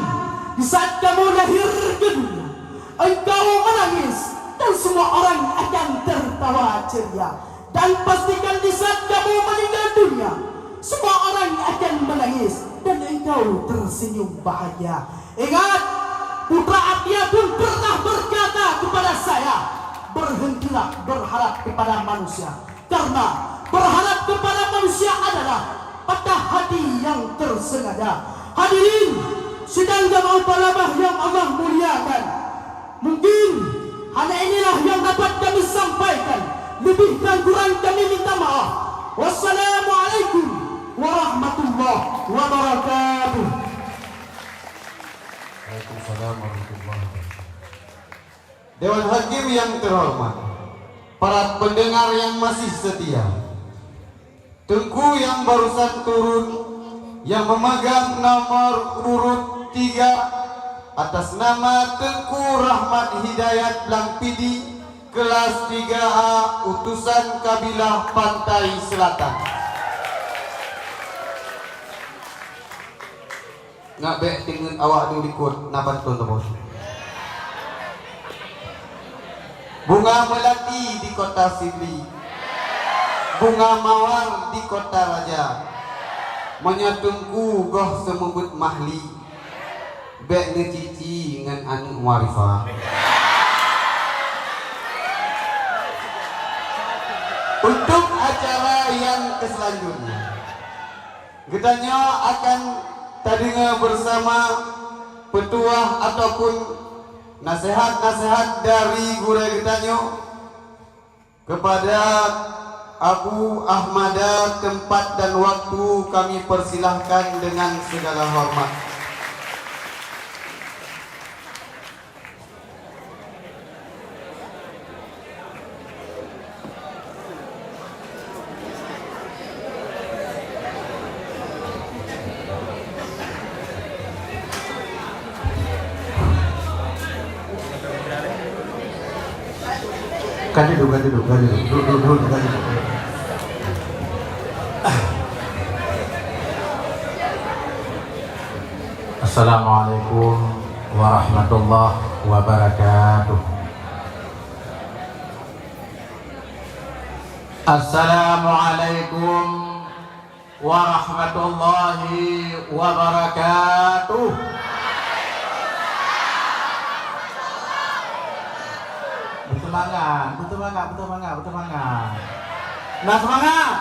di saat kamu lahir ke dunia, engkau menangis dan semua orang akan tertawa ceria. Dan pastikan di saat kamu meninggal dunia, semua orang akan menangis dan engkau tersenyum bahagia. Ingat, Putra Atia pun pernah berkata kepada saya, berhentilah berharap kepada manusia, karena berharap kepada manusia adalah patah hati yang tersengaja. Hadirin sidang jamaah talabah yang Allah muliakan, mungkin hanya inilah yang dapat kami sampaikan. Lebih dan kurang kami minta maaf. Wassalamualaikum warahmatullahi wabarakatuh. Waalaikumsalam warahmatullahi wabarakatuh. Dewan Hakim yang terhormat, para pendengar yang masih setia, Tengku yang barusan turun yang memegang nomor urut 3 atas nama Tengku Rahmat Hidayat Langpidi, kelas 3A, utusan kabilah Pantai Selatan. Ngak bek tinggal awak dulu ikut naban tuan bos. Bunga melati di kota Sidli, bunga mawar di kota Raja, menyatungku goh semebut mahli, bek ngecici dengan anu warifah. Untuk acara yang selanjutnya, gedanya akan tadinya bersama petuah ataupun nasihat-nasihat dari Guru Getanyo Kepada Abu Ahmada tempat dan waktu kami persilahkan dengan segala hormat. Duduk. Assalamualaikum warahmatullahi wabarakatuh. Assalamualaikum warahmatullahi wabarakatuh. Bersemangat. Nah, semangat.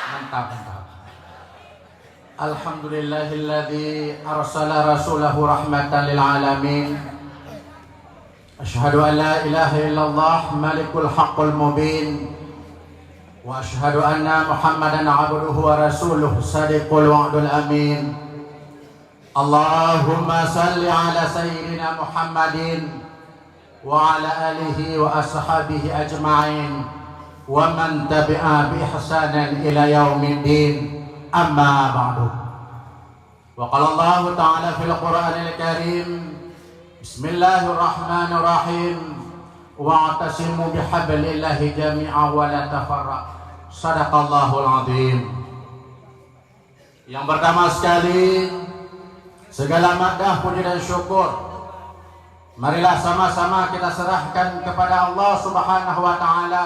Mantap. Alhamdulillahilladzi arsala rasulahu rahmatan lil alamin. Asyhadu an la ilaha illallah malikul haqqul mubin. Wa asyhadu anna Muhammadan abduhu wa rasuluhu sadiqul wa'dul amin. Allahumma salli ala sayyidina Muhammadin wa ala alihi wa ashabihi ajma'in wa man tabi'a bi ihsanin ila yaumiddin. Amma ba'du. Wa qala Allah ta'ala fil Qur'anil Karim, Bismillahirrahmanirrahim, wa'tasimu bihablillahi jami'an wa la tafarraqu. Shadaqallahul azim. Yang pertama sekali, segala madah puji dan syukur marilah sama-sama kita serahkan kepada Allah Subhanahu wa taala,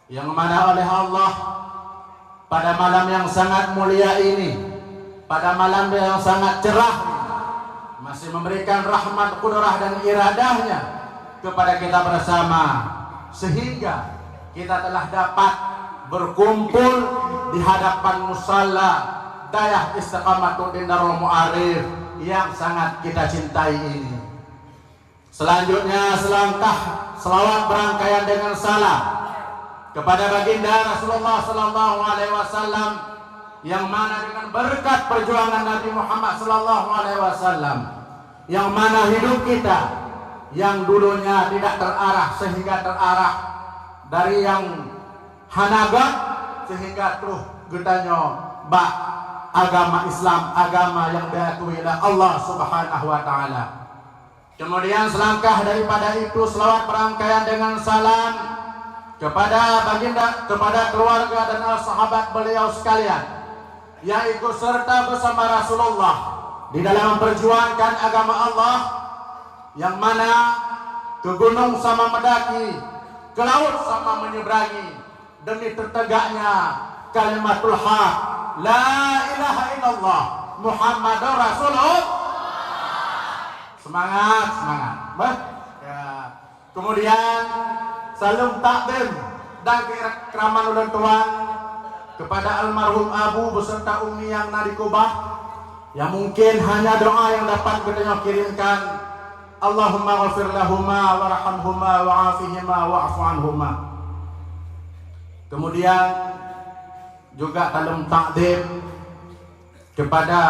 yang mana oleh Allah pada malam yang sangat mulia ini, pada malam yang sangat cerah, masih memberikan rahmat, kudrah dan iradahnya kepada kita bersama, sehingga kita telah dapat berkumpul di hadapan musalla Dayah Istiqamatuddin Darul Mu'arif yang sangat kita cintai ini. Selanjutnya selangkah selawat berangkaian dengan salam kepada baginda Rasulullah sallallahu alaihi wasallam, yang mana dengan berkat perjuangan Nabi Muhammad sallallahu alaihi wasallam, yang mana hidup kita yang dulunya tidak terarah sehingga terarah, dari yang hanagat sehingga terus getanya bak agama Islam, agama yang diakui oleh Allah Subhanahu wa taala. Kemudian selangkah daripada itu selawat berangkaian dengan salam kepada baginda, kepada keluarga dan sahabat beliau sekalian yang ikut serta bersama Rasulullah di dalam memperjuangkan agama Allah, yang mana ke gunung sama mendaki, ke laut sama menyeberangi demi tertegaknya kalimatul haq, la ilaha illallah Muhammadur Rasulullah. Semangat. Ya. Kemudian salam takdim dan keraman ulang tuan kepada almarhum Abu beserta Umi yang nadi kubah, yang mungkin hanya doa yang dapat kita kirimkan. Allahumma ghafir lahuma warhamhuma wa'afihima wa'fu anhuma. Kemudian juga salam takdim kepada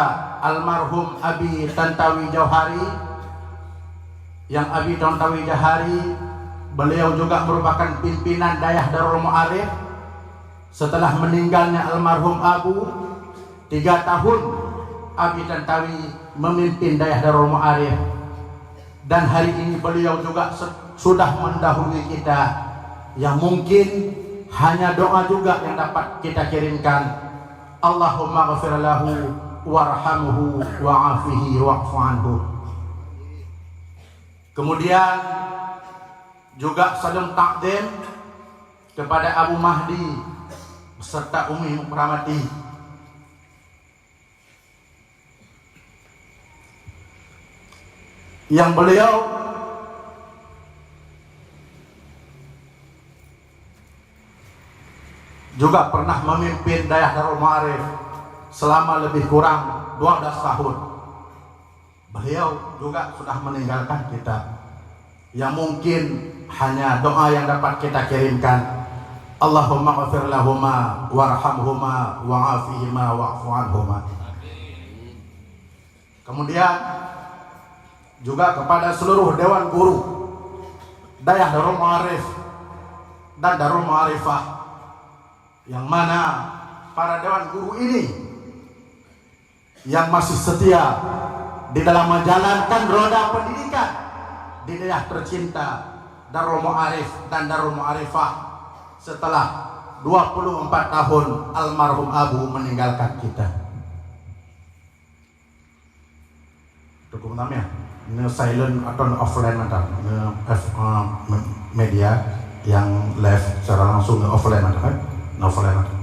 almarhum Abi Tantawi Jauhari, yang Abi Tantawi Jauhari beliau juga merupakan pimpinan Dayah Darul Mu'arif. Setelah meninggalnya almarhum Abu, 3 tahun Abi Tantawi memimpin Dayah Darul Mu'arif, dan hari ini beliau juga sudah mendahului kita, yang mungkin hanya doa juga yang dapat kita kirimkan. Allahumma ghafir lahu warhamhu wa'afihi wa'fu anhu. Kemudian juga salam takdim kepada Abu Mahdi beserta Umi Mukramati, yang beliau juga pernah memimpin Dayah Darul Mu'arif selama lebih kurang 12 tahun. Beliau juga sudah meninggalkan kita. yang mungkin hanya doa yang dapat kita kirimkan. Allahumma ghafir lahuma warhamhuma wa'afihima wa'fu anhuma. Kemudian juga kepada seluruh dewan guru Dayah Darul Ma'arif dan Darul Ma'arifah, yang mana para dewan guru ini yang masih setia di dalam menjalankan roda pendidikan di daerah tercinta Darul Ma'arif dan Darul Ma'arifah setelah 24 tahun almarhum Abu meninggalkan kita. Cukup namanya ini silent atau offline ada media yang live secara langsung offline ada kan? Offline ada.